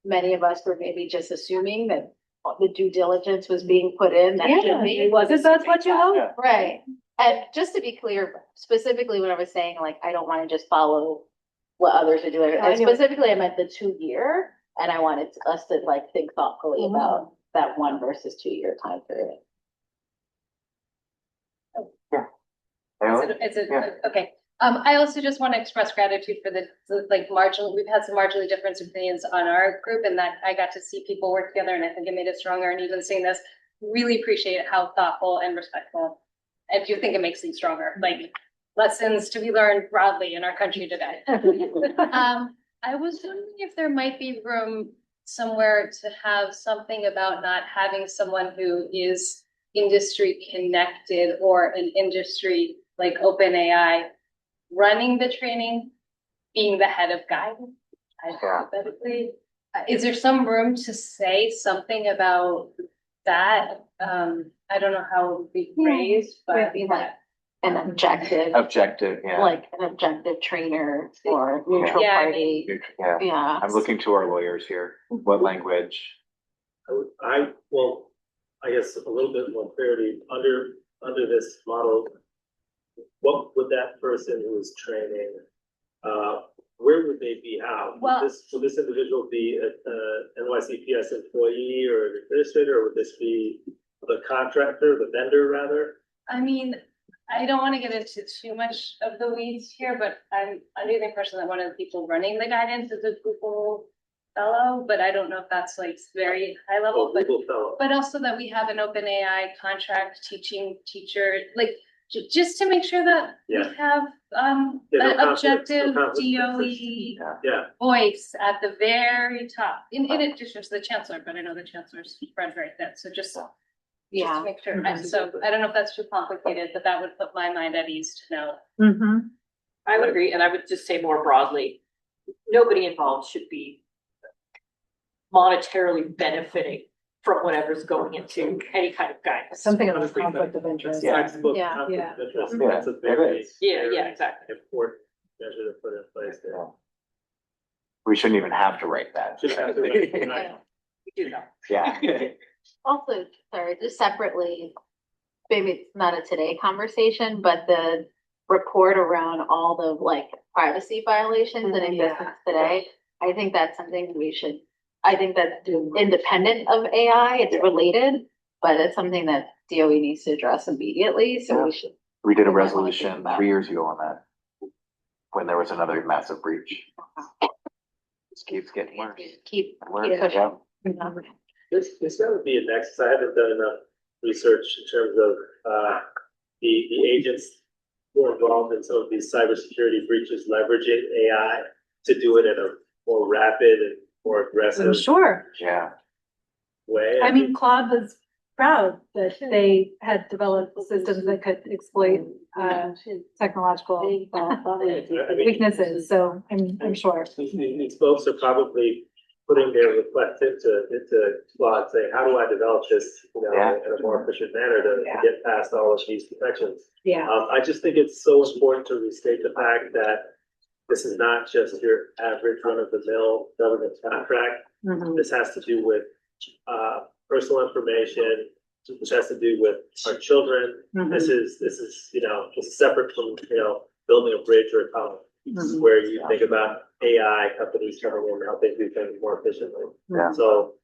many of us were maybe just assuming that the due diligence was being put in. Because that's what you hope. Right. And just to be clear, specifically when I was saying, like, I don't want to just follow what others are doing. Specifically, I meant the 2-year, and I wanted us to, like, think thoughtfully about that 1 versus 2-year time period. Okay. I also just want to express gratitude for the we've had some marginally different opinions on our group and that I got to see people work together and I think it made it stronger. And even saying this, really appreciate how thoughtful and respectful. I do think it makes things stronger, like lessons to be learned broadly in our country today. I was wondering if there might be room somewhere to have something about not having someone who is industry connected or an industry like OpenAI running the training, being the head of guidance, hypothetically. Is there some room to say something about that? I don't know how it would be phrased, but an objective, like an objective trainer or neutral party. I'm looking to our lawyers here. What language? I guess a little bit more clarity under this model. What would that person who is training, where would they be housed? Would this individual be an NYCPS employee or an administrator, or would this be the contractor, the vendor rather? I mean, I don't want to get into too much of the weeds here, but I'm under the impression that one of the people running the guidance is a Google fellow, but I don't know if that's like very high level, but also that we have an OpenAI contract teacher, like just to make sure that we have an objective DOE voice at the very top, in addition to the chancellor, but I know the chancellor's spread very thin, so just to make sure. So I don't know if that's too complicated, but that would put my mind at ease to know. I would agree, and I would just say more broadly, nobody involved should be monetarily benefiting from whatever's going into any kind of guidance. Something about conflict of interest. Exactly. That's a very exactly. important measure to put in place there. We shouldn't even have to write that. We do know. Yeah. Also, sorry, just separately, maybe it's not a today conversation, but the report around all the privacy violations in existence today, I think that's something we should I think that independent of AI, it's related, but it's something that DOE needs to address immediately, so we should. We did a we might wanna resolution think about 3 years ago on that. When there was another massive breach. This keeps getting worse. Keep Worse, pushing. yeah. This got to be a next. I haven't done enough research in terms of the agents who are involved in some of these cybersecurity breaches leveraging AI to do it in a more rapid and more aggressive I'm sure. Yeah. way. I mean, Claude was proud that they had developed systems that could exploit technological weaknesses, so I'm sure. These folks are probably putting their request into Claude, saying, how do I develop this, in a more efficient manner to get past all of these protections? Yeah. I just think it's so important to restate the fact that this is not just your average run-of-the-mill government contract. This has to do with personal information, which has to do with our children. This is it's separate from building a bridge or a tunnel. This is where you think about AI companies coming in and how they do things more efficiently. Yeah. So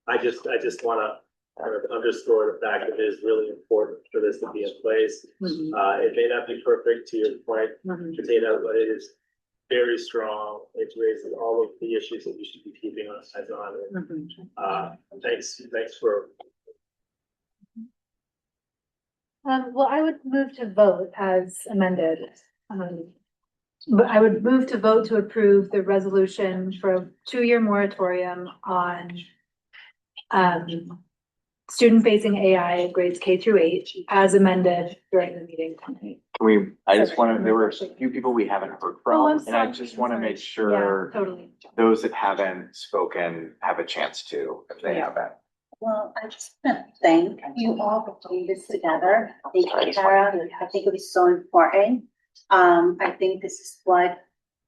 I just want to kind of underscore the fact that it is really important for this to be in place. It may not be perfect, to your point, Katina, but it is very strong. It raises all of the issues that we should be keeping our eyes on. Thanks for. Well, I would move to vote as amended. But I would move to vote to approve the resolution for a 2-year moratorium on student-facing AI in grades K through 8 as amended during the meeting tonight. I just wanted, there were a few people we haven't heard Oh, I'm from, and I sorry, just I'm want to sorry. make sure Yeah, totally. those that haven't spoken have a chance to, if they haven't. Well, I just want to thank you all for putting this together. Thank you, Kara. I think it was so important. I think this is what,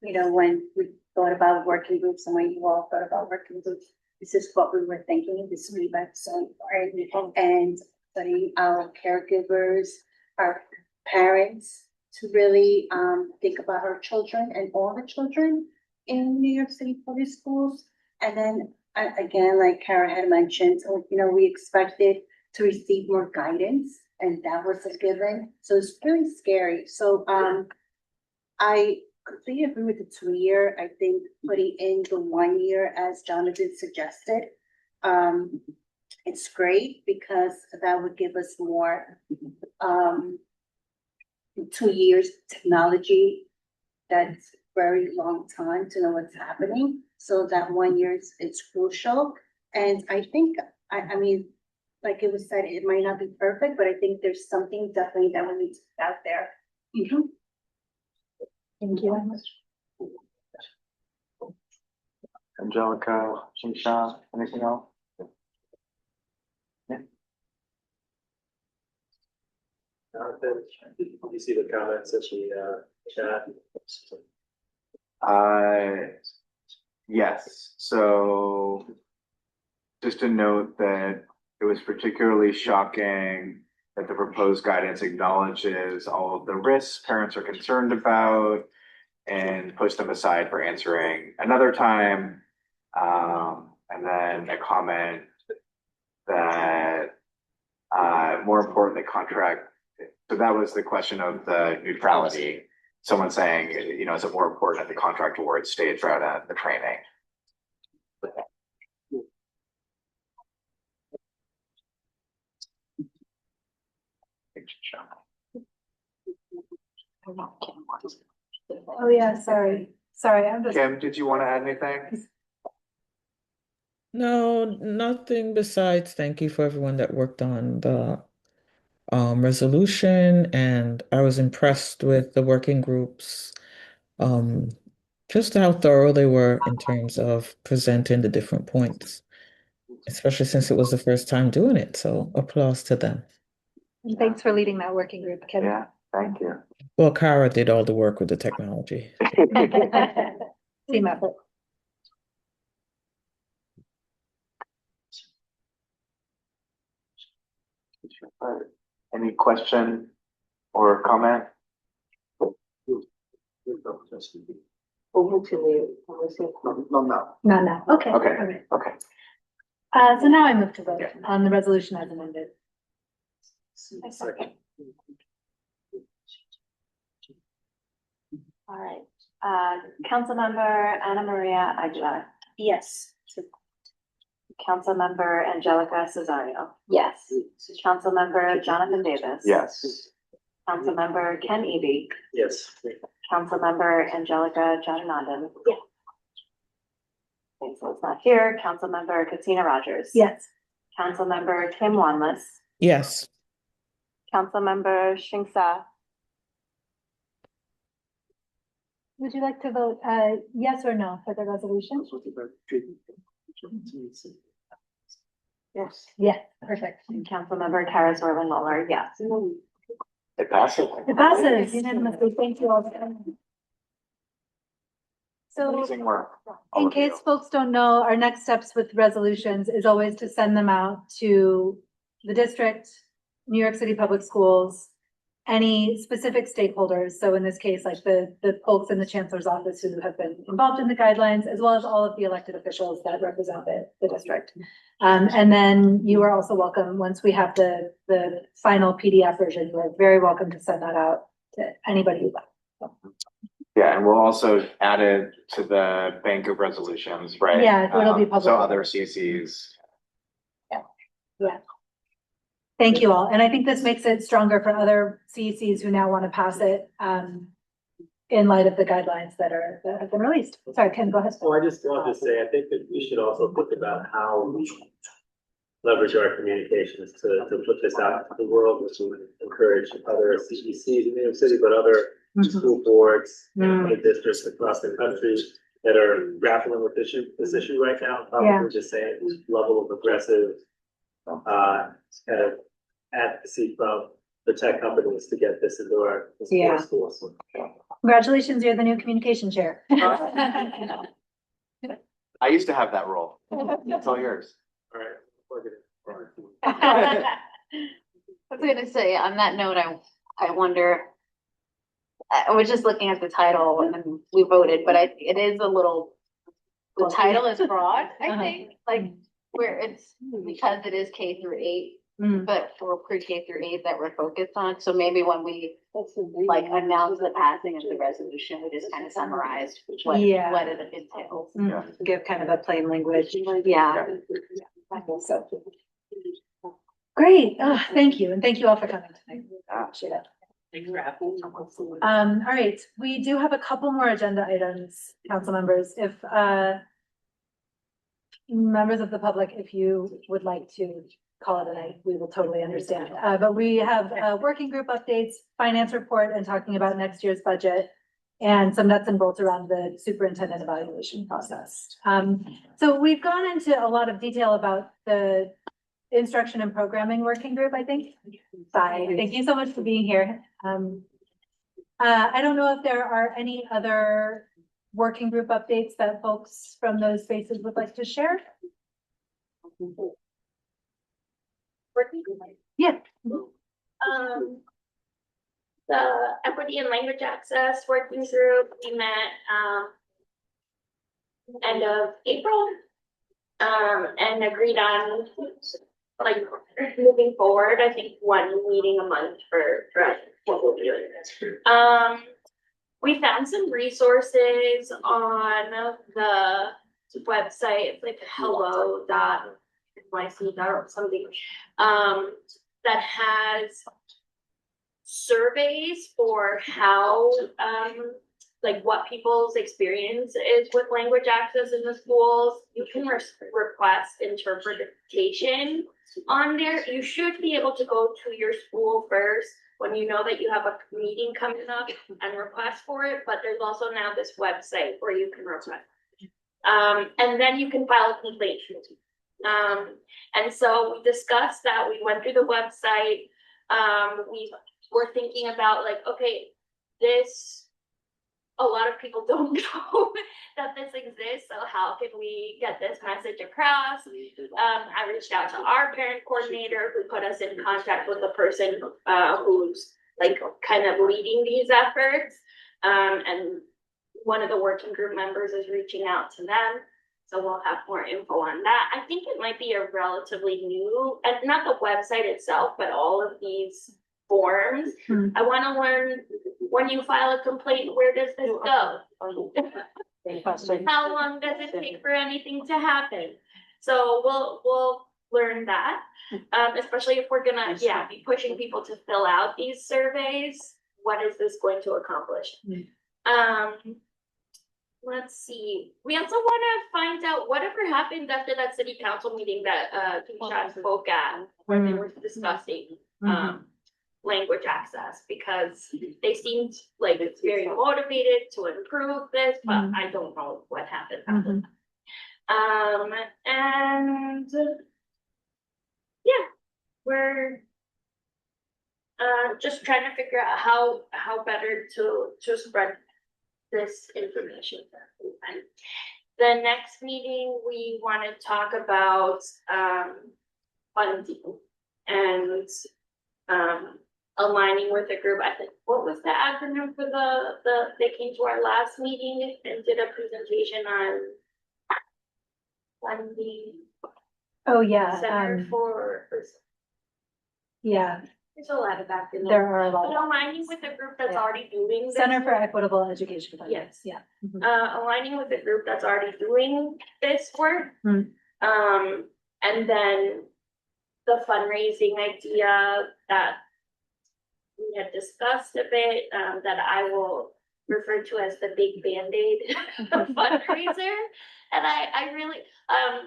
when we thought about working groups and when you all thought about working groups, this is what we were thinking. This is so important. And studying our caregivers, our parents to really think about our children and all the children in New York City public schools. And then again, like Kara had mentioned, we expected to receive more guidance, and that was a given. So it's really scary. So I completely agree with the 2-year. I think putting in the 1 year, as Jonathan suggested, it's great because that would give us more 2 years technology. That's very long time to know what's happening. So that 1 year is crucial. And I think, I mean, like it was said, it might not be perfect, but I think there's something definitely that we need to put out there. Thank you very much. Angelica, Shinsha, anything else? Yeah. Jonathan, did you see the comments in the chat? Yes, so just to note that it was particularly shocking that the proposed guidance acknowledges all of the risks parents are concerned about and puts them aside for answering another time. And then a comment that more important, the contract. So that was the question of the neutrality. Someone saying, is it more important that the contract awards stage rather than the training? Oh, yeah, sorry. I'm just. Kim, did you want to add anything? No, nothing besides thank you for everyone that worked on the resolution, and I was impressed with the working groups, just how thorough they were in terms of presenting the different points, especially since it was the first time doing it. So applause to them. And thanks for leading that working group, Kim. Yeah, thank you. Well, Kara did all the work with the technology. Team effort. Any question or comment? Not now. Okay. Okay. All right. Okay. So now I move to vote on the resolution as amended. Second. All right, Councilmember Anna Maria Aguilar. Yes. Councilmember Angelica Cesario. Yes. Councilmember Jonathan Davis. Yes. Councilmember Ken Eby. Yes. Councilmember Angelica Jaganandan. Yes. Okay, so it's not here. Councilmember Katina Rogers. Yes. Councilmember Tim Wanless. Yes. Councilmember Shingsa. Would you like to vote yes or no for the resolution? Yes. Yes, perfect. And Councilmember Kara Zorlin Muller, yes. It passes. It passes unanimously. Thank you all. So Amazing work. all in of you. case folks don't know, our next steps with resolutions is always to send them out to the district, New York City Public Schools, any specific stakeholders. So in this case, like the folks in the chancellor's office who have been involved in the guidelines, as well as all of the elected officials that represent the district. And then you are also welcome, once we have the final PDF version, you are very welcome to send that out to anybody you'd like. Yeah, and we'll also add it to the bank of resolutions, right? Yeah, so it'll be public. So other CCs. Yeah. Thank you all. And I think this makes it stronger for other CECs who now want to pass it in light of the guidelines that have been released. Sorry, Ken, go ahead. So I just wanted to say, I think that we should also think about how we leverage our communications to put this out to the world, which would encourage other CECs in New York City, but other school boards and other districts across the country that are grappling with this issue right now. Probably just saying level of aggressive kind of advocacy from the tech companies to get this into our schools. Congratulations, you're the new communication chair. I used to have that role. It's all yours. All right. I was gonna say, on that note, I wonder, I was just looking at the title and then we voted, but it is a little, the title is broad, I think, like where it's, because it is K through 8, but for pre-K through 8 that we're focused on. So maybe when we like announce the passing of the resolution, we just kind of summarize what it entails. Give kind of a plain language. Yeah. So great. Oh, thank you. And thank you all for coming tonight. Appreciate it. Thanks for having me. All right, we do have a couple more agenda items, council members. If members of the public, if you would like to call it a night, we will totally understand. But we have working group updates, finance report, and talking about next year's budget, and some nuts and bolts around the superintendent evaluation process. So we've gone into a lot of detail about the instruction and programming working group, I think. Bye. Thank you so much for being here. I don't know if there are any other working group updates that folks from those spaces would like to share. Working group. Yeah. The equity and language access working group, we met end of April and agreed on like moving forward. I think one meeting a month for us, what we'll be doing. We found some resources on the website. It's like hello.nyc or something that has surveys for how like what people's experience is with language access in the schools. You can request interpretation on there. You should be able to go to your school first when you know that you have a meeting coming up and request for it, but there's also now this website where you can request. And then you can file a complaint. And so we discussed that. We went through the website. We were thinking about like, okay, a lot of people don't know that this exists. So how can we get this message across? I reached out to our parent coordinator who put us in contact with the person who's like kind of leading these efforts. And one of the working group members is reaching out to them. So we'll have more info on that. I think it might be a relatively new, and not the website itself, but all of these forms. I want to learn, when you file a complaint, where does this go? How long does it take for anything to happen? So we'll learn that, especially if we're gonna, be pushing people to fill out these surveys. What is this going to accomplish? Let's see. We also want to find out whatever happened after that city council meeting that Keisha spoke at, where they were discussing language access, because they seemed like it's very motivated to improve this, but I don't know what happened after that. And we're just trying to figure out how better to spread this information. The next meeting, we want to talk about funding and aligning with the group. I think, what was the acronym for they came to our last meeting and did a presentation on funding? Oh, yeah. Center for yeah. There's a lot of acronyms. There are a lot. But aligning with the group that's already doing this. Center for Equitable Education. Yes. Yeah. Aligning with the group that's already doing this work. And then the fundraising idea that we had discussed a bit, that I will refer to as the big Band-Aid fundraiser. And I really,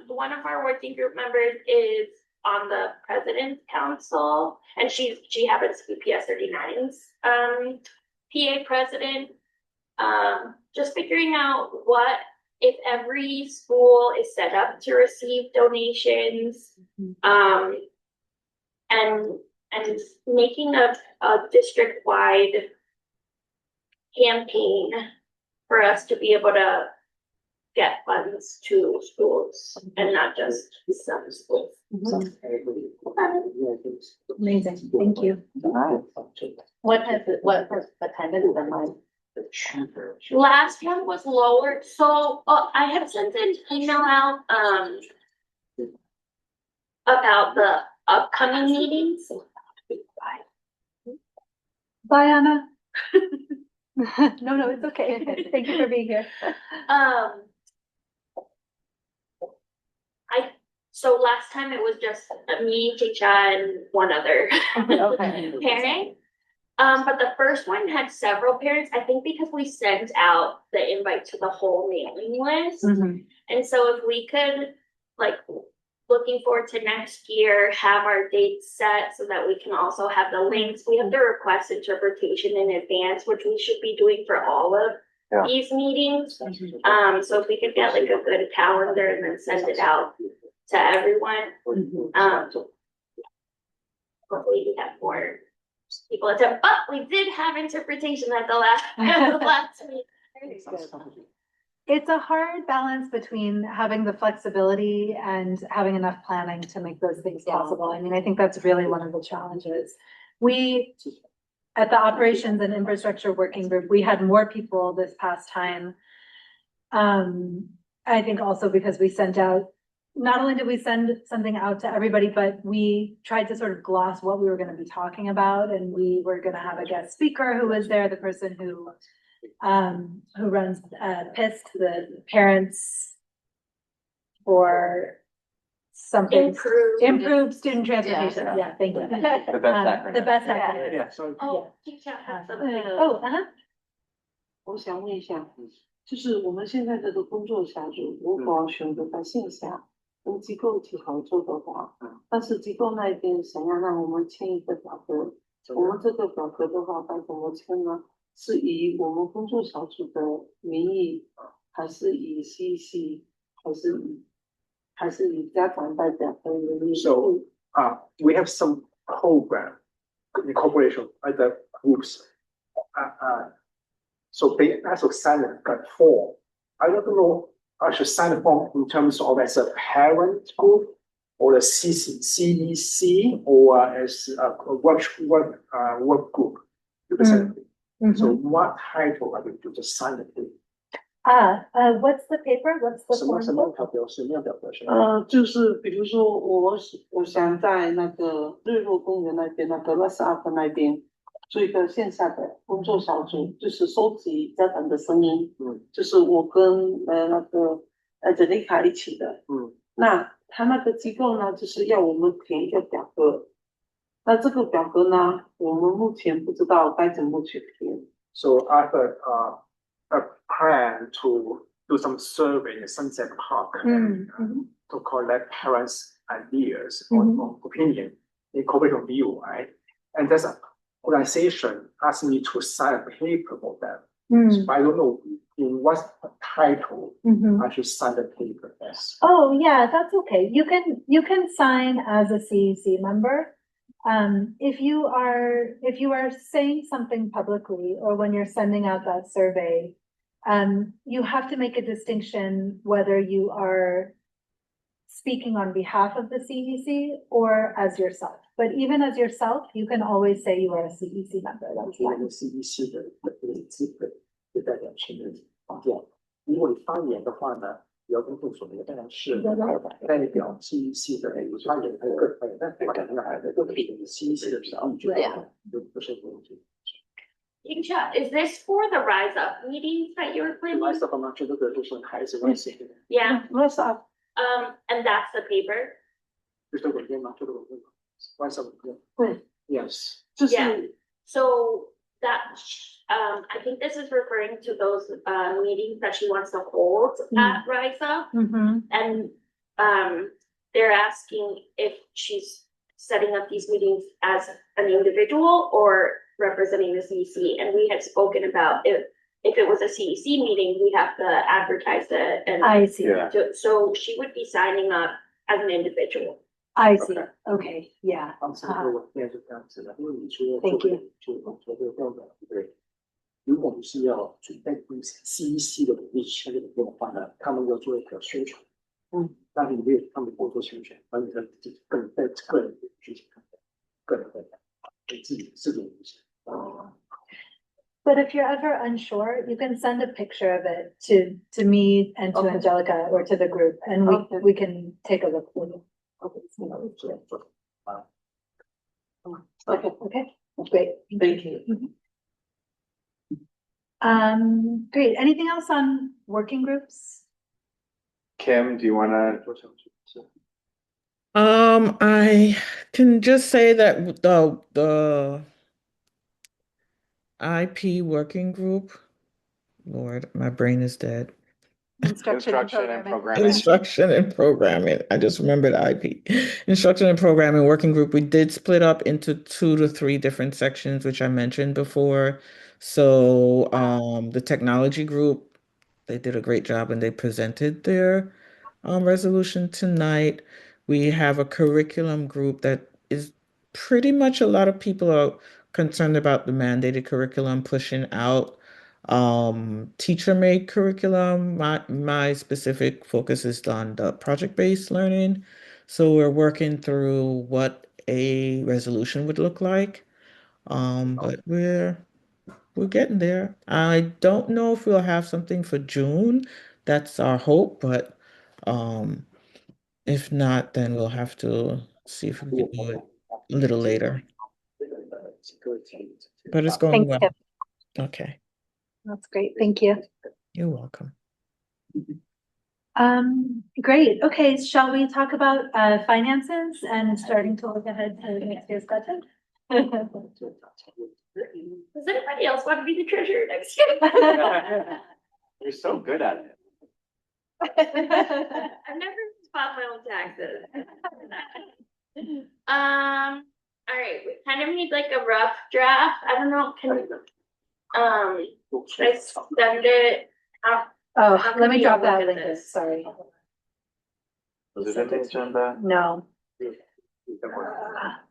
one of our working group members is on the President's Council, and she happens to be PS 39's PA president. Just figuring out what, if every school is set up to receive donations, and making a district-wide campaign for us to be able to get funds to schools and not just some schools. Amazing, thank you. What has attendance been like? Last one was lower, so I have sent an email out about the upcoming meetings. Bye, Anna. No, it's okay. Thank you for being here. So last time it was just me, Teacher, and one other parent. But the first one had several parents, I think because we sent out the invite to the whole mailing list. And so if we could, like, looking forward to next year, have our dates set so that we can also have the links. We have to request interpretation in advance, which we should be doing for all of these meetings. So if we could get like a good calendar and then send it out to everyone. Hopefully we have more people attend, but we did have interpretation at the last meeting. It's a hard balance between having the flexibility and having enough planning to make those things possible. I mean, I think that's really one of the challenges. We, at the Operations and Infrastructure Working Group, we had more people this past time. I think also because we sent out, not only did we send something out to everybody, but we tried to sort of gloss what we were going to be talking about. And we were going to have a guest speaker who was there, the person who runs PIST, the Parents for something. Improved Student Transportation. Yeah, thank you. The best acronym. The best acronym. Yeah, so. Oh, 我想问一下，就是我们现在这个工作小组，如果选择在线下跟机构一起合作的话，但是机构那边想要让我们签一个表格，我们这个表格的话该怎么签呢？是以我们工作小组的名义，还是以 CEC， 还是以家长代表的名义 So we have some program incorporation other groups. So they also sign a form. I don't know, I should sign a form in terms of as a parent group or a CEC or as a work group. So what title are you to sign it? What's the paper? What's the 什么 form? 表格？什么样表格？就是比如说我想在那个日落公园那边那个 West Up 那边做一个线下的工作小组，就是收集家长的声音。就是我跟那个泽丽卡一起的。那他那个机构呢，就是要我们填一个表格。那这个表格呢，我们目前不知道该怎么去填。So I have a plan to do some survey in Sunset Park to collect parents' ideas or opinion, incorporate view, right? And there's an organization asked me to sign a paper for them. So I don't know in what title I should sign the paper as. Oh, yeah, that's okay. You can sign as a CEC member. If you are saying something publicly or when you're sending out that survey, you have to make a distinction whether you are speaking on behalf of the CEC or as yourself. But even as yourself, you can always say you are a CEC member. That's fine. CEC 的资本就代表权的绑架。如果你发言的话呢，比较跟众所的当然是代表 CEC 的有发言，还有个人，但发言的还有个可以 CEC 的表决，就不是问题。Incha, is this for the Rise Up meetings that you're planning? Rise Up 呢，这个就是孩子关系。Yeah. Rise Up. And that's the paper. 就是稳定吗？就是稳定吗 ？Rise Up 对 Yes. Yeah. So that I think this is referring to those meetings that she wants to hold at Rise Up. And they're asking if she's setting up these meetings as an individual or representing the CEC. And we had spoken about if it was a CEC meeting, we'd have to advertise it. And I see. So she would be signing up as an individual. I see. Okay. Yeah. 我现在是这样子的，因为你说 Thank you. 就做这个调查，对。如果你是要准备CEC 的努力签这个的话呢，他们要做一个宣传。但是你没有他们不做宣传，而你的个人在个人的具体个人的对自己这种影响。But if you're ever unsure, you can send a picture of it to me and to Angelica or to the group, and we can take a look for you. Okay, great. Thank you. Great. Anything else on working groups? Kim, do you want to? I can just say that the IP working group, Lord, my brain is dead. Instruction and programming. Instruction and programming. I just remembered IP. Instruction and programming working group. We did split up into 2 to 3 different sections, which I mentioned before. So the technology group, they did a great job and they presented their resolution tonight. We have a curriculum group that is pretty much a lot of people are concerned about the mandated curriculum pushing out teacher made curriculum. My specific focus is on the project-based learning. So we're working through what a resolution would look like. But we're getting there. I don't know if we'll have something for June. That's our hope, but if not, then we'll have to see if we can do it a little later. But it's going well. Okay. That's great. Thank you. You're welcome. Great. Okay, shall we talk about finances and starting to look ahead to next year's budget? Does anybody else want to be the treasurer next year? You're so good at it. I've never filed my own taxes. All right, we kind of need like a rough draft. I don't know, should I send it? Oh, let me drop that link. Sorry. Was it in the agenda? No.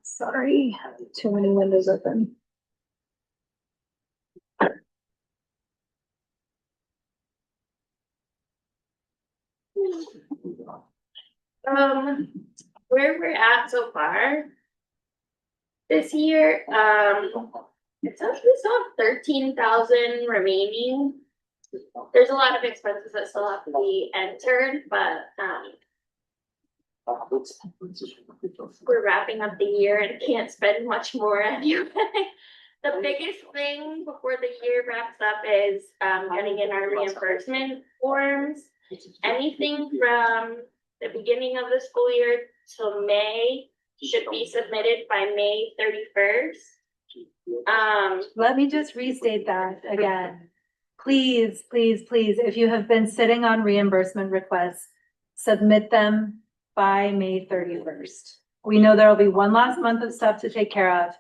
Sorry, too many windows open. Where we're at so far this year, it says we still have 13,000 remaining there's a lot of expenses that still have to be entered, but, we're wrapping up the year and can't spend much more anyway. The biggest thing before the year wraps up is, getting in our reimbursement forms. Anything from the beginning of the school year till May should be submitted by May 31st. Let me just restate that again. Please, please, please, if you have been sitting on reimbursement requests, submit them by May 31st. We know there will be one last month of stuff to take care of,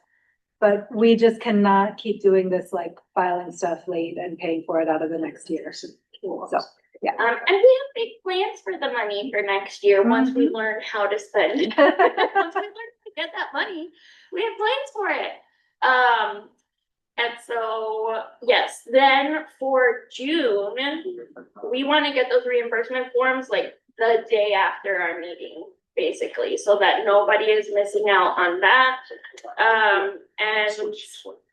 but we just cannot keep doing this, like filing stuff late and paying for it out of the next year. So, yeah. And we have big plans for the money for next year, once we learn how to spend it. Once we learn to get that money, we have plans for it. And so, yes, then for June, we want to get those reimbursement forms like the day after our meeting, basically, so that nobody is missing out on that. And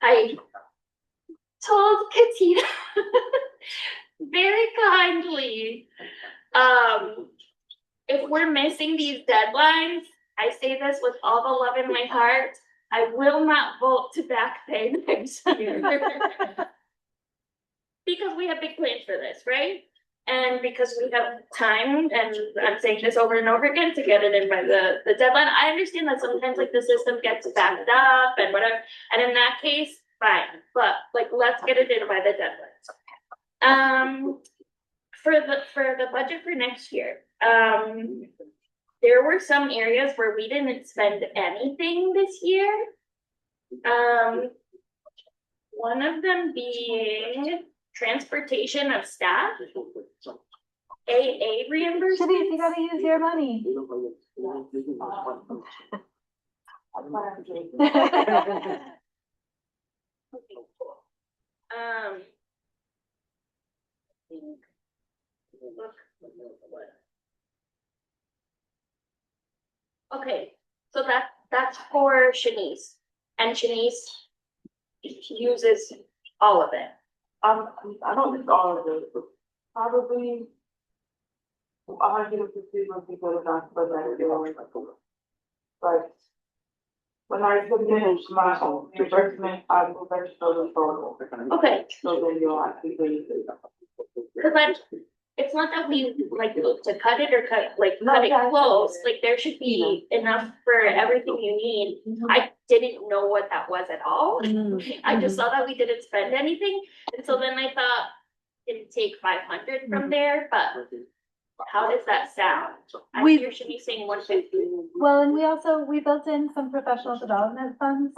I told Katina very kindly, if we're missing these deadlines, I say this with all the love in my heart, I will not vote to back pay next year. Because we have big plans for this, right? And because we have time, and I'm saying this over and over again, to get it in by the deadline. I understand that sometimes like the system gets backed up and whatever, and in that case, fine. But like, let's get it in by the deadline. For the budget for next year, there were some areas where we didn't spend anything this year. One of them being transportation of staff, AA reimbursement. Shanice, you gotta use your money. Okay, so that's for Shanice, and Shanice uses all of it. I don't think all of it, probably 150 would be good enough for that. But when I submit my reimbursement, I will register the total. Okay. So then you'll actually pay it. Cause then, it's not that we like look to cut it or cut it close, like there should be enough for everything you need. I didn't know what that was at all. I just saw that we didn't spend anything, and so then I thought it'd take 500 from there, but how does that sound? I hear Shanice saying 150. Well, and we built in some professional development funds.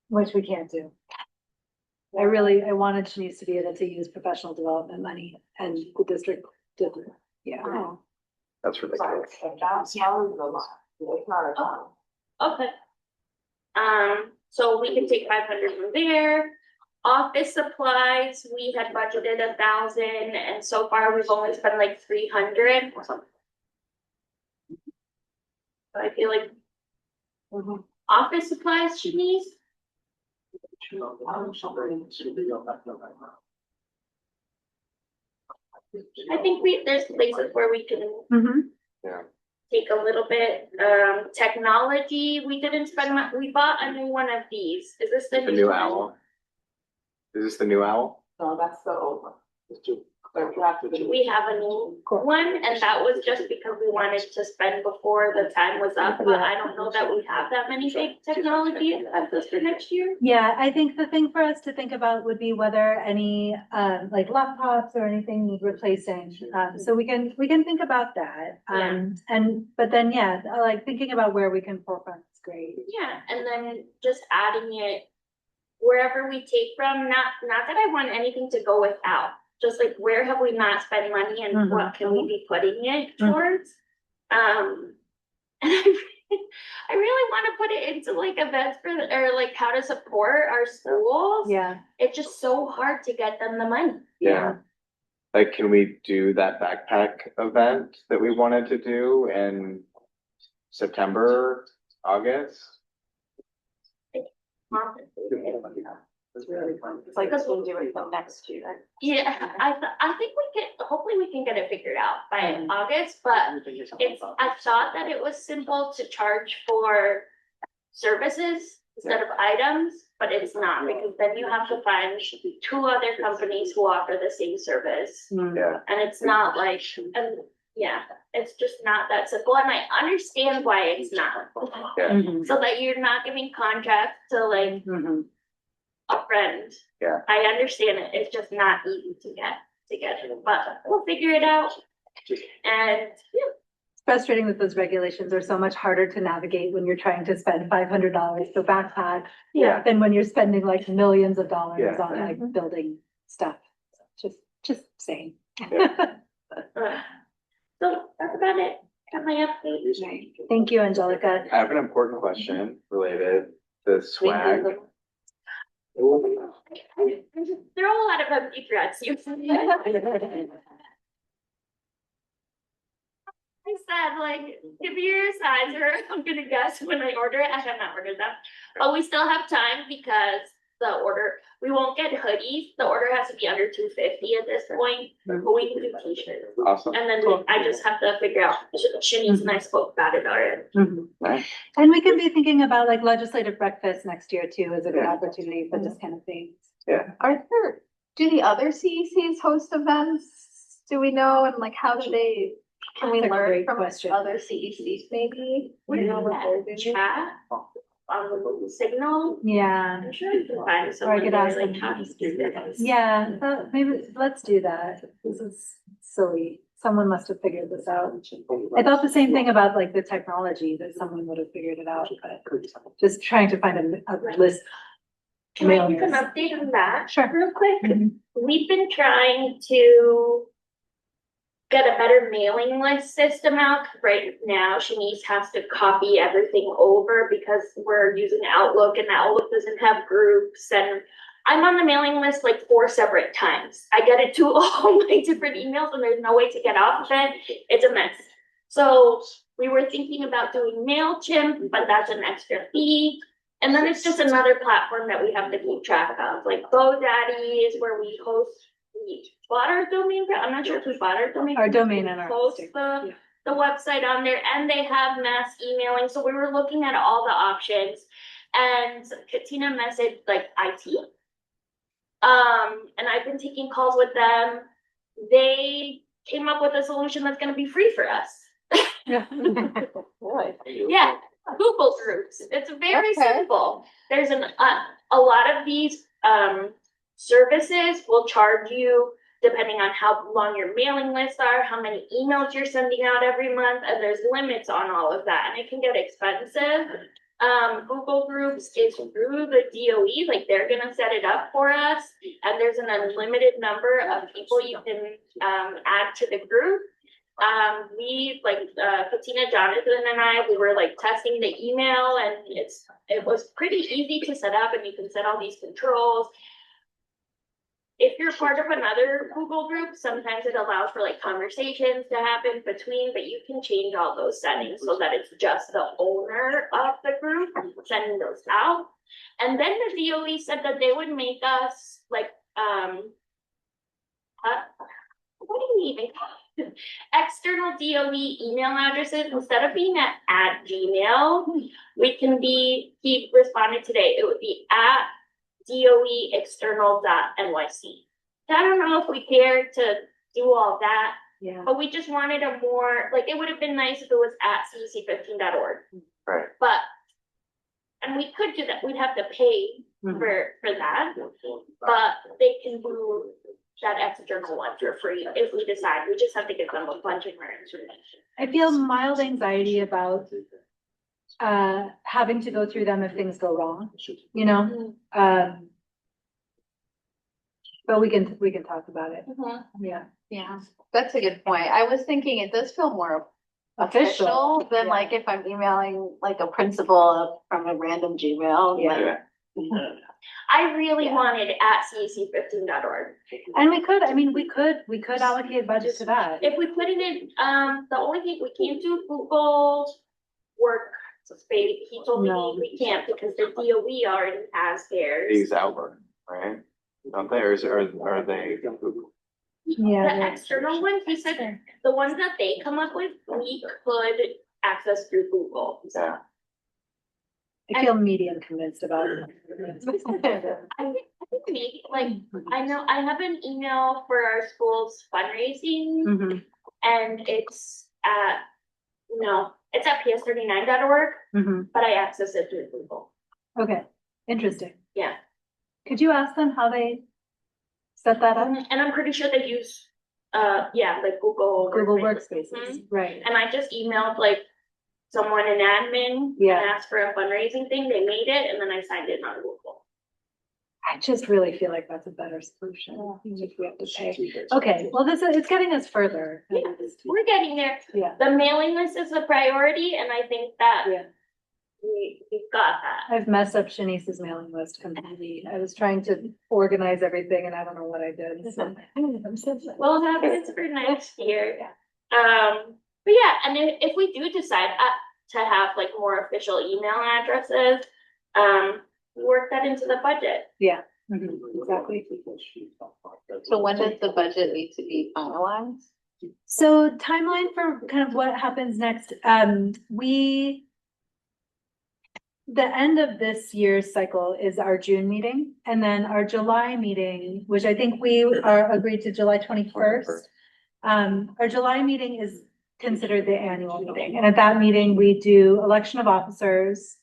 Which we can't do. I wanted Shanice to be able to use professional development money, and the district didn't. Yeah. That's ridiculous. Okay. So we can take 500 from there. Office supplies, we had budgeted 1,000, and so far we've only spent like 300. So I feel like office supplies, Shanice. I think there's places where we can take a little bit. Technology, we didn't spend much. We bought a new one of these. Is this the new owl? Is this the new owl? No, that's the old one. We have a new one, and that was just because we wanted to spend before the time was up, but I don't know that we have that many big technology for next year. Yeah, I think the thing for us to think about would be whether any like laptops or anything need replacing. So we can think about that. But then like thinking about where we can pour funds is great. Yeah, and then just adding it wherever we take from. Not that I want anything to go without. Just like, where have we not spent money, and what can we be putting it towards? And I really want to put it into like events or like how to support our schools. Yeah. It's just so hard to get them the money. Yeah. Like, can we do that backpack event that we wanted to do in September, August? It's really fun. It's like we'll do it till next year. Yeah, I think hopefully we can get it figured out by August, but I thought that it was simple to charge for services instead of items, but it's not, because then you have to find 2 other companies who offer the same service. Yeah. And it's not like, and yeah, it's just not that simple, and I understand why it's not. Yeah. So that you're not giving contracts to like a friend. Yeah. I understand it, it's just not easy to get but we'll figure it out. And yeah. Frustrating that those regulations are so much harder to navigate when you're trying to spend $500 for backpack. Yeah. Than when you're spending like millions of dollars Yeah. on like building stuff. Just saying. So that's about it. Got my update. Thank you, Angelica. I have an important question related to swag. There are a lot of empty threats. I said, like, give me your size, or I'm gonna guess when I order it. I have not ordered them, but we still have time because we won't get hoodies. The order has to be under 250 at this point, but we can do t-shirts. Awesome. And then I just have to figure out. Shanice and I spoke about it already. Nice. And we can be thinking about like legislative breakfast next year too, as a good opportunity for this kind of thing. Yeah. Do the other CECs host events? Do we know? And like, how do they, can we That's a learn great from question. other CECs maybe? We know what they're doing. Chat on the Signal. Yeah. I'm sure we can find Or I someone could there, ask like them. how to do this. Yeah, maybe let's do that. This is silly. Someone must have figured this out. I thought the same thing about like the technology, that someone would have figured it out, but just trying to find a list. Can I give an update on that? Sure. Real quick. We've been trying to get a better mailing list system out. Right now, Shanice has to copy everything over because we're using Outlook, and Outlook doesn't have groups, and I'm on the mailing list like 4 separate times. I get it to all my different emails and there's no way to get off of it. It's a mess. So we were thinking about doing MailChimp, but that's an extra fee. And then it's just another platform that we have to keep track of. Like GoDaddy is where we host. We bought our domain. I'm not sure if we bought our domain. Our domain and our host hosting. the website on there, and they have mass emailing. So we were looking at all the options, and Katina messaged like IT. And I've been taking calls with them. They came up with a solution that's going to be free for us. Yeah, Google Groups. It's very simple. There's a lot of these services will charge you depending on how long your mailing lists are, how many emails you're sending out every month, and there's limits on all of that, and it can get expensive. Google Groups is through the DOE, like they're gonna set it up for us, and there's an unlimited number of people you can add to the group. We Katina, Jonathan, and I, we were like testing the email, and it was pretty easy to set up, and you can set all these controls. If you're part of another Google group, sometimes it allows for like conversations to happen between, but you can change all those settings so that it's just the owner of the group sending those out. And then the DOE said that they would make us like, what do we even call it? External DOE email addresses. Instead of being at Gmail, we can be, he responded today, it would be at DOEexternal.nyc. I don't know if we care to do all that, but we just wanted a more, like, it would have been nice if it was at CEC15.org. Right. But, and we could do that, we'd have to pay for that, but they can do that external one for free if we decide. We just have to give them a bunch of more information. I feel mild anxiety about having to go through them if things go wrong, you know? But we can talk about it. Yeah, that's a good point. I was thinking it does feel more official than like if I'm emailing like a principal from a random Gmail. I really wanted at CEC15.org. And we could allocate budget to that. If we put it in, the only thing we can't do Google work space, he told me we can't because the DOE already has theirs. They use Outlook. right? Don't they, or are they? The external ones, he said, the ones that they come up with, we could access through Google. Yeah. I feel medium convinced about it. I think maybe, like, I know, I have an email for our school's fundraising, Mhm. and it's at, it's at ps39.org, Mhm. but I access it through Google. Okay, interesting. Yeah. Could you ask them how they set that up? And I'm pretty sure they use, like Google Workspaces, Mhm. right. And I just emailed like someone in admin and asked for a fundraising thing. They made it, and then I signed it on Google. I just really feel like that's a better solution, even if we have to pay. Okay, well, it's getting us further. Yeah, we're getting there. Yeah. The mailing list is a priority, and I think that we've got that. I've messed up Shanice's mailing list completely. I was trying to organize everything and I don't know what I did. So I'm so sorry. We'll have it for next year. But yeah, and if we do decide to have like more official email addresses, work that into the budget. Yeah, exactly. So when does the budget need to be finalized? So timeline for kind of what happens next, the end of this year's cycle is our June meeting, and then our July meeting, which I think we are agreed to July 21st. Our July meeting is considered the annual meeting, and at that meeting, we do election of officers.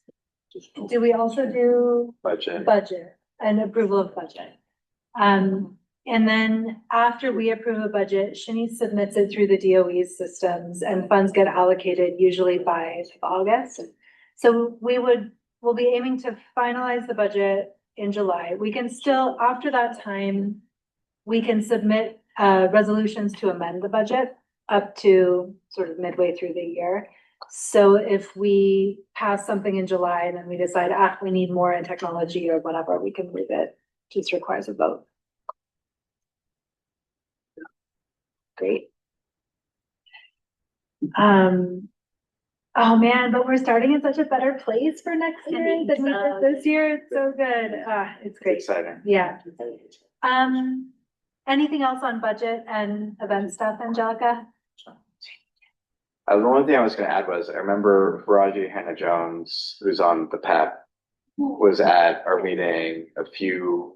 Do we also do budget and approval of budget? And then after we approve a budget, Shanice submits it through the DOE's systems, and funds get allocated usually by August. So we'll be aiming to finalize the budget in July. We can still, after that time, we can submit resolutions to amend the budget up to sort of midway through the year. So if we pass something in July and then we decide, we need more in technology or whatever, we can move it. Just requires a vote. Great. Oh man, but we're starting in such a better place for next year than we did this year. It's so good. It's great. Exciting. Yeah. Anything else on budget and event stuff, Angelica? The only thing I was gonna add was, I remember Raji Hannah-Jones, who's on the PEP, was at our meeting a few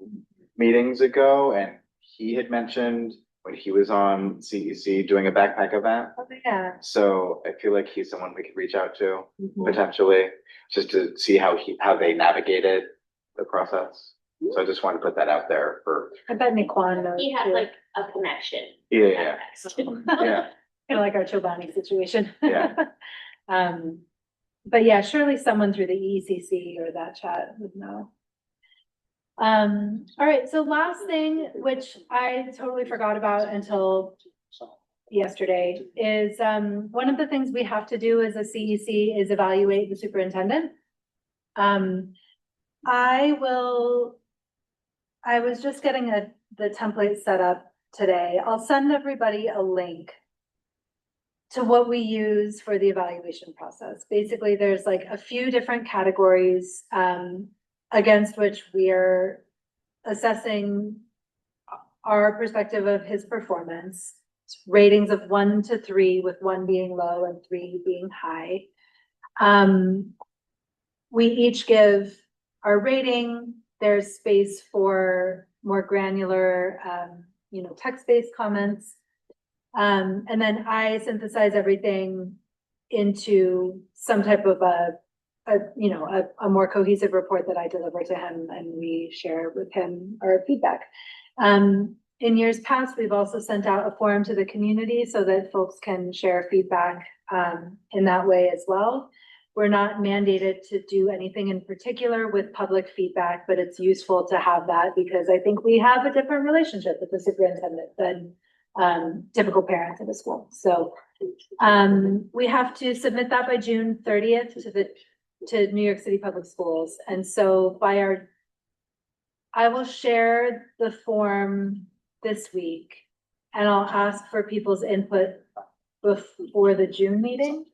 meetings ago, and he had mentioned when he was on CEC doing a backpack event. Oh, yeah. So I feel like he's someone we could reach out to potentially, just to see how they navigated the process. So I just want to put that out there for. I bet Nikwan knows. He had too. like a connection. Yeah. Yeah. Kind of like our Chobani situation. Yeah. But yeah, surely someone through the ECC or that chat would know. All right, so last thing, which I totally forgot about until yesterday, is one of the things we have to do as a CEC is evaluate the superintendent. I was just getting the template set up today. I'll send everybody a link to what we use for the evaluation process. Basically, there's like a few different categories against which we are assessing our perspective of his performance. Ratings of 1 to 3, with 1 being low and 3 being high. We each give our rating. There's space for more granular, text-based comments. And then I synthesize everything into some type of a more cohesive report that I deliver to him, and we share with him our feedback. In years past, we've also sent out a forum to the community so that folks can share feedback in that way as well. We're not mandated to do anything in particular with public feedback, but it's useful to have that because I think we have a different relationship with the superintendent than typical parents at a school. So we have to submit that by June 30th to New York City Public Schools. And so I will share the form this week and I'll ask for people's input before the June meeting.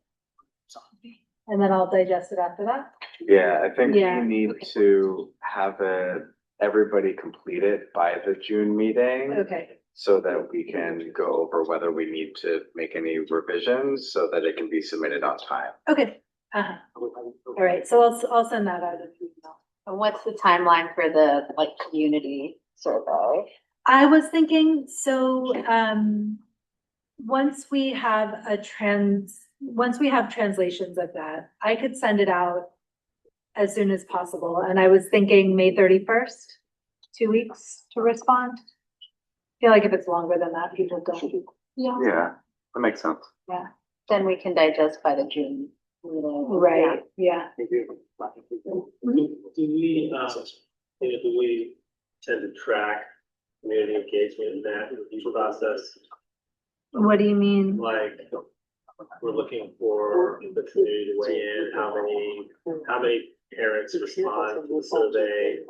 And then I'll digest it after that. Yeah, I think we need to have a everybody complete it by the June meeting. Okay, So that we can go over whether we need to make any revisions so that it can be submitted on time. okay. All right, so I'll send that out. And what's the timeline for the like community survey? I was thinking, so, once we have translations of that, I could send it out as soon as possible. And I was thinking May 31st, 2 weeks to respond. Feel like if it's longer than that, people don't. Yeah, that makes sense. Yeah. Then we can digest by the June meeting. Right, yeah. Do we tend to track community engagement in that review process? What do you mean? Like, we're looking for the community to weigh in, how many parents respond to the survey?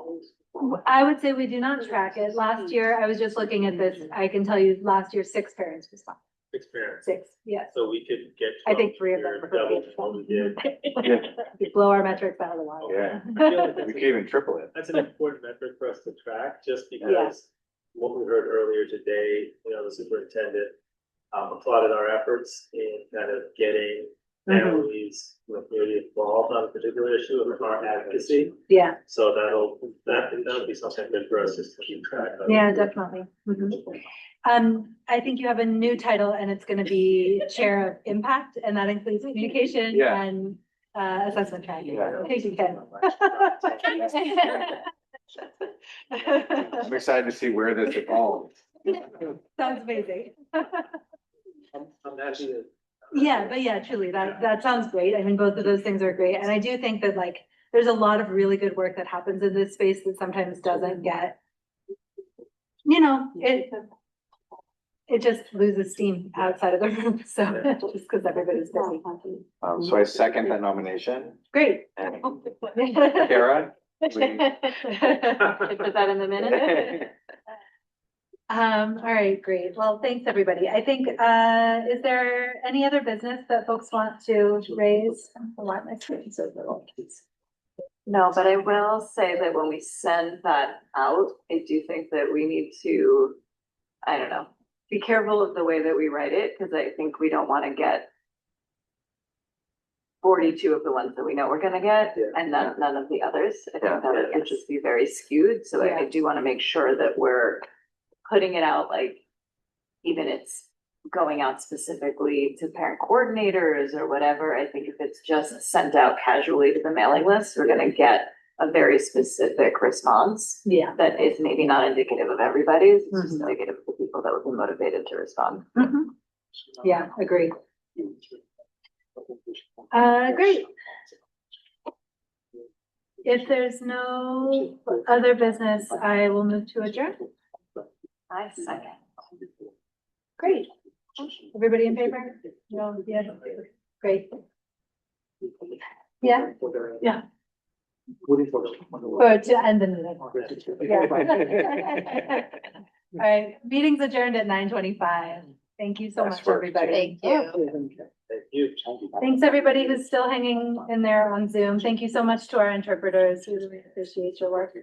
I would say we do not track it. Last year, I was just looking at this. I can tell you last year, 6 parents responded. 6 parents. 6, yes. So we could get. I think 3 of them. Double what we did. We blow our metrics out of the water. Yeah, we could even triple it. That's an important metric for us to track, just because Yeah. what we heard earlier today, the superintendent applauded our efforts in kind of getting families, community involved on a particular issue of our advocacy. Yeah. So that'll be something good for us just to keep track of. Yeah, definitely. I think you have a new title and it's gonna be Chair of Impact, and that includes communication and assessment tracking. I think you can. I'm excited to see where this evolves. Sounds amazing. I'm happy to. Yeah, but yeah, truly, that sounds great. I mean, both of those things are great. And I do think that like, there's a lot of really good work that happens in this space that sometimes doesn't get, it just loses steam outside of the room. So just because everybody's busy. So I second that nomination. Great. And Kara, please. Put that in the minute. All right, great. Well, thanks, everybody. I think, is there any other business that folks want to raise? Why am I screen so little? No, but I will say that when we send that out, I do think that we need to, I don't know, be careful of the way that we write it, because I think we don't want to get 42 of the ones that we know we're gonna get, and none of the others. I think that it would just be very skewed. So I do want to make sure that we're putting it out, like, even it's going out specifically to parent coordinators or whatever. I think if it's just sent out casually to the mailing list, we're gonna get a very specific response. Yeah. That is maybe not indicative of everybody's, it's just indicative of the people that would be motivated to respond. Yeah, agreed. Great. If there's no other business, I will move to adjourn. I second. Great. Everybody in favor? No, yeah, great. Yeah, yeah. Or to end the meeting. Yeah. All right, meeting's adjourned at 9:25. Thank you so much, everybody. Thank you. Thank you. Thanks, everybody who's still hanging in there on Zoom. Thank you so much to our interpreters. We really appreciate your work.